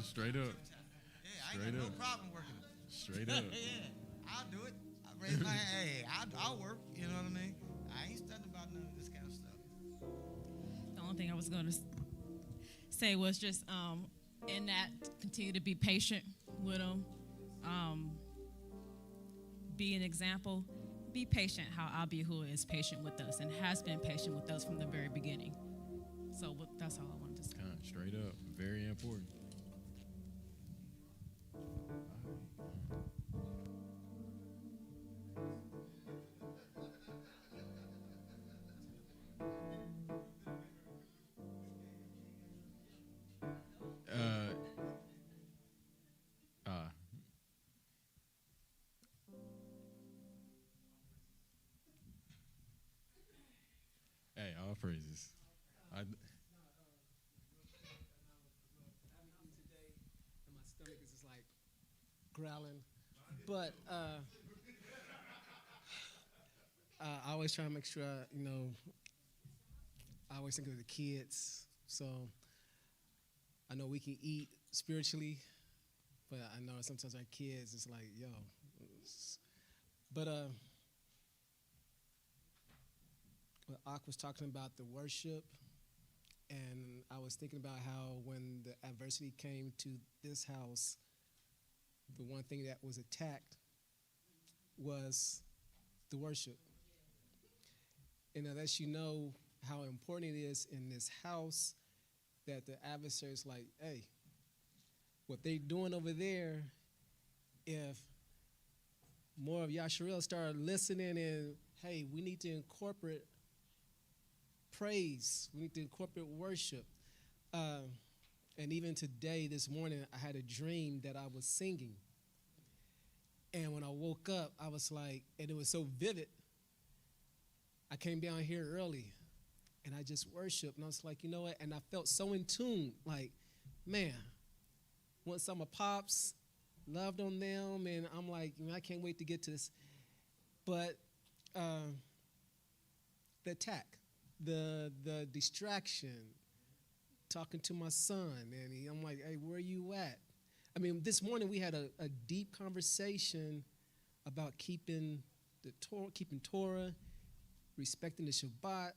Straight up. Yeah, I ain't got no problem working. Straight up. Yeah, I'll do it. I raise my hand. Hey, I'll work. You know what I mean? I ain't studying about none of this kind of stuff. The only thing I was going to say was just in that, continue to be patient with them. Be an example. Be patient how Abihu is patient with us and has been patient with us from the very beginning. So that's all I wanted to say. Straight up. Very important. Hey, all praises. And my stomach is just like growling. But I always try to make sure, I always think of the kids. So I know we can eat spiritually, but I know sometimes our kids, it's like, yo. But Ak was talking about the worship, and I was thinking about how when the adversity came to this house, the one thing that was attacked was the worship. And unless you know how important it is in this house, that the adversary is like, hey, what they doing over there, if more of Yasharel started listening and, hey, we need to incorporate praise. We need to incorporate worship. And even today, this morning, I had a dream that I was singing. And when I woke up, I was like, and it was so vivid. I came down here early, and I just worshiped. And I was like, you know what? And I felt so in tune. Like, man, once I'm a pops, loved on them, and I'm like, I can't wait to get to this. But the attack, the distraction, talking to my son, and I'm like, hey, where are you at? I mean, this morning we had a deep conversation about keeping Torah, respecting the Shabbat,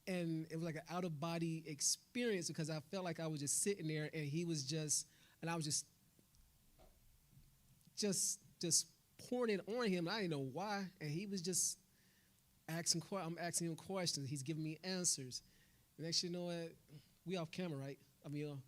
and it was like an out-of-body experience because I felt like I was just sitting there, and he was and I was just pouring it on him. I didn't know why, and he was just I'm asking him questions. He's giving me answers. And actually, you know what? We off camera, right? I mean,